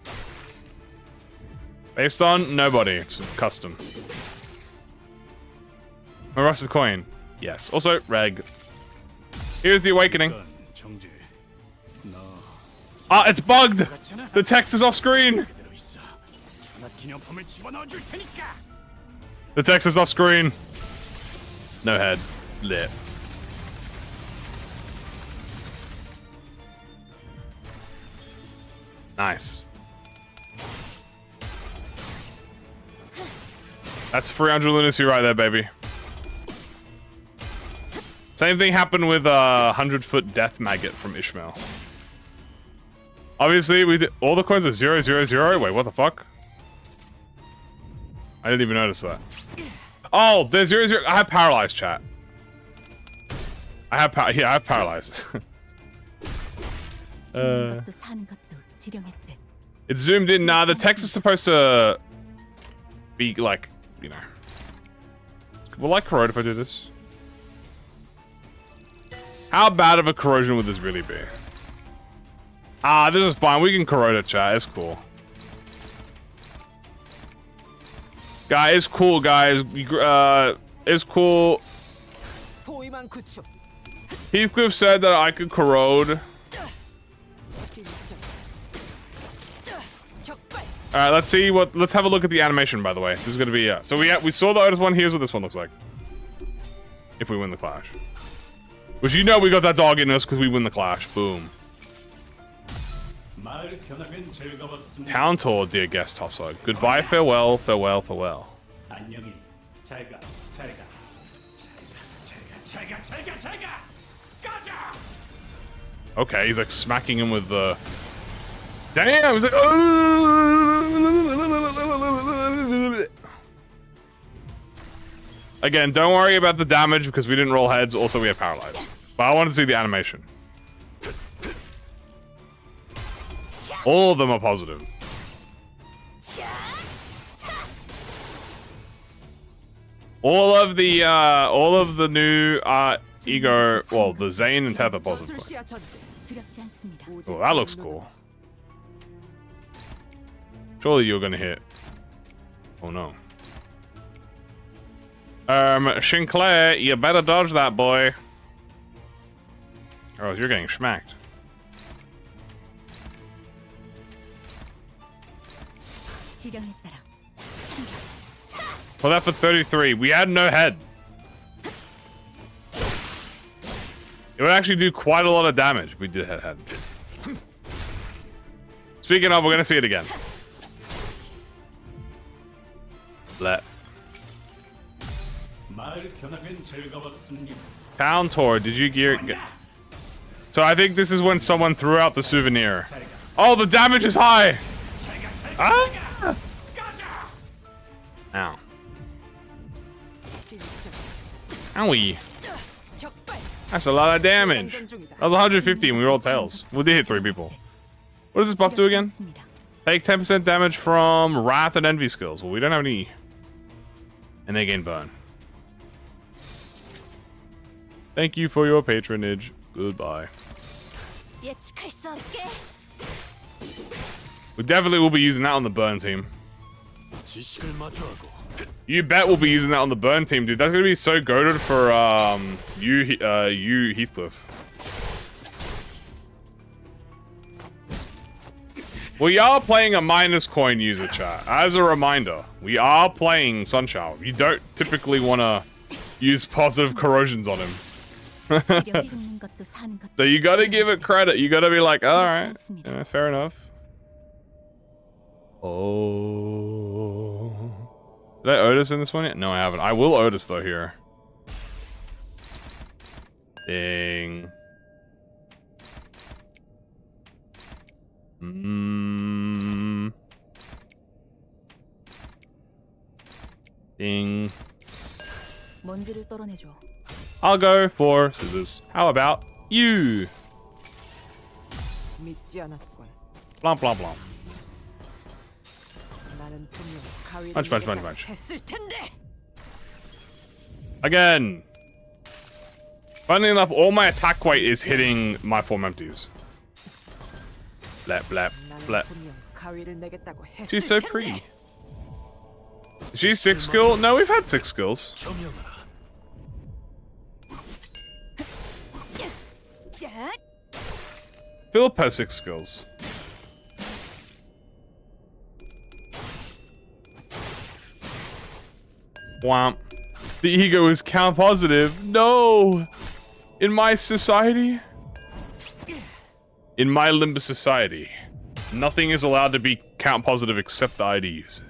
Based on nobody. It's custom. A rusted coin. Yes. Also, reg. Here's the awakening. 정제 나 Ah, it's bugged! The text is off screen! 그대로 있어 하나 기념품을 집어넣어 줄 테니까 The text is off screen. No head. Lit. Nice. That's 300 lunacy right there, baby. Same thing happened with 100-foot death maggot from Ishmael. Obviously, we did, all the coins are 0, 0, 0. Wait, what the fuck? I didn't even notice that. Oh, there's 0, 0. I have paralyzed, chat. I have paralyzed. 것도 사는 것도 지령했대. It's zoomed in. Nah, the text is supposed to be like, you know. Will I corrode if I do this? How bad of a corrosion would this really be? Ah, this is fine. We can corrode it, chat. It's cool. Guys, it's cool, guys. It's cool. 포위만 구축. Heathcliff said that I could corrode. 진짜. 격발. Alright, let's see what. Let's have a look at the animation, by the way. This is gonna be. So we saw the Otis one. Here's what this one looks like. If we win the clash. Which you know we got that dog in us because we win the clash. Boom. Town tour, dear guest tosser. Goodbye, farewell, farewell, farewell. Okay, he's like smacking him with the... Damn! He's like... Again, don't worry about the damage because we didn't roll heads. Also, we have paralyzed. But I want to see the animation. All of them are positive. All of the new ego, well, the Zane and Tether positive. 두렵지 않습니다. Oh, that looks cool. Surely you're gonna hit. Oh no. Sinclair, you better dodge that boy. Or else you're getting schmacked. 지령에 따라 Well, that for 33. We had no head. It would actually do quite a lot of damage if we did head. Speaking of, we're gonna see it again. Let. Town tour. Did you gear? So I think this is when someone threw out the souvenir. Oh, the damage is high. Ah! Ow. Owie. That's a lot of damage. That was 150 and we rolled tails. We did hit 3 people. What does this buff do again? Take 10% damage from Wrath and Envy skills. Well, we don't have any. And they gain burn. Thank you for your patronage. Goodbye. 예측할 수 없게. We definitely will be using that on the burn team. You bet we'll be using that on the burn team, dude. That's gonna be so goated for you Heathcliff. We are playing a minus coin user, chat. As a reminder, we are playing Sunshower. You don't typically want to use positive corrosions on him. So you gotta give it credit. You gotta be like, alright, yeah, fair enough. Oh. Did I Otis in this one yet? No, I haven't. I will Otis though here. Ding. Ding. 먼지를 떨어내줘. I'll go for scissors. How about you? 믿지 않았군. Blum blum blum. 나는 분명 가위를 Punch, punch, punch, 내겠다고 punch. 했을 텐데. Again. Funnily enough, all my attack weight is hitting my form empties. Blap blap 나는 blap. 분명 가위를 내겠다고 했을 She's so 텐데. pretty. Is she 6 skill? No, we've had 6 skills. Philip has 6 skills. Womp. The ego is count positive. No! In my society? In my Limbus society, nothing is allowed to be count positive except the IDs.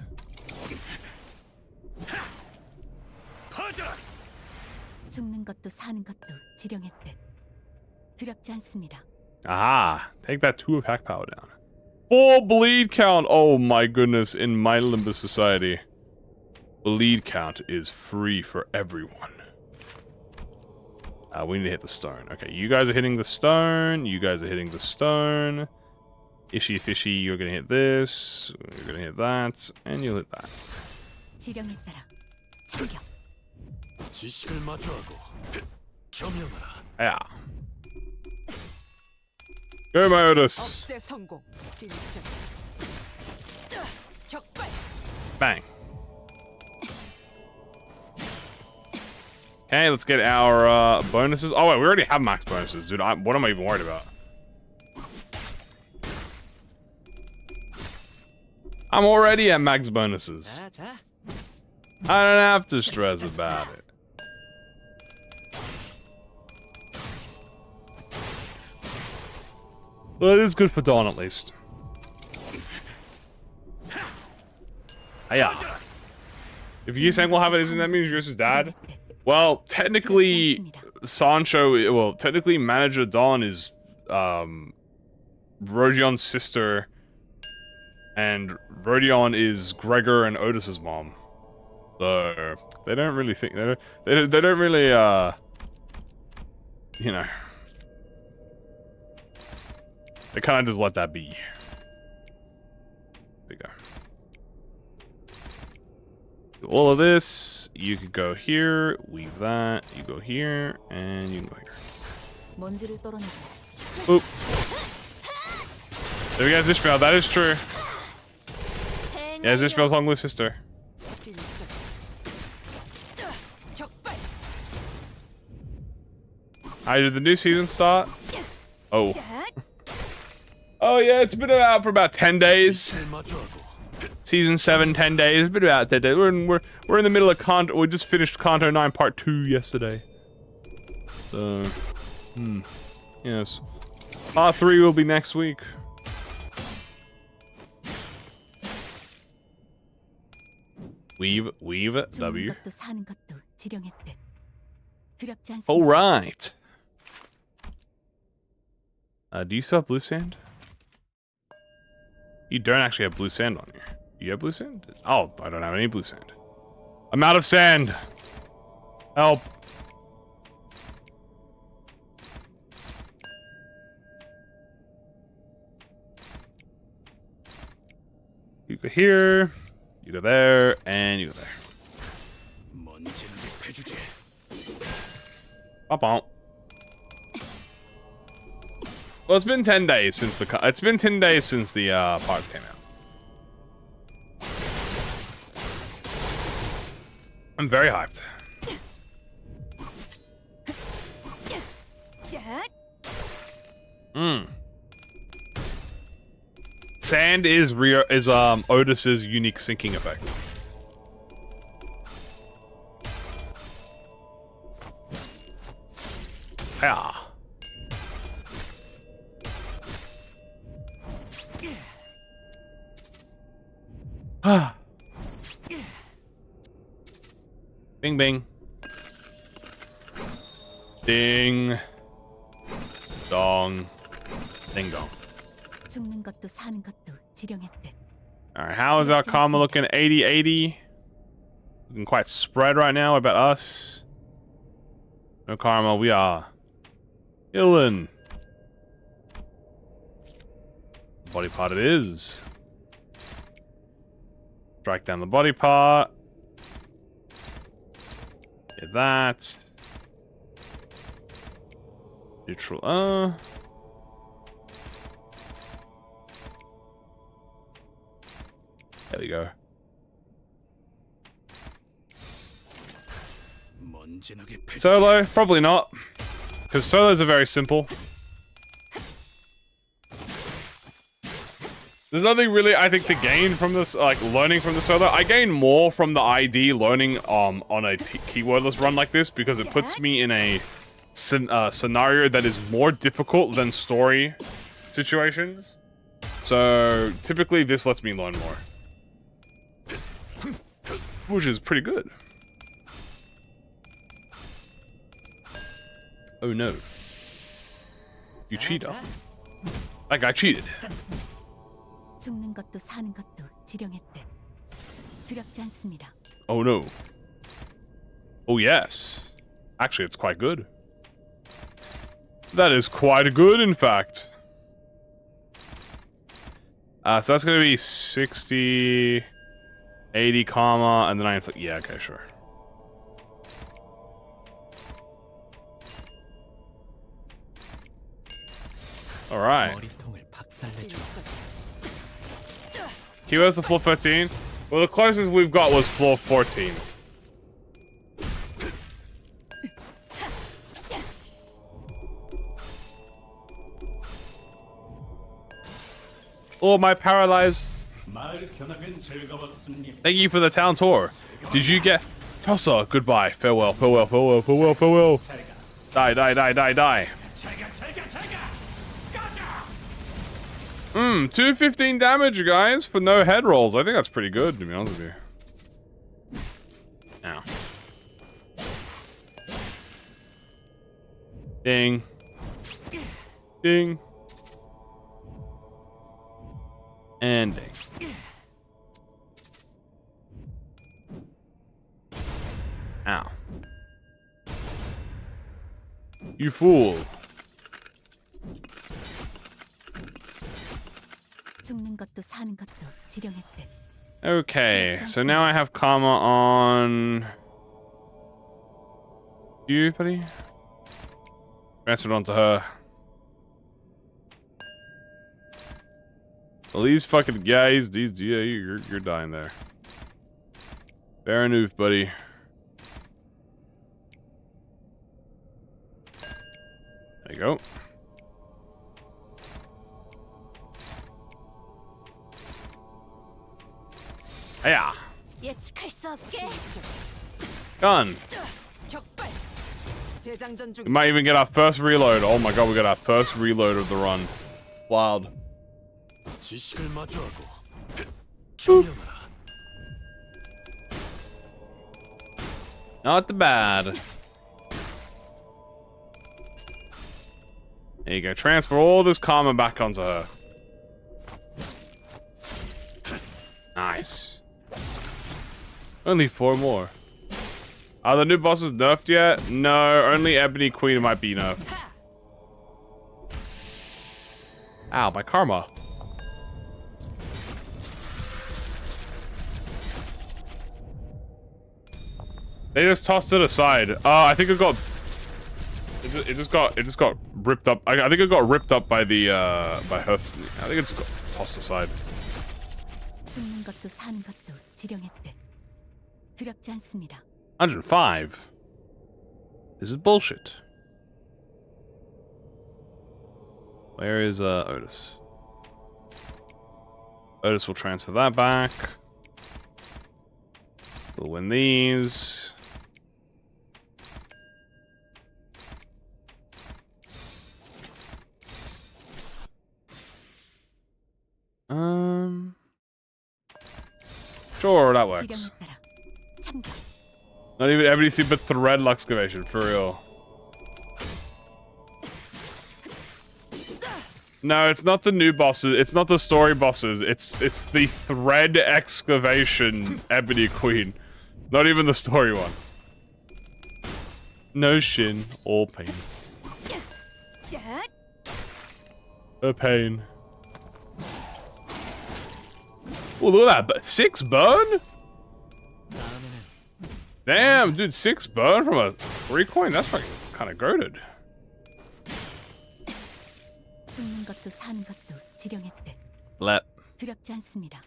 죽는 것도 사는 것도 지령했듯 두렵지 않습니다. Aha, take that 2 attack power down. 4 bleed count. Oh my goodness, in my Limbus society, bleed count is free for everyone. We need to hit the stone. Okay, you guys are hitting the stone. You guys are hitting the stone. Ishy fishy, you're gonna hit this. You're gonna hit that, and you'll hit that. 지령에 따라 참격. 지식을 마주하고 겸용하라. Yeah. Go, my Otis. 억제 성공. 진짜. 격발. Bang. Okay, let's get our bonuses. Oh wait, we already have max bonuses, dude. What am I even worried about? I'm already at max bonuses. 자. I don't have to stress about it. Well, it is good for Dawn at least. Hiya. If you saying we'll have it, isn't that means yours is dad? Well, technically, technically Manager Dawn is, Rodion's sister, and Rodion is Gregor and Otis's mom. So, they don't really think, they don't really, you know. They kind of just let that be. There we go. Do all of this. You could go here, weave that, you go here, and you can go here. 먼지를 떨어내고. Oop. There we go, Zishmael, that is true. Yeah, Zishmael's hungry sister. 진짜. 격발. How did the new season start? Oh. Oh yeah, it's been out for about 10 days. 지식을 마주하고 Season 7, 10 days. It's been about 10 days. We're in the middle of Kanto. We just finished Kanto 9 Part 2 yesterday. So, yes. Part 3 will be next week. Weave, 죽는 W. 것도 사는 것도 지령했듯 두렵지 않습니다. All right. Do you still have blue sand? You don't actually have blue sand on you. You have blue sand? Oh, I don't have any blue sand. I'm out of sand. Help. You go here, you go there, and you go there. 먼지는 입혀주지. Pop on. Well, it's been 10 days since the parts came out. I'm very hyped. Sand is Otis's unique sinking effect. Yeah. Bing bing. Ding. Dong. Ding dong. 죽는 것도 사는 것도 지령했듯. Alright, how is our karma looking? 80-80. Looking quite spread right now. What about us? No karma, we are illin. Body part it is. Strike down the body part. Get that. Neutral, There we go. 먼지나게 패주지. Solo? Probably not. Because solos are very simple. There's nothing really, I think, to gain from this, like, learning from the solo. I gain more from the ID learning on a keywordless run like this because it puts me in a scenario that is more difficult than story situations. So, typically, this lets me learn more. Which is pretty good. Oh no. You cheater. That guy cheated. 죽는 것도 사는 것도 지령했대. 두렵지 않습니다. Oh no. Oh yes. Actually, it's quite good. That is quite good, in fact. So that's gonna be 60, 80 karma, and then I inflict. Yeah, okay, sure. All right. 머리통을 박살내줘. He was the floor 13. Well, the closest we've got was floor 14. Oh, my paralyzed. Thank you for the town tour. Did you get... Tossa, goodbye. Farewell, farewell, farewell, farewell, farewell. Die, die, die, die, die. 215 damage, guys, for no head rolls. I think that's pretty good, to be honest with you. Ow. Ding. Ding. And ding. Ow. You fool. 죽는 것도 사는 것도 지령했대. Okay, so now I have karma on you, buddy. Transferred onto her. Well, these fucking guys, yeah, you're dying there. Fair enough, buddy. There you go. Yeah. 예측할 수 없게. Done. 격발. 재장전 중. We might even get our first reload. Oh my god, we got our first reload of the run. Wild. 지식을 마주하고 Boop. Not bad. There you go. Transfer all this karma back onto her. Nice. Only 4 more. Are the new bosses nerfed yet? No, only Ebony Queen might be nerfed. Ow, my karma. They just tossed it aside. I think it got. It just got ripped up. I think it got ripped up by the by her. I think it just got tossed aside. 죽는 것도 사는 것도 지령했대. 두렵지 않습니다. 105. This is bullshit. Where is Otis? Otis will transfer that back. We'll win these. Sure, that works. 지령에 따라 참가. Not even every super thread luxcavation, for real. No, it's not the new bosses. It's not the story bosses. It's the thread excavation Ebony Queen. Not even the story one. No shin or pain. A pain. Oh, look at that. 6 burn? Damn, dude, 6 burn from a 3 coin? That's fucking kind of goated. 죽는 것도 사는 것도 지령했대. Let. 두렵지 않습니다.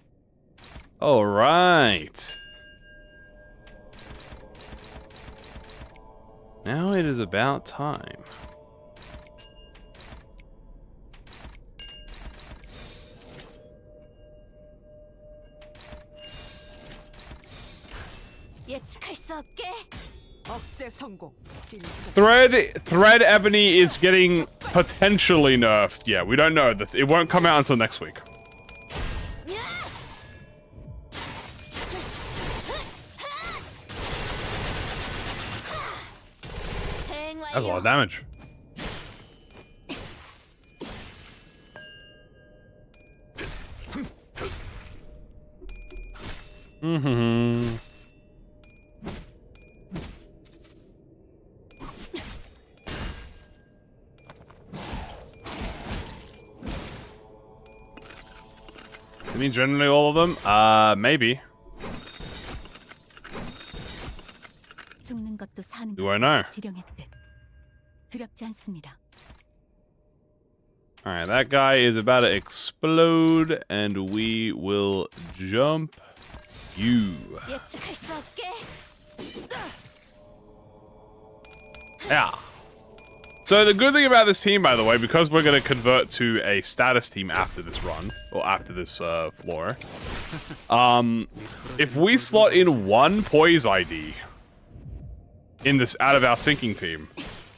Alright. Now it is about time. 예측할 수 없게. 억제 성공. 진짜. Thread Ebony is getting potentially nerfed. Yeah, we don't know. It won't come out until next week. That's a lot of damage. Mm-hmm. You mean generally all of them? Maybe. 죽는 것도 사는 Do I know? 것도 지령했듯 두렵지 않습니다. Alright, that guy is about to explode, and we will jump you. 예측할 수 없게. Yeah. So the good thing about this team, by the way, because we're going to convert to a status team after this run, or after this floor, if we slot in one poise ID in this out of our sinking team,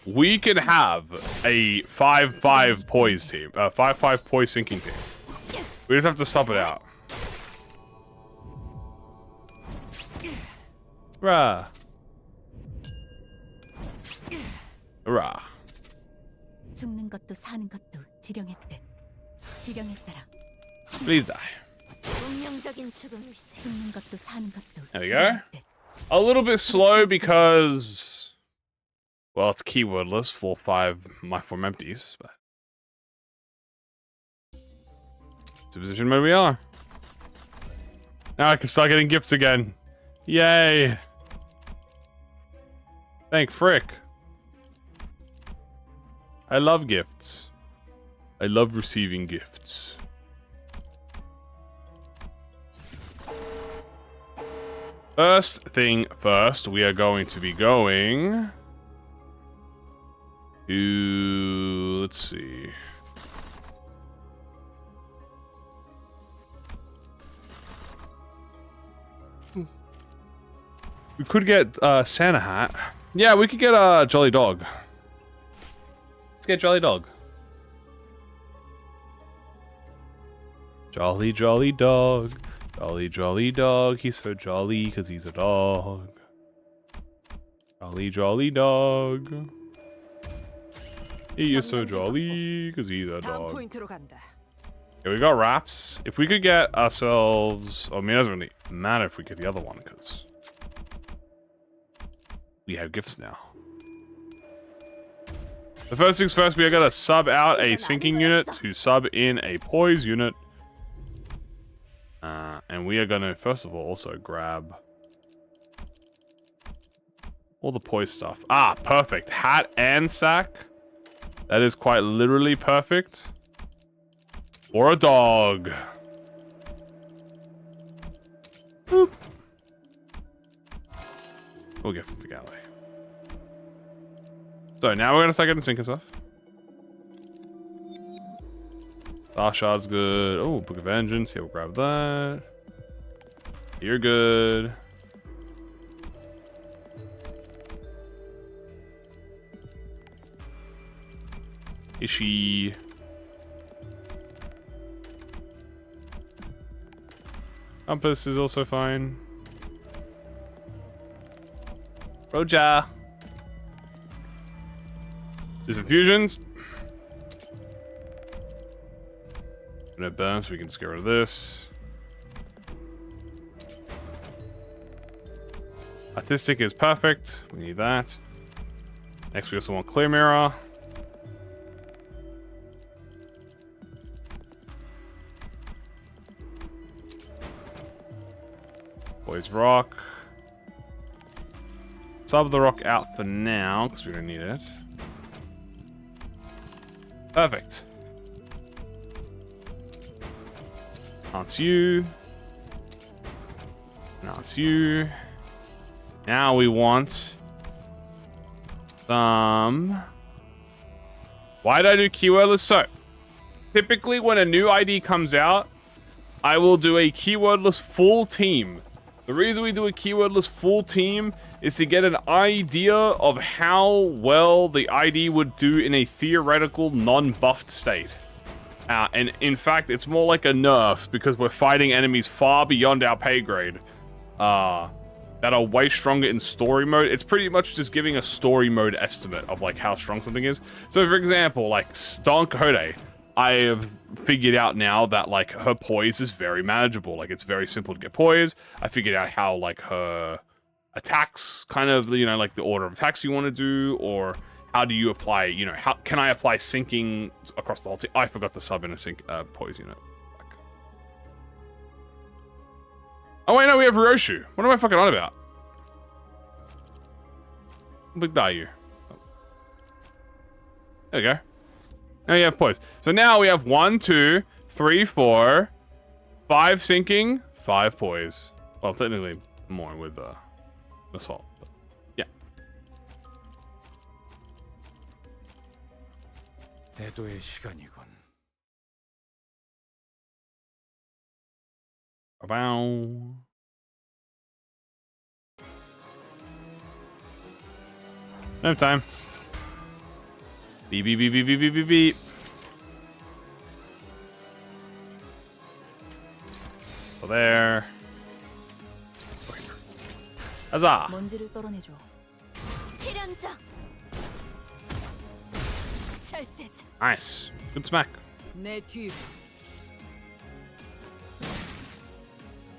we can have a 5-5 poise team, 5-5 poise sinking team. We just have to sub it out. Rah. Rah. 죽는 것도 사는 것도 지령했듯 지령에 따라. Please die. 운명적인 죽음을 죽는 것도 사는 것도. There we go. A little bit slow because, well, it's keywordless, floor 5, my form empties, but to position where we are. Now I can start getting gifts again. Yay! Thank frick. I love gifts. I love receiving gifts. First thing first, we are going to be going to, let's see. We could get Santa hat. Yeah, we could get a Jolly Dog. Let's get Jolly Dog. Jolly, jolly dog. Jolly, jolly dog. He's so jolly because he's a dog. Jolly, jolly dog. He is so jolly because he's a 다음 dog. 포인트로 간다. Okay, we got wraps. If we could get ourselves... I mean, it doesn't really matter if we get the other one because we have gifts now. The first things first, we are going to sub out a sinking unit to sub in a poise unit. And we are going to, first of all, also grab all the poise stuff. Ah, perfect. Hat and sack. That is quite literally perfect. For a dog. Boop. We'll get from the galley. So now we're going to start getting sinking stuff. Star Shard's good. Oh, Book of Vengeance. Yeah, we'll grab that. You're good. Ishi. Compass is also fine. Roja. There's infusions. Gonna burn so we can just get rid of this. Artistic is perfect. We need that. Next, we also want Clear Mirror. Poise Rock. Sub the rock out for now, because we don't need it. Perfect. That's you. That's you. Now we want some... Why did I do keywordless? So, typically when a new ID comes out, I will do a keywordless full team. The reason we do a keywordless full team is to get an idea of how well the ID would do in a theoretical non-buffed state. And in fact, it's more like a nerf because we're fighting enemies far beyond our pay grade. That are way stronger in story mode. It's pretty much just giving a story mode estimate of like how strong something is. So for example, like Don Quixote, I have figured out now that like her poise is very manageable. Like it's very simple to get poise. I figured out how like her attacks kind of, you know, like the order of attacks you want to do, or how do you apply, you know, how can I apply sinking across the whole team? I forgot to sub in a sync poise unit. Oh wait, no, we have Ryoshu. What am I fucking on about? Big die you. There we go. Now you have poise. So now we have 1, 2, 3, 4, 5 sinking, 5 poise. Well, technically more with assault. But yeah. 대도의 시간이군. Bow. No time. Beep, beep, beep, beep, beep, beep, beep, beep. So there. Okay. Huzzah. 먼지를 떨어내줘. 필연적. 절대적. Nice. Good smack. 내 뒤.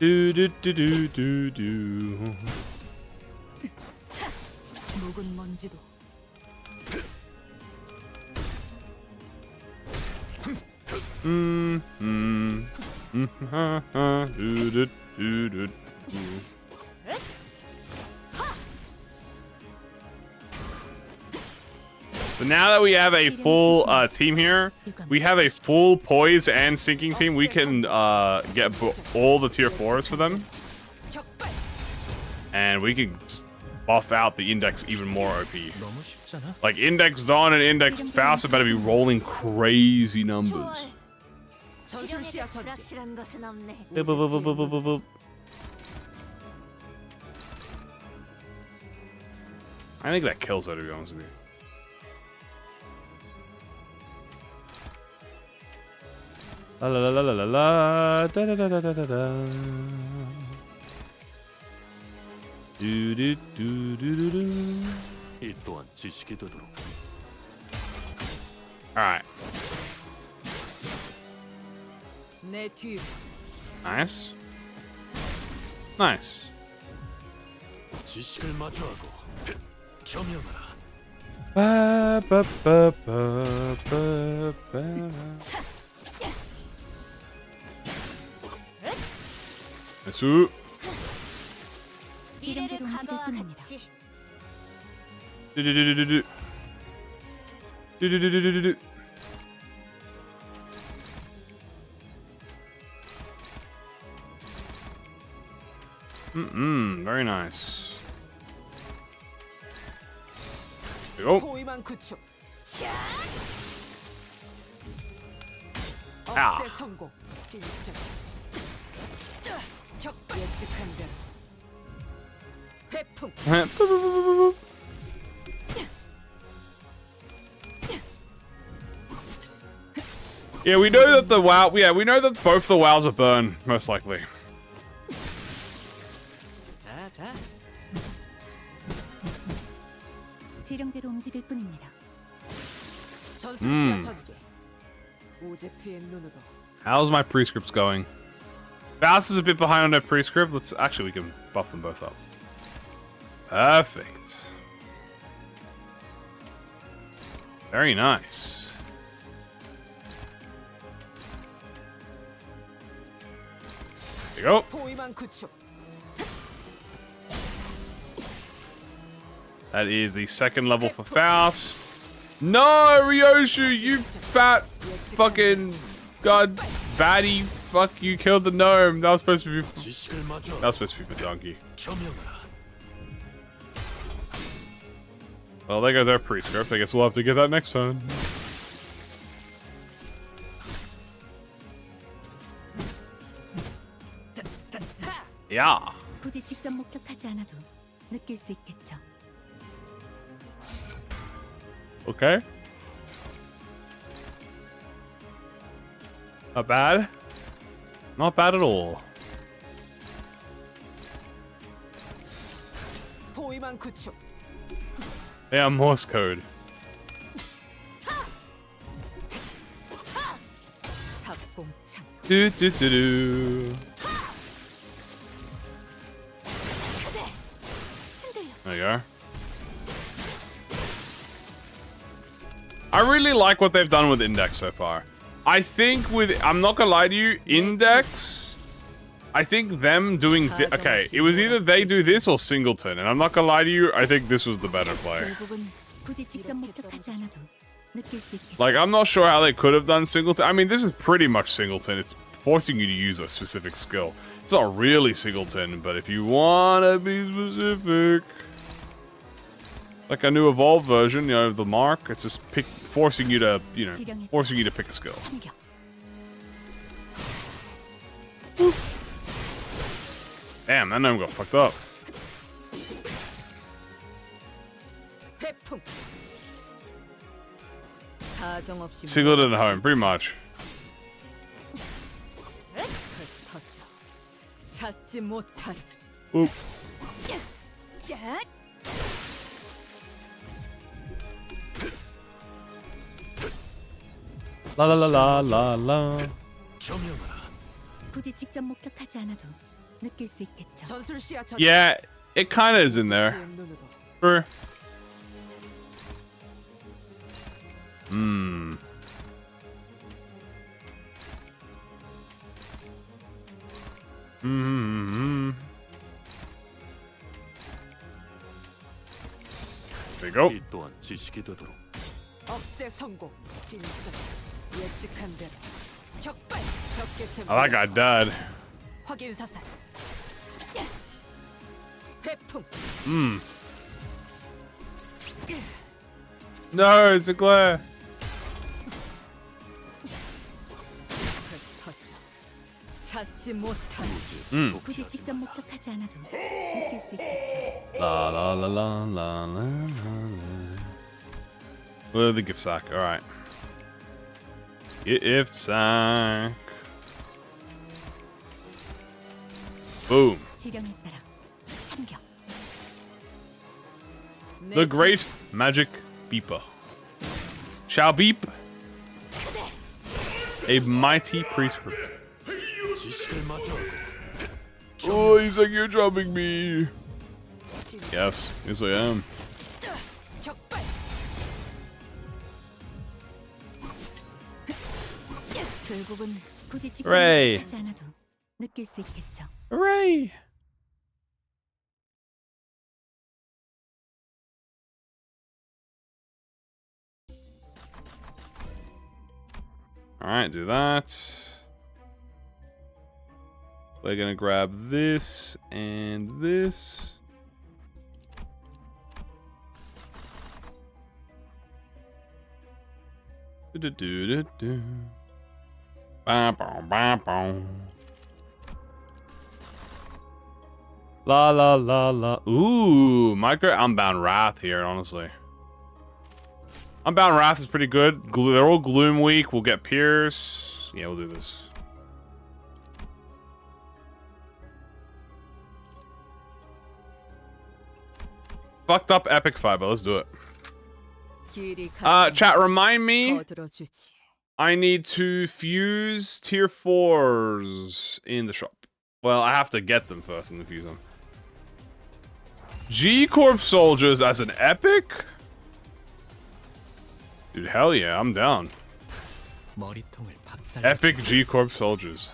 Do do do do do do. 묵은 먼지도. Do do do do do. So now that we have a full team here, we have a full poise and sinking team. We can get all the tier 4s for them, and we can just buff out the index even more OP. 너무 쉽잖아. Like index Dawn and index Faust are about to be rolling crazy numbers. 전술 시야 전개. Boop, boop, boop, boop, boop, boop, boop. I think that kills her, to be honest with you. La la la la la la da da da da da da da. Do do do do do do. 이 또한 지식이 되도록. All right, 내 뒤. nice, nice. 지식을 마주하고 겸용하라. Ba ba ba ba ba ba. Nice. 지름대로 움직일 뿐입니다. Do do do do do do. Do do do do do do. Very nice. There you go. 포위만 구축. 아. 억제 성공. 진짜. 격발 예측한 대로. 회풍. Yeah, we know that the WoW. Yeah, we know that both the WoWs are burn, most likely. 자, 자. 지름대로 움직일 뿐입니다. 전술 시야 전개. 오젝트의 눈으로. How's my prescripts going? Faust is a bit behind on their prescript. Let's actually, we can buff them both up. Perfect. Very nice. There you go. 포위만 구축. That is the second level for Faust. No, Ryoshu, you fat fucking god baddie. Fuck, you killed the gnome. That was supposed to be 지식을 마주하고 that was supposed to be for Donkey. 겸용하라. Well, there goes our prescript. I guess we'll have to get that next time. Yeah. 굳이 직접 목격하지 않아도 느낄 수 있겠죠. Okay. Not bad. Not bad at all. 포위만 구축. Yeah, Morse code. Do do do do. There you go. I really like what they've done with Index so far. I think with, I'm not gonna lie to you, Index, I think them doing, okay, it was either they do this or Singleton, and I'm not gonna lie to you, I think this was the better play. Like, I'm not sure how they could have done Singleton. I mean, this is pretty much Singleton. It's forcing you to use a specific skill. It's not really Singleton, but if you wanna be specific, like a new evolved version, you know, the mark, it's just forcing you to, you know, forcing you to pick a skill. Woo. Damn, that gnome got fucked up. Singleton at home, pretty much. Oop. La la la la la la. 전술 시야 전. Yeah, it kind of is in there. Sure. Hmm. Hmm. There you go. 이 또한 지식이 되도록. 억제 성공. 진짜 예측한 대로. 격발. 적개체. Oh, that guy died. 확인 사살. 회풍. Hmm. No, it's a glare. 터져. 찾지 못한. 굳이 직접 목격하지 않아도 느낄 수 있겠죠. La la la la la la la. Well, the gift sack. All right. Gift sack. Boom. 지령에 따라 참격. The great magic beeper. Shall beep. A mighty priesthood. 지식을 마저. Oh, he's like, you're dropping me. Yes, yes I am. 격발. 결국은 굳이 직접 Hooray. 목격하지 않아도 느낄 수 있겠죠. Hooray! Alright, do that. We're gonna grab this and this. Do-do-do-do-do. Ba-bom-ba-bom. La la la la. Ooh, micro Unbound Wrath here, honestly. Unbound Wrath is pretty good. They're all Gloom weak. We'll get Pierce. Yeah, we'll do this. Fucked up epic fiber. Let's do it. Chat, remind me. 거들어주지. I need to fuse tier 4s in the shop. Well, I have to get them first and then fuse them. G-Corp soldiers as an epic? Dude, hell yeah, I'm down. 머리통을 박살. Epic G-Corp soldiers.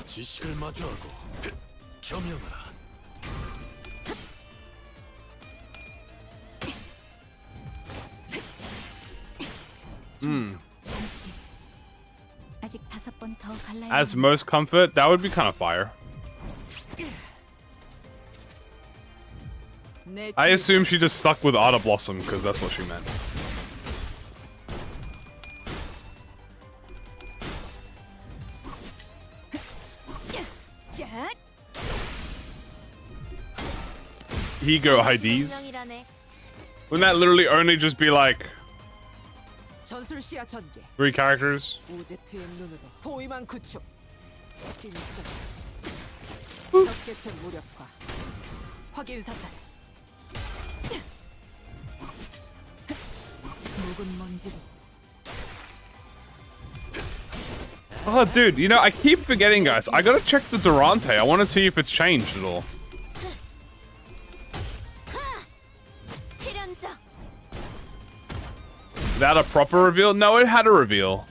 지식을 마주하고 겸용하라. 아직 5번 더 갈라야 As most comfort, that would be kind of fire. 내 I assume she just stuck with Otter Blossom because that's what she meant. Ego IDs? Wouldn't that literally only just be like 전술 시야 전개. 3 characters? 오제트의 눈으로 포위망 구축. 진짜. 적개체 무력화. 확인 사살. 묵은 먼지로. Oh, dude, you know, I keep forgetting, guys. I gotta check the Durante. I want to see if it's changed at all. That a proper reveal? No, it had a reveal.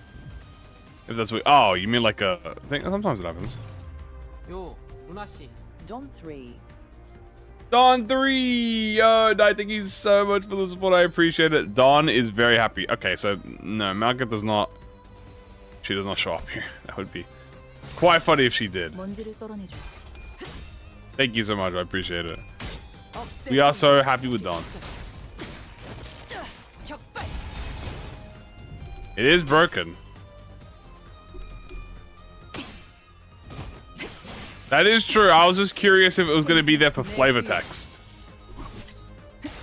If that's what. Oh, you mean like a thing? Sometimes it happens. 요, 루나 씨. Don 3. Don 3! Yo, thank you so much for the support. I appreciate it. Don is very happy. Okay, so no, Malka does not. She does not show up here. That would be quite funny if she did. Thank you so much. I appreciate it. We are so happy with Don. It is broken. That is true. I was just curious if it was going to be there for flavor text.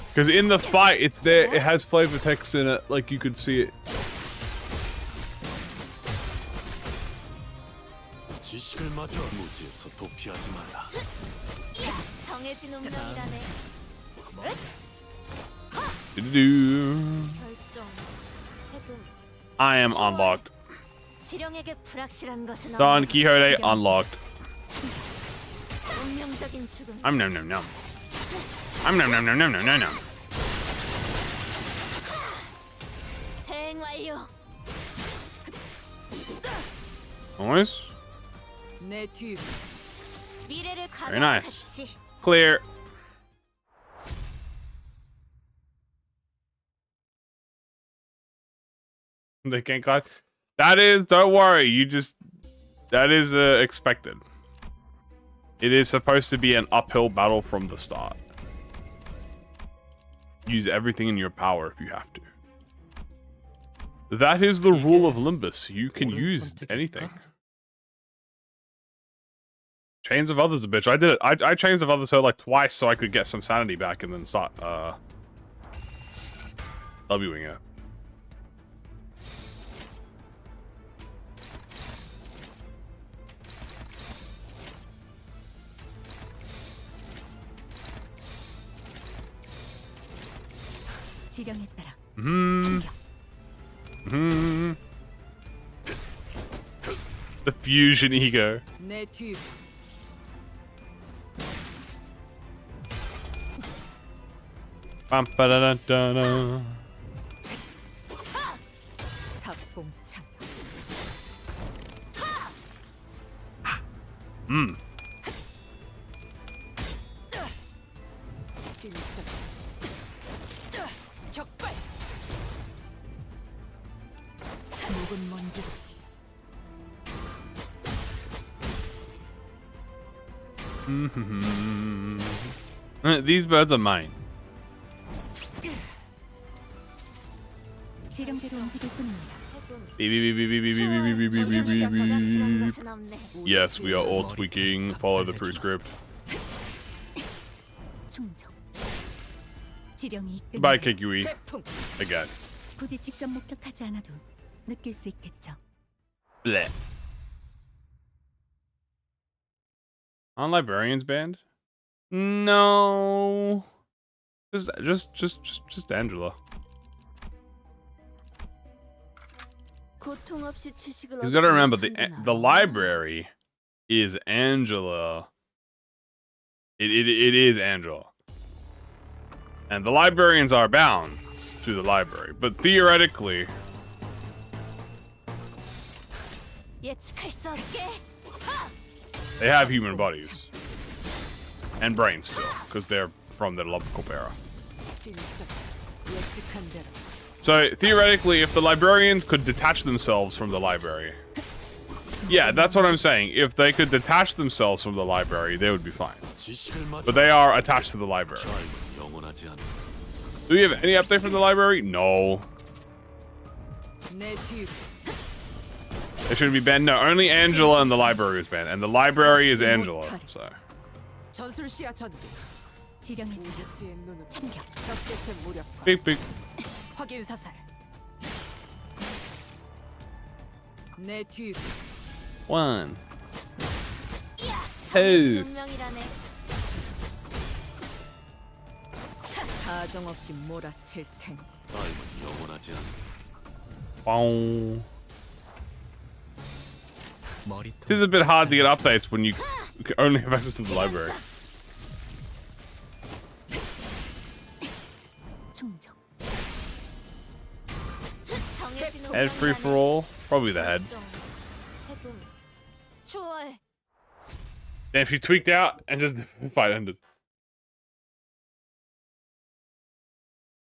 Because in the fight, it's there. It has flavor text in it. Like, you could see it. I am unlocked. Don Quixote unlocked. I'm nom nom nom. I'm nom nom nom nom nom nom nom. Nice. Very nice. Clear. They can't clap. That is, don't worry. You just, that is expected. It is supposed to be an uphill battle from the start. Use everything in your power if you have to. That is the rule of Limbus. You can use anything. Chains of Others a bitch. I did it. I Chains of Others her like twice so I could get some sanity back and then start Wing it. The fusion ego. Bum, ba, da, da, da, da. These birds are mine. Yes, we are all tweaking. Follow the prescript. Bye, Kamui. Again. Bleh. On Librarians banned? No. Just Angela. He's got to remember the library is Angela. It is Angela. And the librarians are bound to the library, but theoretically they have human bodies and brains still, because they're from the Logical era. So theoretically, if the librarians could detach themselves from the library, yeah, that's what I'm saying. If they could detach themselves from the library, they would be fine. But they are attached to the library. Do we have any update from the library? No. They shouldn't be banned. No, only Angela and the library is banned, and the library is Angela. So. Beep beep. One. Two. Boom. 머리통. It is a bit hard to get updates when you only have access to the library. 충정. Head free for all? Probably the head. 좋아해. Damn, she tweaked out and just the fight ended.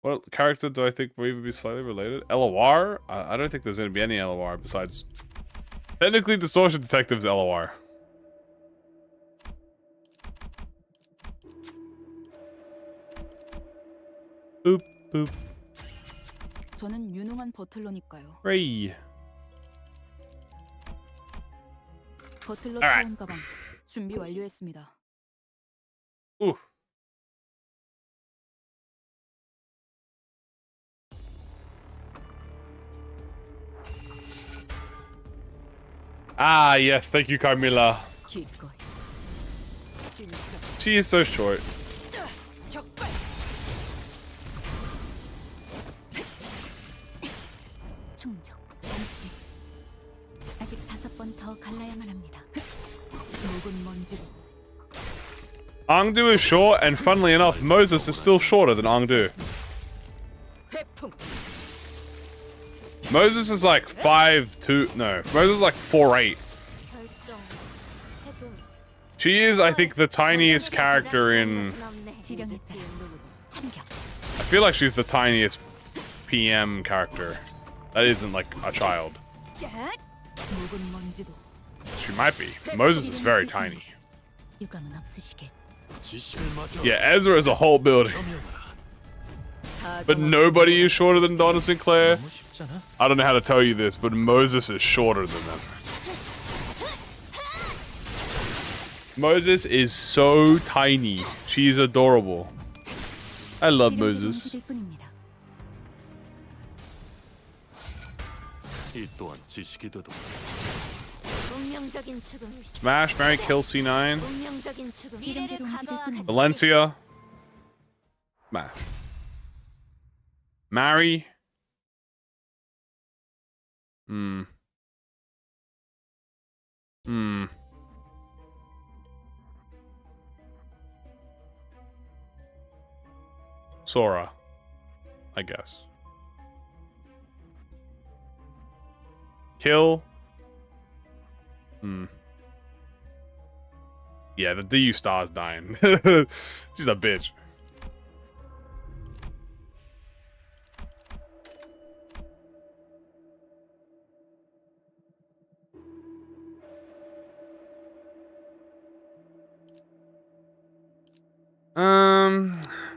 What character do I think will even be slightly related? LOR? I don't think there's going to be any LOR besides... Technically, Distortion Detective's LOR. Boop, boop. 저는 유능한 버틀러니까요. Ray. 버틀러 Alright. 차원 가방 준비 완료했습니다. Ooh. Ah, yes, thank you, Carmilla. 기꺼이. 진짜 She is so short. 격발. 충정. 잠시. 아직 5번 더 갈라야만 합니다. 묵은 먼지로 Angdu is short, and funnily enough, Moses is still shorter than Angdu. 회풍. Moses is like 5'2". No, Moses is like 4'8". 결정. 해동. She is, I think, the tiniest character in... 지령에 따라 참격. I feel like she's the tiniest PM character. That isn't like a child. 묵은 먼지도 She might be. Moses is very tiny. 유감은 없으시게. Yeah, Ezra is a whole building. But nobody is shorter than Donna Sinclair. 너무 쉽잖아. I don't know how to tell you this, but Moses is shorter than them. Moses is so tiny. She's adorable. I love Moses. 움직일 뿐입니다. 이 또한 지식이도록 운명적인 죽음. Smash, marry, kill C9. 운명적인 죽음. 지령대로 움직일 뿐입니다. Valencia. Smash. Marry. Sora, I guess. Kill. Yeah, the DU star's dying. She's a bitch.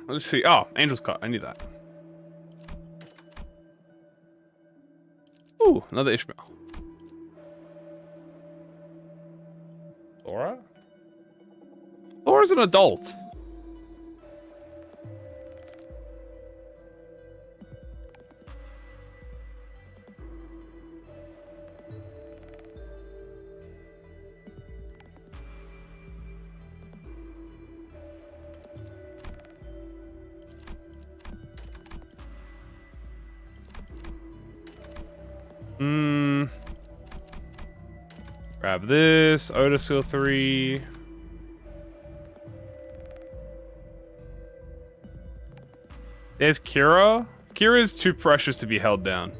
Let's see. Oh, Angel's Cut. I need that. Ooh, another Ishmael. Laura? Laura's an adult. Grab this. Otisil 3. There's Kira. Kira's too precious to be held down.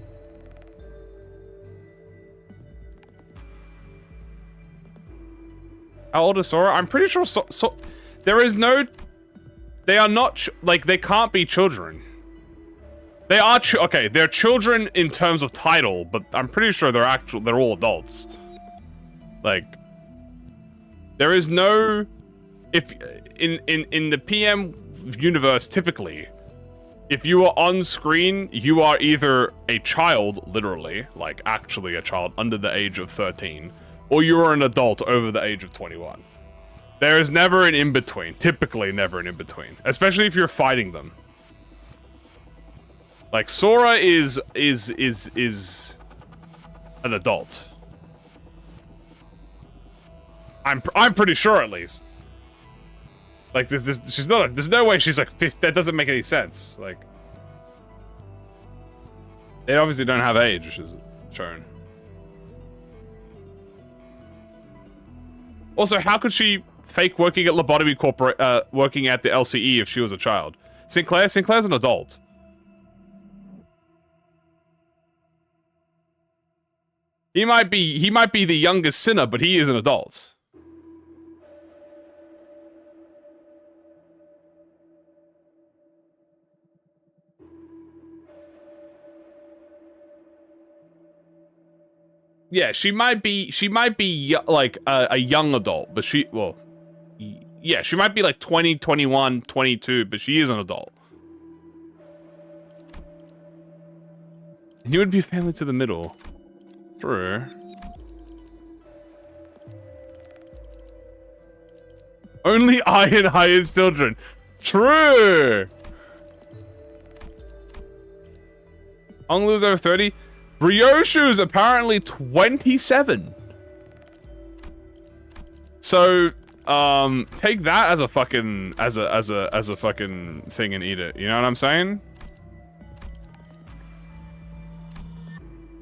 How old is Sora? I'm pretty sure there is no... They are not... Like, they can't be children. They are... Okay, they're children in terms of title, but I'm pretty sure they're all adults. Like... There is no... If... In the PM universe, typically... If you are on screen, you are either a child, literally, like actually a child under the age of 13, or you are an adult over the age of 21. There is never an in-between. Typically never an in-between. Especially if you're fighting them. Like, Sora is an adult. I'm pretty sure, at least. Like, she's not. There's no way she's like 50. That doesn't make any sense. Like, they obviously don't have age, which is shown. Also, how could she fake working at Lobotomy working at the LCE if she was a child? Sinclair's an adult. He might be the youngest sinner, but he is an adult. Yeah, she might be like a young adult, but yeah, she might be like 20, 21, 22, but she is an adult. And you would be family to the middle. True. Only Iron hires children. True. Honglu's over 30. Ryoshu's apparently 27. So, take that as a fucking as a fucking thing and eat it. You know what I'm saying?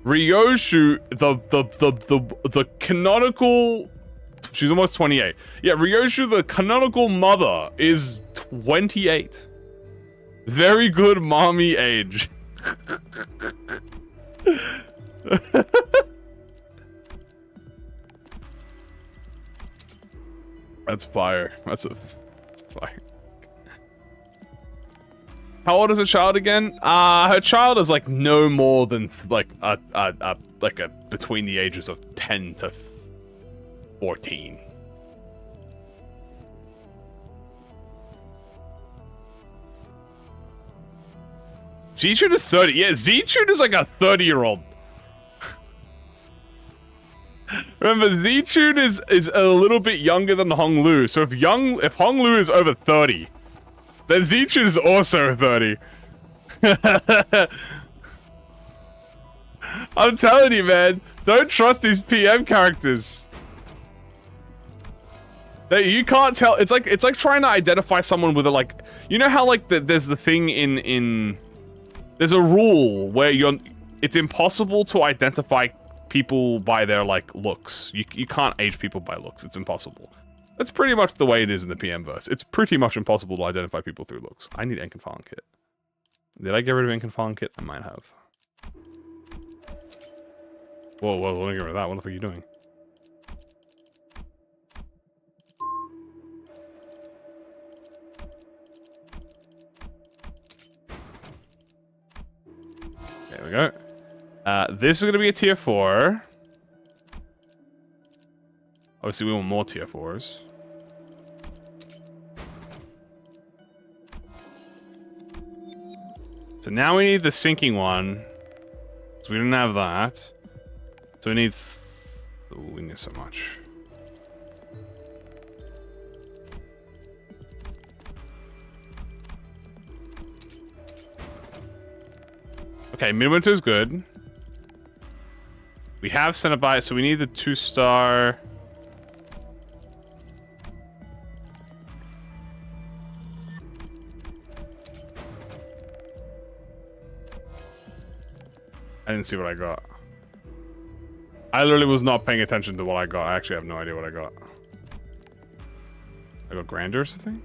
Ryoshu, the canonical, she's almost 28. Yeah, Ryoshu, the canonical mother, is 28. Very good mommy age. That's fire. That's fire. How old is her child again? Her child is like no more than like between the ages of 10 to 14. Z-Tune is 30. Yeah, Z-Tune is like a 30-year-old. Remember, Z-Tune is a little bit younger than Honglu. So if Honglu is over 30, then Z-Tune is also 30. I'm telling you, man. Don't trust these PM characters. You can't tell. It's like trying to identify someone with a, like, you know how like there's the thing in there's a rule where it's impossible to identify people by their like looks. You can't age people by looks. It's impossible. That's pretty much the way it is in the PM verse. It's pretty much impossible to identify people through looks. I need Enkin Filing Kit. Did I get rid of Enkin Filing Kit? I might have. Whoa, let me get rid of that. What the fuck are you doing? There we go. This is going to be a tier 4. Obviously, we want more tier 4s. So now we need the sinking one. So we didn't have that. So we need... Ooh, we need so much. Okay, Midwinter is good. We have Cenobite, so we need the 2-star. I didn't see what I got. I literally was not paying attention to what I got. I actually have no idea what I got. I got Grandeur or something?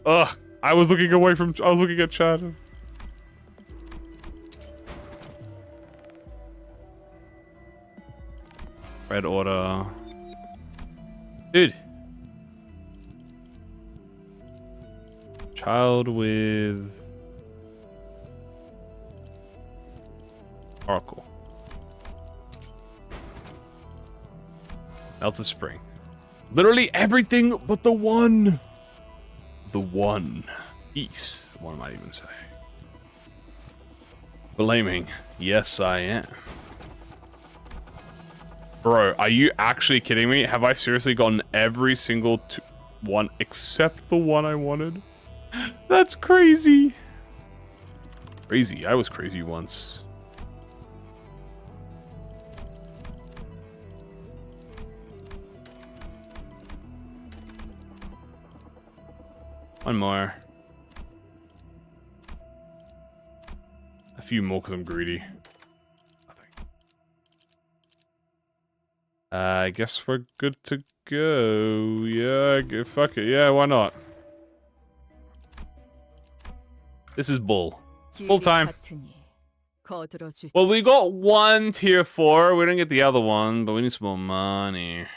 Ugh! I was looking away from... I was looking at chat. Red Order. Dude. Child with... Oracle. Melted Spring. Literally everything but the one. The one. East. What am I even saying? Blaming. Yes, I am. Bro, are you actually kidding me? Have I seriously gotten every single one except the one I wanted? That's crazy. Crazy. I was crazy once. One more. A few more because I'm greedy. I guess we're good to go. Yeah, fuck it. Yeah, why not? This is bull. Full time. Well, we got one tier 4. We didn't get the other one, but we need some more money.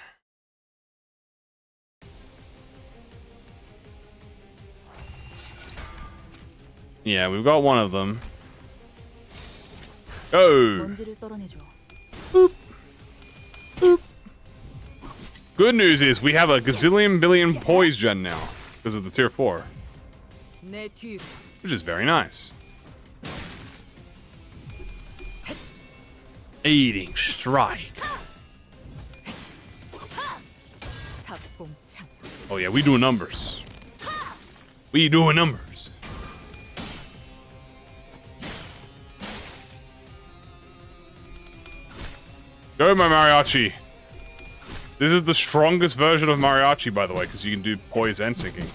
Yeah, we've got one of them. Oh. Boop. Boop. Good news is we have a gazillion billion poise gen now because of the tier 4, which is very nice. Eating strike. Oh yeah, we doing numbers. We doing numbers. Go, my mariachi. This is the strongest version of mariachi, by the way, because you can do poise and sinking.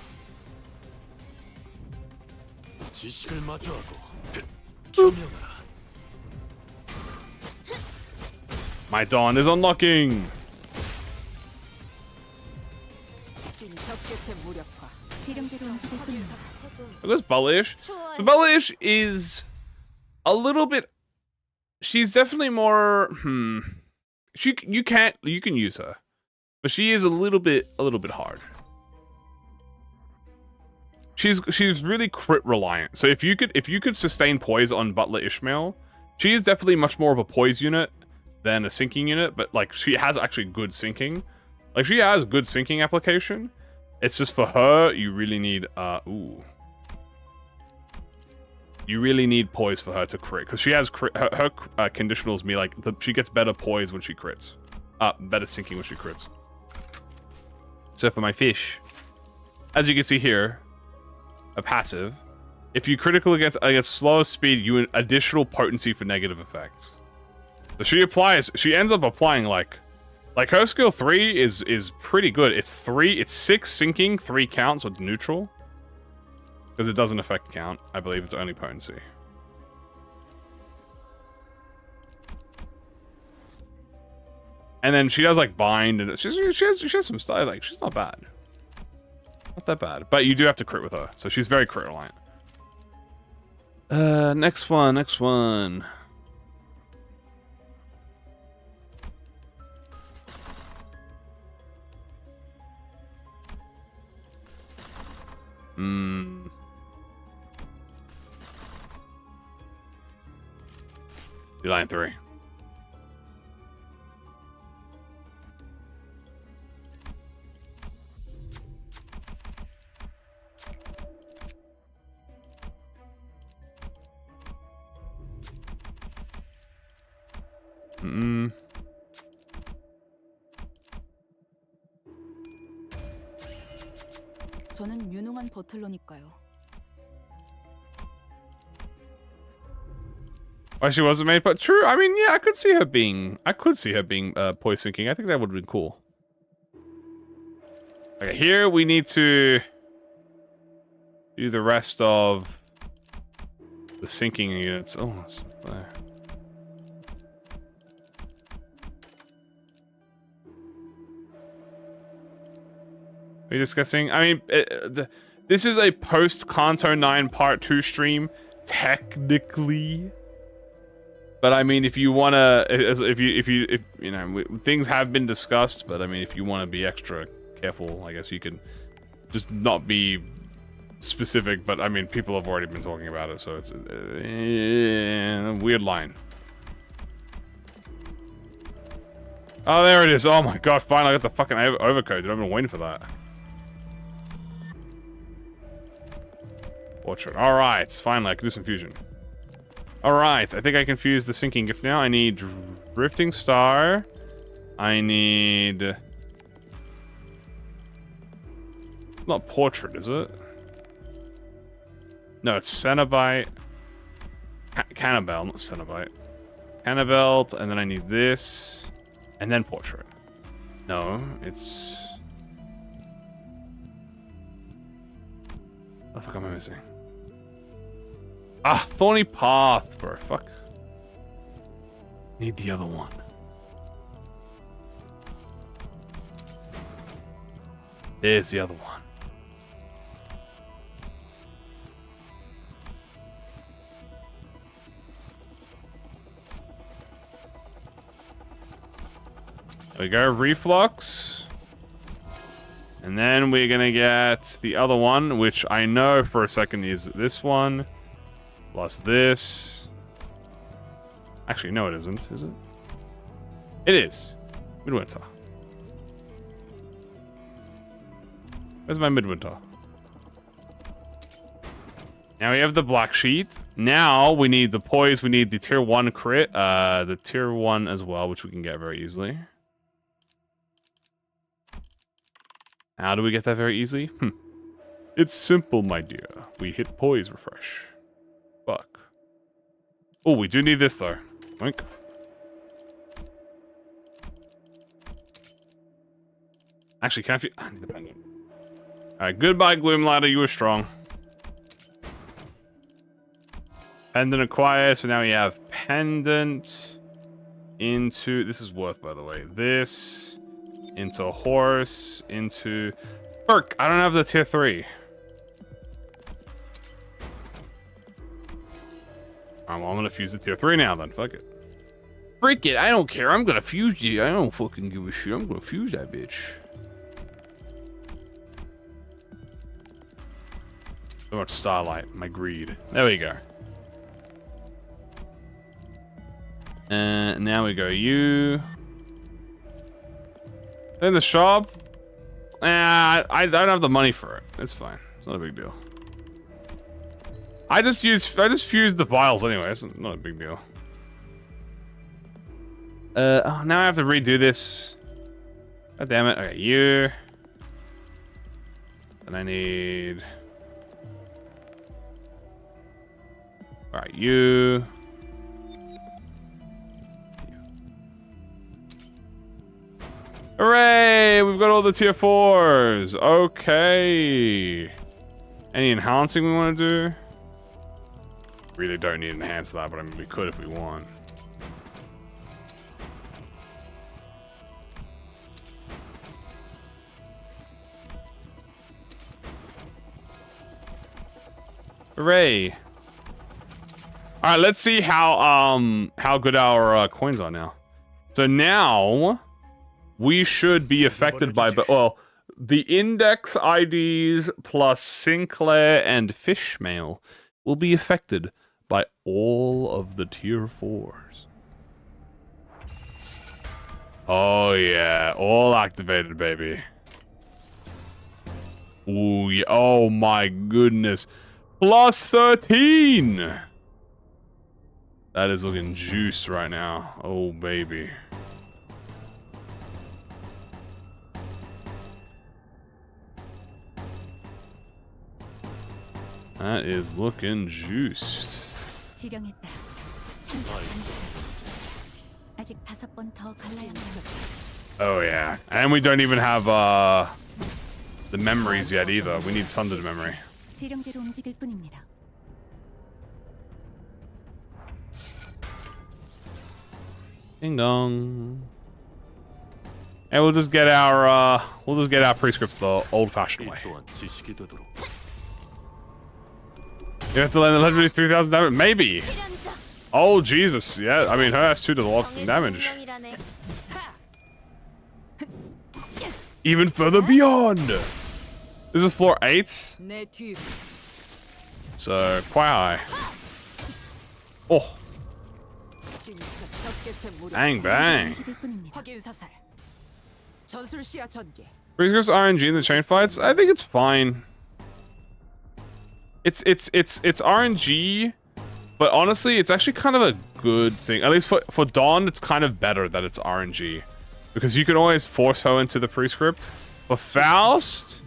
My dawn is unlocking. Look at Bullish. So Bullish is a little bit. She's definitely more. You can use her, but she is a little bit hard. She's really crit reliant. So if you could sustain poise on Butler Ishmael, she is definitely much more of a poise unit than a sinking unit. But like she has actually good sinking. Like she has good sinking application. It's just for her you really need You really need poise for her to crit, because she has crit. Her conditionals me like she gets better poise when she crits, better sinking when she crits. So for my fish, as you can see here, a passive. If you critical against slower speed, you additional potency for negative effects. So she ends up applying like her skill 3 is pretty good. It's 6 sinking, 3 counts with neutral. Because it doesn't affect count. I believe it's only potency. And then she does like bind, and she has some style. Like she's not bad, not that bad. But you do have to crit with her, so she's very crit reliant. Next one. Line 3. 저는 유능한 버틀러니까요. Why she wasn't made, but true. I mean, yeah, I could see her being poise sinking. I think that would have been cool. Okay, here we need to do the rest of the sinking units. Oh, it's there. Are we discussing? I mean, this is a post Kanto 9 Part 2 stream, technically. But I mean, if you wanna, if you know, things have been discussed. But I mean, if you want to be extra careful, I guess you can just not be specific. But I mean, people have already been talking about it, so it's a weird line. Oh, there it is. Oh my god, finally I got the fucking overcoat. I've been waiting for that. Portrait. Alright, finally I can do some fusion. Alright, I think I can fuse the sinking gift now. I need Drifting Star. I need... Not Portrait, is it? No, it's Cenobite. Cannibal, not Cenobite. Cannibal, and then I need this. And then Portrait. No, it's... What the fuck am I missing? Ah, Thorny Path, bro. Fuck. Need the other one. There's the other one. There we go, reflux. And then we're gonna get the other one, which I know for a second is this one. Plus this. Actually, no it isn't, is it? It is. Midwinter. Where's my midwinter? Now we have the black sheet. Now we need the poise, we need the tier 1 crit, the tier 1 as well, which we can get very easily. How do we get that very easily? It's simple, my dear. We hit poise refresh. Fuck. Oh, we do need this though. Oink. Actually, can I need the pendant. Alright, goodbye, Gloomlighter. You were strong. Pendant acquired, so now we have pendant into... This is worth, by the way. This... into horse, into... Perk! I don't have the tier 3. I'm gonna fuse the tier 3 now then, fuck it. Freak it, I don't care, I'm gonna fuse you. I don't fucking give a shit, I'm gonna fuse that bitch. So much starlight, my greed. There we go. And now we go you. In the shop? I don't have the money for it. It's fine. It's not a big deal. I just fused the vials anyway. It's not a big deal. Oh, now I have to redo this. God damn it. Okay, you. And I need... Alright, you. Hooray! We've got all the tier 4s. Okay. Any enhancing we want to do? Really don't need to enhance that, but I mean, we could if we want. Hooray! All right, let's see how good our coins are now. So now we should be affected by, well, the index IDs plus Sinclair and Fishmail will be affected by all of the tier 4s. Oh yeah, all activated, baby. Ooh, yeah. Oh my goodness. Plus 13! That is looking juiced right now. Oh, baby. That is looking juiced. 지령했다. 아직 5번 더 갈라야 한다. Oh yeah, and we don't even have the memories yet either. We need Sundered memory. 지령대로 움직일 뿐입니다. Ding dong. And we'll just get our prescripts the old-fashioned way. You have to land the legendary 3,000 damage? Maybe. Oh Jesus, yeah. I mean, her S2 does a lot of damage. Even further beyond. This is floor 8, so quite high. Oh. Bang bang. Prescripts RNG in the chain fights? I think it's fine. It's RNG, but honestly, it's actually kind of a good thing. At least for Dawn, it's kind of better that it's RNG, because you can always force her into the prescript. For Faust,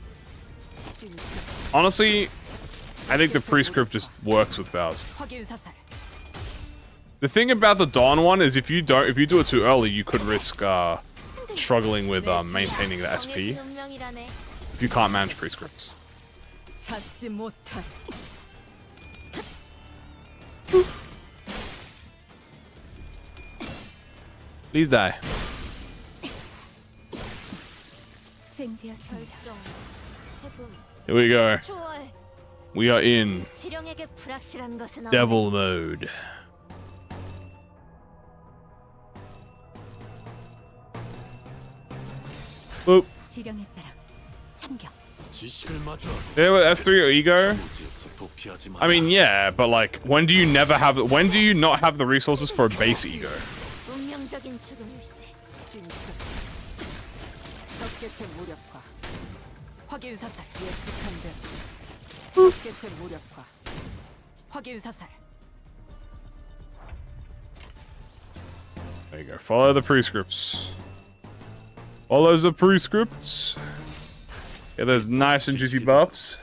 honestly, I think the prescript just works with Faust. The thing about the Dawn one is if you do it too early, you could risk struggling with maintaining the SP if you can't manage prescripts. Please die. 실행되었습니다. Here we go. 초월. We are in 지령에게 불확실한 것은 devil mode. Boop. 지령에 따라 참격. 지식을 마주하고 Yeah, with S3 or ego. 무지에서 도피하지 마. I mean, yeah, but like, when do you not have the resources for a base ego? 운명적인 죽음일세. 진짜. 적개체 무력화. 확인 사살. 예측한 대로. 적개체 무력화. 확인 사살. There you go. Follow the prescripts. Follow the prescripts. Get those nice and juicy buffs.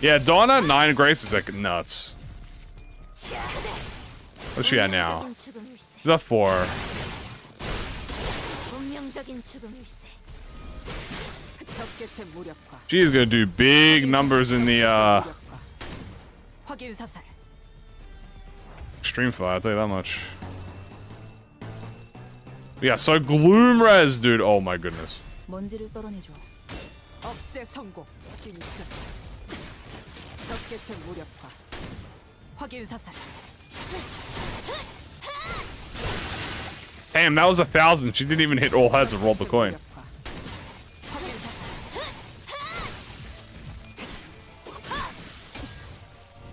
Yeah, Donna, 9 grace is like nuts. What's she at now? 운명적인 죽음일세. She's at 4. 운명적인 죽음일세. 적개체 무력화. She's gonna do big numbers in the 무력화. 확인 사살. extreme fight, I'll tell you that much. Yeah, so gloom res, dude. Oh my goodness. 먼지를 떨어내줘. 억제 성공. 진짜. 적개체 무력화. 확인 사살. Damn, that was 1,000. She didn't even hit all heads and rolled the coin. 무력화. 확인 사살.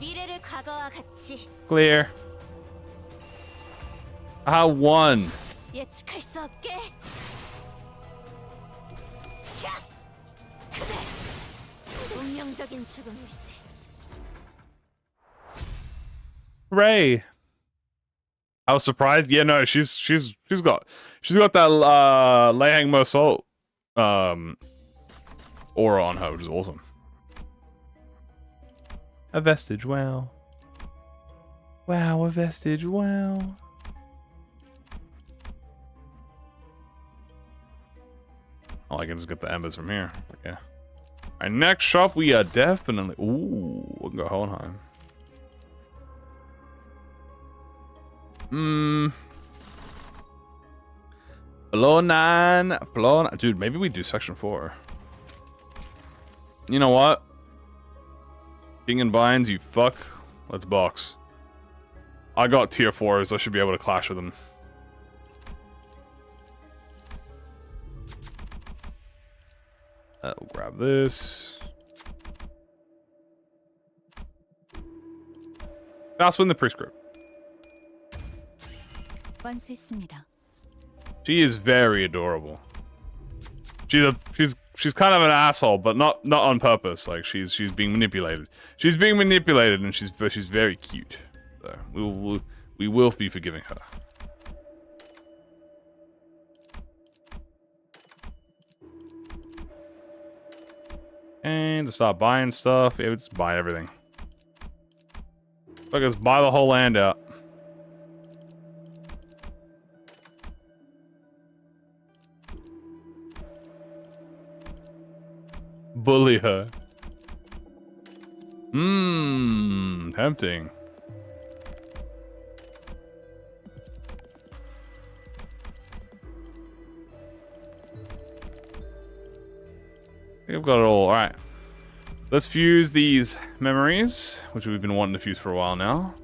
미래를 과거와 같이 Clear. I had 1. 예측할 수 없게. 샤! 그대. 운명적인 죽음일세. Hooray. I was surprised. Yeah, no, she's got that Leihang Mo Salt aura on her, which is awesome. A vestige, wow. Wow, a vestige, wow. Oh, I can just get the embers from here. Okay. Alright, next shop we are definitely. Ooh, we can go Hohenheim. Floor 9. Dude, maybe we do section 4. You know what? King and Binds, you fuck. Let's box. I got tier 4s. I should be able to clash with them. We'll grab this. Fast win the prescript. 완수했습니다. She is very adorable. She's kind of an asshole, but not on purpose. Like she's being manipulated. She's being manipulated, and she's very cute. So we will be forgiving her. And to start buying stuff, yeah, let's buy everything. Look, let's buy the whole land out. Bully her. Tempting. We've got it all. Alright. Let's fuse these memories, which we've been wanting to fuse for a while now.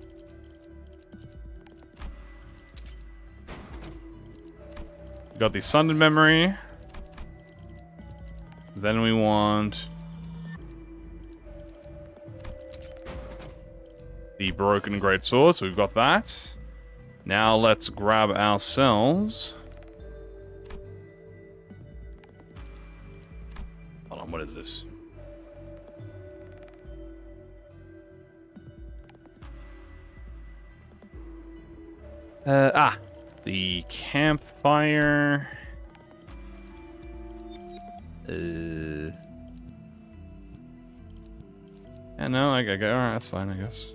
We got the Sundered memory. Then we want the Broken Great Sword, so we've got that. Now let's grab ourselves. Hold on, what is this? The campfire. Yeah, no, I alright, that's fine, I guess.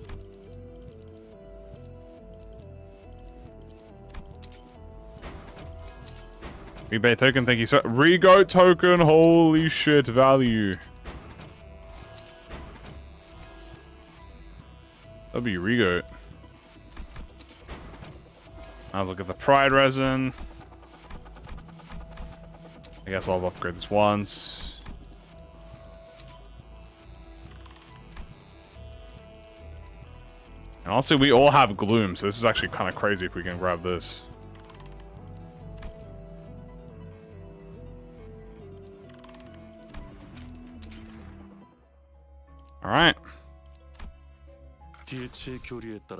Rebate token, thank you so. Rego token, holy shit, value. That'll be Rego. Might as well get the Pride resin. I guess I'll upgrade this once. And honestly, we all have gloom, so this is actually kind of crazy if we can grab this. All right.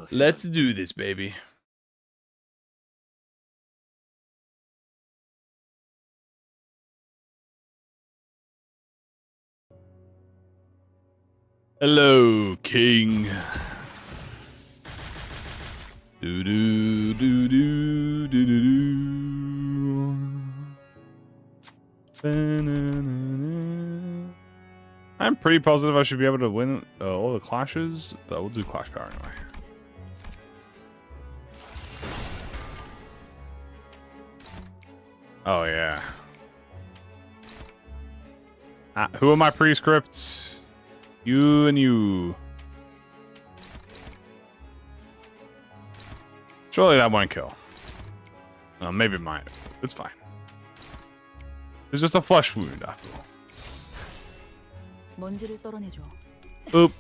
Let's do this, baby. Hello, King. Do do do do do do do. I'm pretty positive I should be able to win all the clashes, but we'll do clash power anyway. Oh yeah. Who are my prescripts? You and you. Surely that won't kill. Maybe it might. It's fine. It's just a flesh wound after all. 먼지를 떨어내줘. Boop.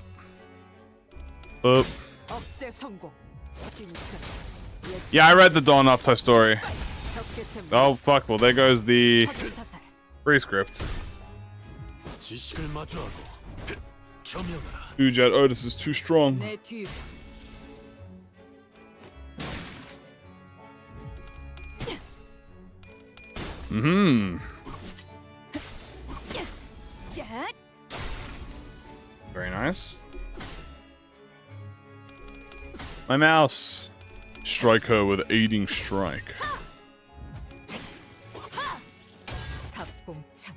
Boop. 억제 성공. 진짜. Yeah, I read the Dawn Upto story. 적개체 Oh fuck, well there goes the 확인 사살. prescript. 지식을 마주하고 겸용하라. Ujet Otis is too strong. 내 뒤. Mm-hmm. Very nice. My mouse. Strike her with aiding strike. 갑공창.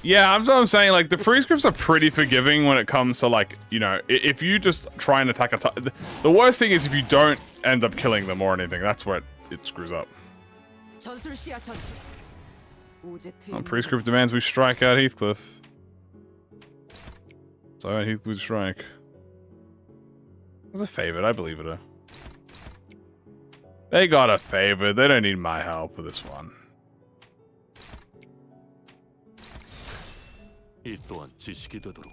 Yeah, that's what I'm saying. Like, the prescripts are pretty forgiving when it comes to, like, you know, if you just try and attack the worst thing is if you don't end up killing them or anything. That's where it screws up. 전술 시야 전개. 오제트. Prescript demands we strike out Heathcliff. So Heathcliff strike. That's a favorite. I believe it. They got a favorite. They don't need my help for this one. 이 또한 지식이 되도록.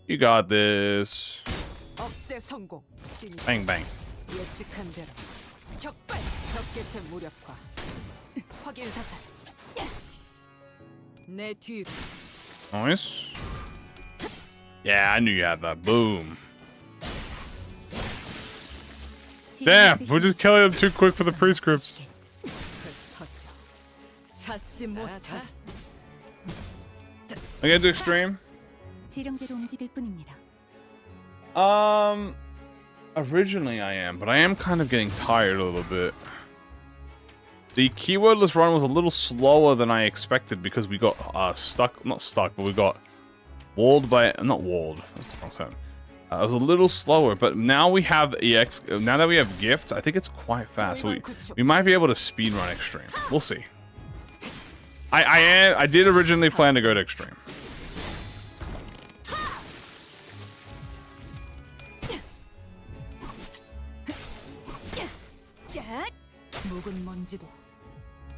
You got this. 억제 성공. 진짜. Bang bang. 예측한 대로. 격발. 적개체 무력화. 확인 사살. 내 뒤. Nice. Yeah, I knew you had that. Boom. Damn, we're just killing them too quick for the prescripts. 터져. 찾지 못하. I'm gonna do extreme. 지령대로 움직일 뿐입니다. Originally I am, but I am kind of getting tired a little bit. The keywordless run was a little slower than I expected because we got stuck, not stuck, but we got walled by, not walled, that's the wrong term. It was a little slower, but now we have EX, now that we have gifts, I think it's quite fast. So we might be able to speedrun extreme. We'll see. I did originally plan to go to extreme. 묵은 먼지도.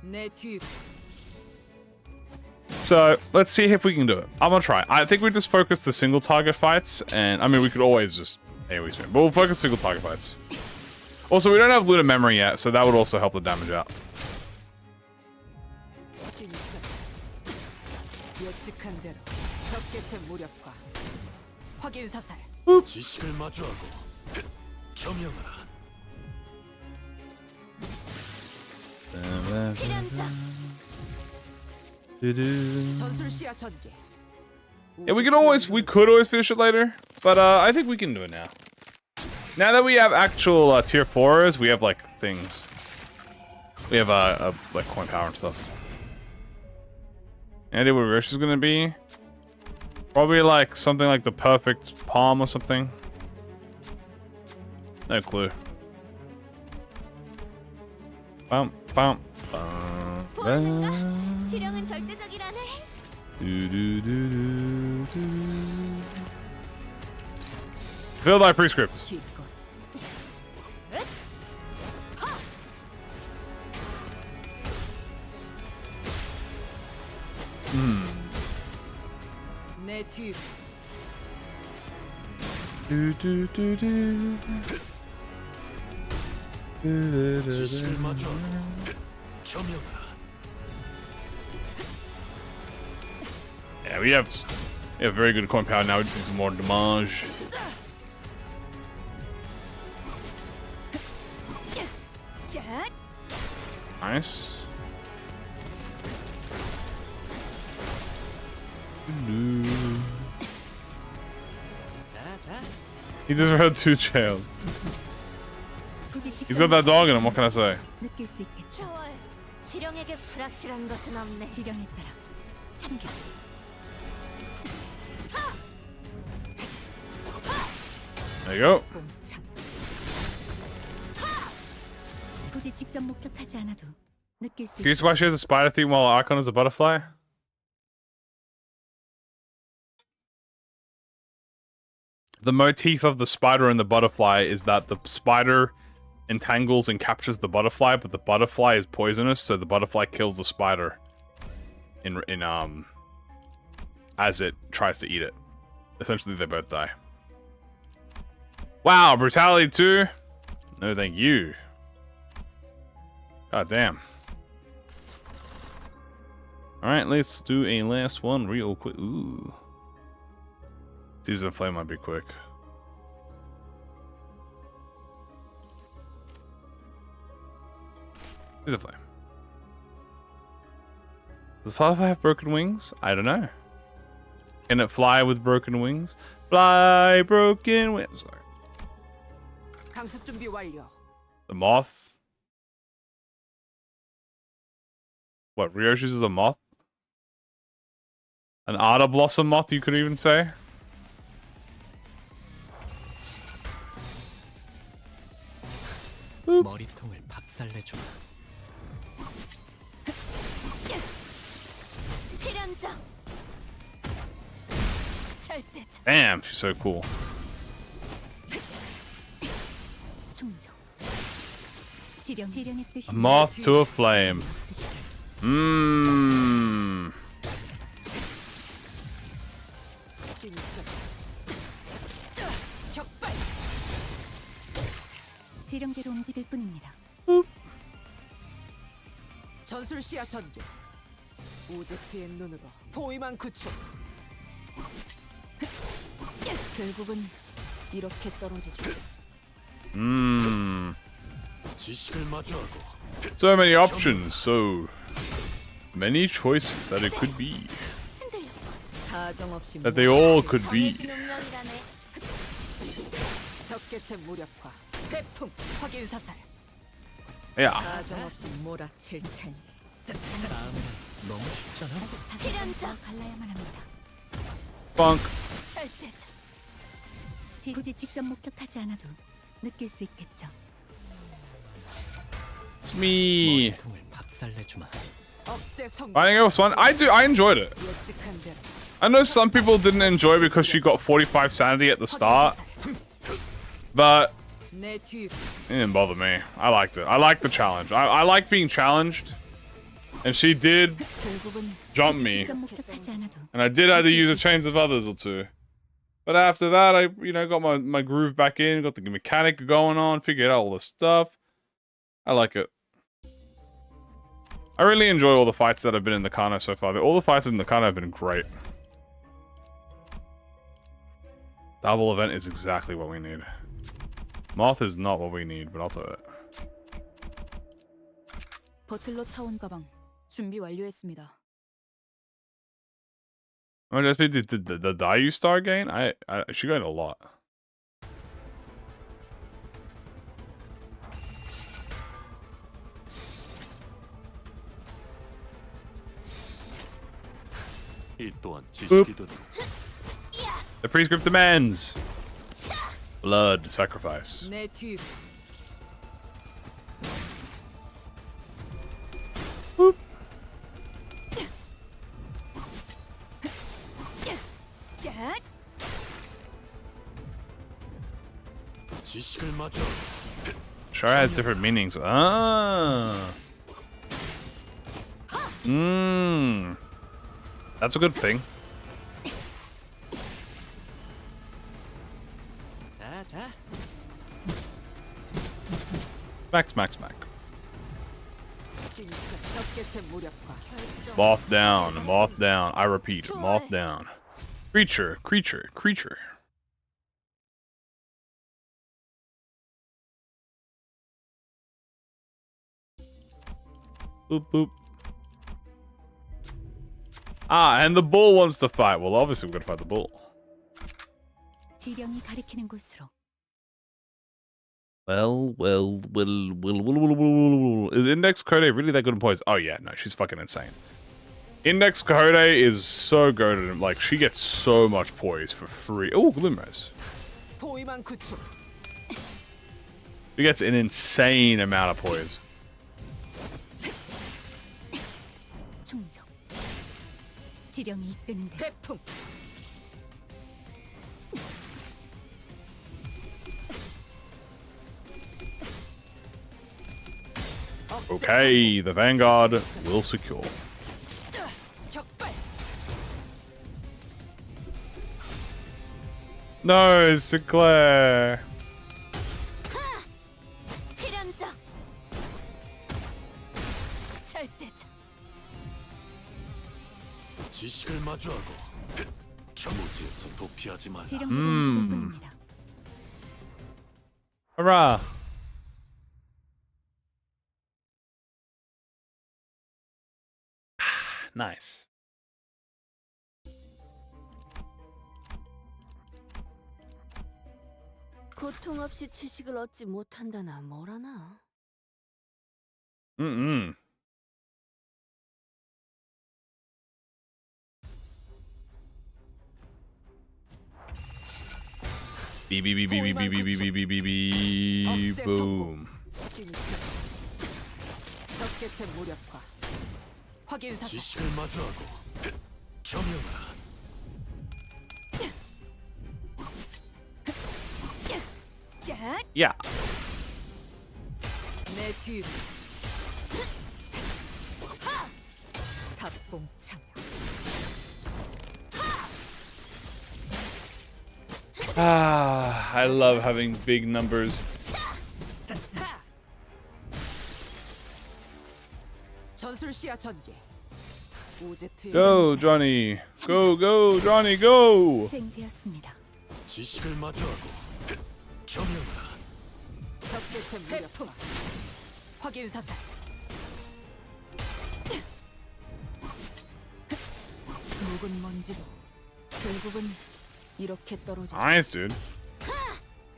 내 뒤. So let's see if we can do it. I'm gonna try. I think we just focus the single target fights, and I mean we could always just AoE spin, but we'll focus single target fights. Also, we don't have looted memory yet, so that would also help the damage out. 진짜. 예측한 대로. 적개체 무력화. 확인 사살. 지식을 마주하고 겸용하라. 전술 시야 전개. Yeah, we could always finish it later, but I think we can do it now. Now that we have actual tier 4s, we have like things. We have like coin power and stuff. Any idea what Rish is gonna be? Probably like something like the perfect palm or something. No clue. Bum bum bum. 실력은 절대적이라네. Fill thy prescript. 기껏. 내 뒤. 지식을 마주하고 겸용하라. Yeah, we have very good coin power now. We just need some more damage. Nice. He just had 2 jails. He's got that dog in him. What can I say? 느낄 수 있겠죠. 좋아요. 지령에게 불확실한 것은 없네. 지령에 따라 참견. There you go. 꼼짝. 굳이 직접 목격하지 않아도 느낄 수 Can you see why she has a spider theme while Archon is a butterfly? The motif of the spider and the butterfly is that the spider entangles and captures the butterfly, but the butterfly is poisonous, so the butterfly kills the spider as it tries to eat it. Essentially, they both die. Wow, brutality 2? No, thank you. God damn. Alright, let's do a last one real quick. Ooh. Season of Flame might be quick. Season of Flame. Does Firefly have broken wings? I don't know. Can it fly with broken wings? Fly, broken wings. Sorry. 강습 준비 완료. The moth? What, Ryoshi's is a moth? An Ada Blossom moth, you could even say? 머리통을 박살내주마. 필연적. 절대적. Damn, she's so cool. 충정. 지령의 뜻이 A moth to a flame. Mmm. 진짜. 격발. 지령대로 움직일 뿐입니다. 전술 시야 전개. 오젝트의 눈으로 포위만 구축. 결국은 이렇게 떨어지죠. Mmm. 지식을 마주하고 So many options, so many choices that it could be. 사정없이 That they all could be. 정해진 운명이라네. 적개체 무력화. 태풍 확인 사살. Yeah. 사정없이 몰아칠 테니. 다음은 너무 쉽잖아. 필연적. 발라야만 합니다. Funk. 절대적. 굳이 직접 목격하지 않아도 느낄 수 있겠죠. It's me. 머리통을 박살내주마. 억제 성공. Finding it was fun. I enjoyed it. 예측한 대로. I know some people didn't enjoy because she got 45 sanity at the start, but 내 뒤. it didn't bother me. I liked it. I liked the challenge. I like being challenged, and she did 결국은 jump me, 직접 목격하지 않아도 and I did have to use a chains of others or two. But after that, I got my groove back in, got the mechanic going on, figured out all the stuff. I like it. I really enjoy all the fights that have been in the Kano so far. All the fights in the Kano have been great. Double event is exactly what we need. Moth is not what we need, but I'll tell it. 버틀러 차원 가방 준비 완료했습니다. I mean, the Dayu star gain? She got a lot. 이 또한 지식이든 The prescript demands blood sacrifice. 내 뒤. Boop. 지식을 마주하고 Sure has different meanings. Ah. Mmm. That's a good thing. 자. Smack, smack, smack. 진짜 적개체 무력화. Moth down, moth down. I repeat, moth down. Creature, creature, creature. Boop, boop. Ah, and the bull wants to fight. Well, obviously we're gonna fight the bull. 지령이 가리키는 곳으로. Well. Is Index Quixote really that good in poise? Oh yeah, no, she's fucking insane. Index Quixote is so good at like she gets so much poise for free. Oh, Limbus. 포위망 구축. She gets an insane amount of poise. 충정. 지령이 이끄는데. 태풍. Okay, the Vanguard will secure. 격발. No, Sinclair. 필연적. 절대적. 지식을 마주하고 경우지에서 도피하지 마라. 지령대로 움직일 뿐입니다. Hurrah. Nice. 고통 없이 지식을 얻지 못한다나 뭐라나. Mm-mm. Beep, beep, beep, beep, beep, beep, beep, beep, beep, beep, beep, boom. 진짜 적개체 무력화. 확인 사살. 지식을 마주하고 경영하라. Yeah. 내 뒤로. 탑봉 참여. Ah, I love having big numbers. 전술 시야 전개. 오제트. Go, Johnny. Go, Johnny, go. 수행되었습니다. 지식을 마주하고 경영하라. 적개체 무력화. 확인 사살. 묵은 먼지도 결국은 이렇게 떨어지죠. Nice, dude.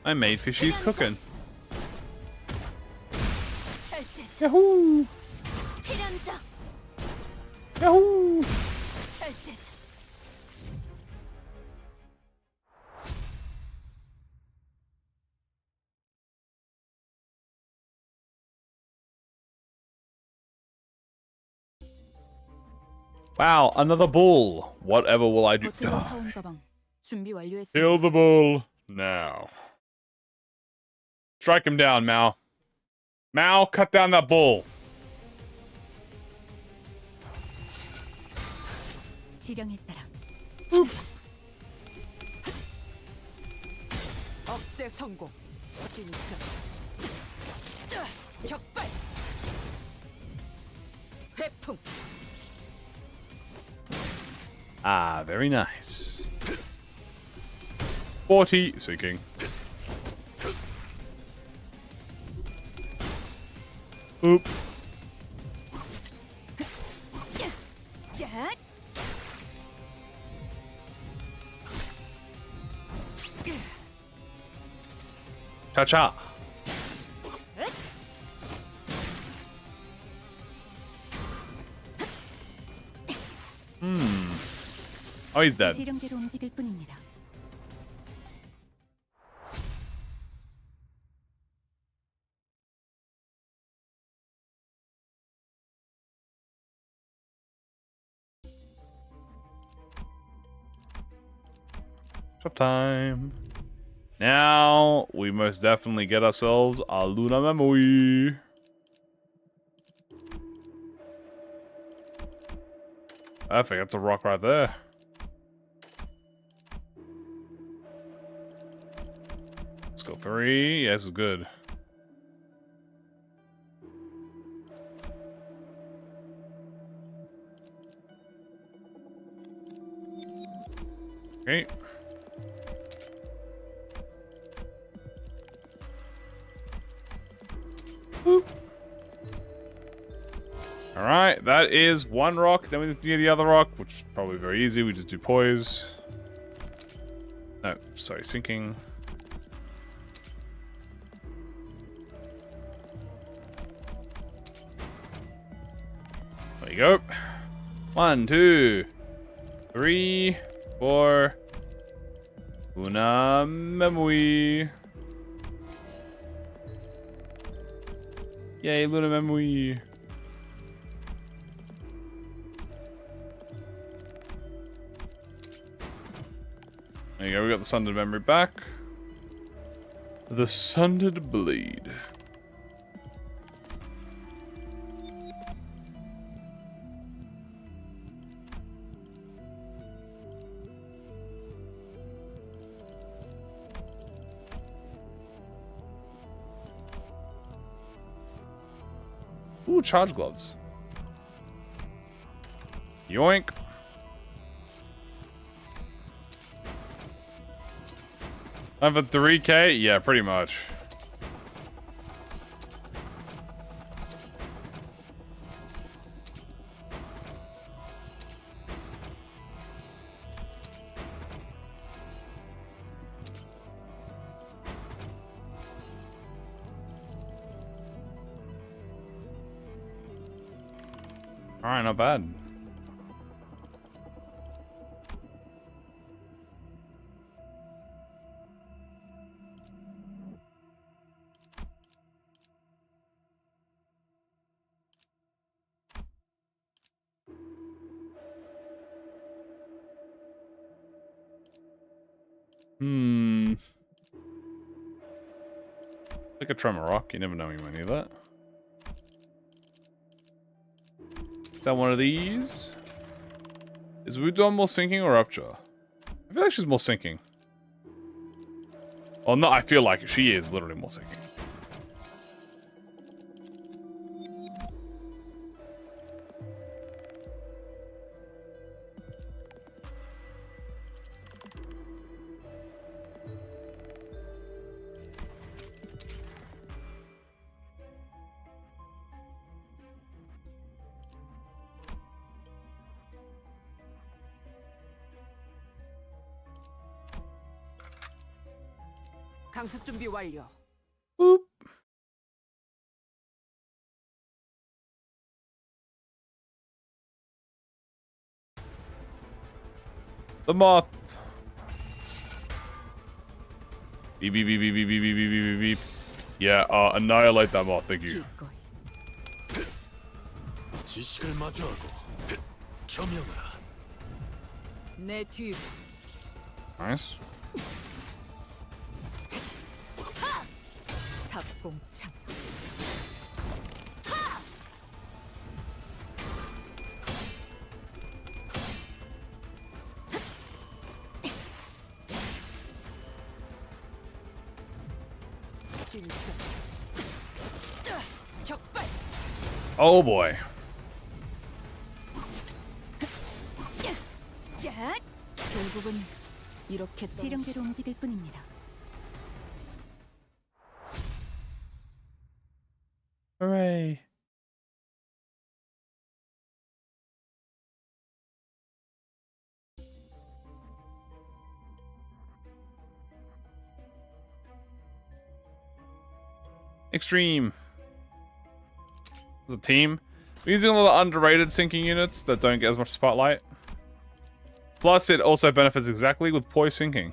I made fishies cooking. 절대적. Yahoo! 필연적. Yahoo! 절대적. Wow, another bull. Whatever will I do? 버튼 차원 가방 준비 완료했습니다. Kill the bull now. Strike him down, Mao. Mao, cut down that bull. 지령에 따라. 억제 성공. 진짜. 격발. 회풍. Ah, very nice. 40 seeking. Oop. Cha-cha. Oh, he's dead. 지령대로 움직일 뿐입니다. Shop time. Now, we most definitely get ourselves a Luna Memui. Perfect, that's a rock right there. Let's go 3. Yeah, this is good. Okay. Boop. Alright, that is one rock. Then we do the other rock, which is probably very easy. We just do poise. No, sorry, sinking. There you go. 1, 2, 3, 4. Una Memui. Yay, Luna Memui. There you go, we got the Sundered Memory back. The Sundered Blade. Ooh, charge gloves. Yoink. I have a 3K? Yeah, pretty much. Alright, not bad. Like a tremor rock, you never know when you might need that. Is that one of these? Is Wudon more sinking or Rupture? I feel like she's more sinking. Oh no, I feel like she is literally more sinking. 강습 준비 완료. Boop. The moth. Beep beep beep beep beep beep beep beep beep beep. Yeah, annihilate that moth, thank you. 기꺼이. 지식을 마주하고 겸용하라. 내 뒤로. Nice. 합공참. 진짜. 격발. Oh boy. 결국은 이렇게 지령대로 움직일 뿐입니다. Hooray. Extreme. As a team, we're using a lot of underrated sinking units that don't get as much spotlight. Plus, it also benefits exactly with poise sinking.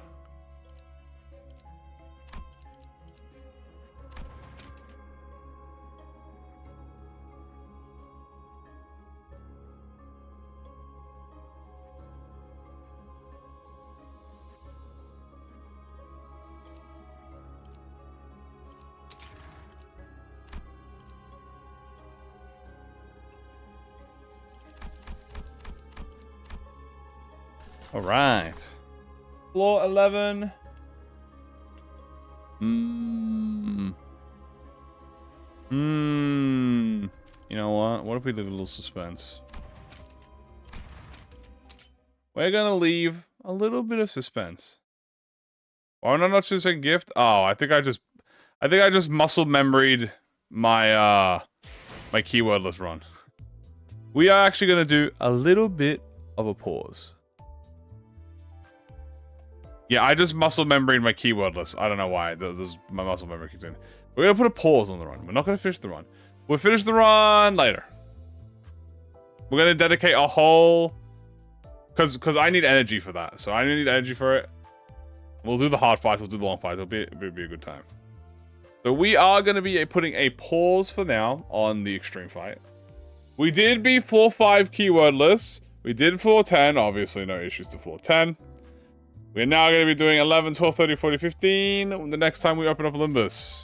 All right. Floor 11. You know what? What if we leave a little suspense? We're gonna leave a little bit of suspense. Why not just a gift? Oh, I think I just muscle memoried my my keywordless run. We are actually gonna do a little bit of a pause. Yeah, I just muscle memoried my keywordless. I don't know why. This my muscle memory kicks in. We're gonna put a pause on the run. We're not gonna finish the run. We'll finish the run later. We're gonna dedicate a whole, because I need energy for that. So I need energy for it. We'll do the hard fights. We'll do the long fights. It'll be a good time. So we are gonna be putting a pause for now on the extreme fight. We did beat floor 5 keywordless. We did floor 10. Obviously, no issues to floor 10. We're now going to be doing 11, 12, 13, 14, 15 the next time we open up Limbus.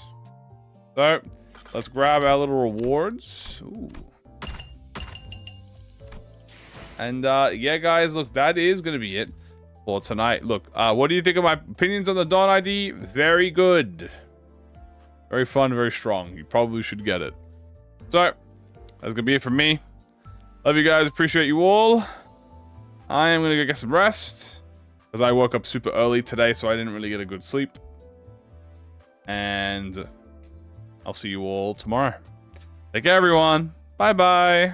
So, let's grab our little rewards. Ooh. And, yeah, guys, look, that is going to be it for tonight. Look, what do you think of my opinions on the Dawn ID? Very good. Very fun, very strong. You probably should get it. So, that's going to be it from me. Love you guys. Appreciate you all. I am going to go get some rest. Because I woke up super early today, so I didn't really get a good sleep. And I'll see you all tomorrow. Take care, everyone. Bye-bye.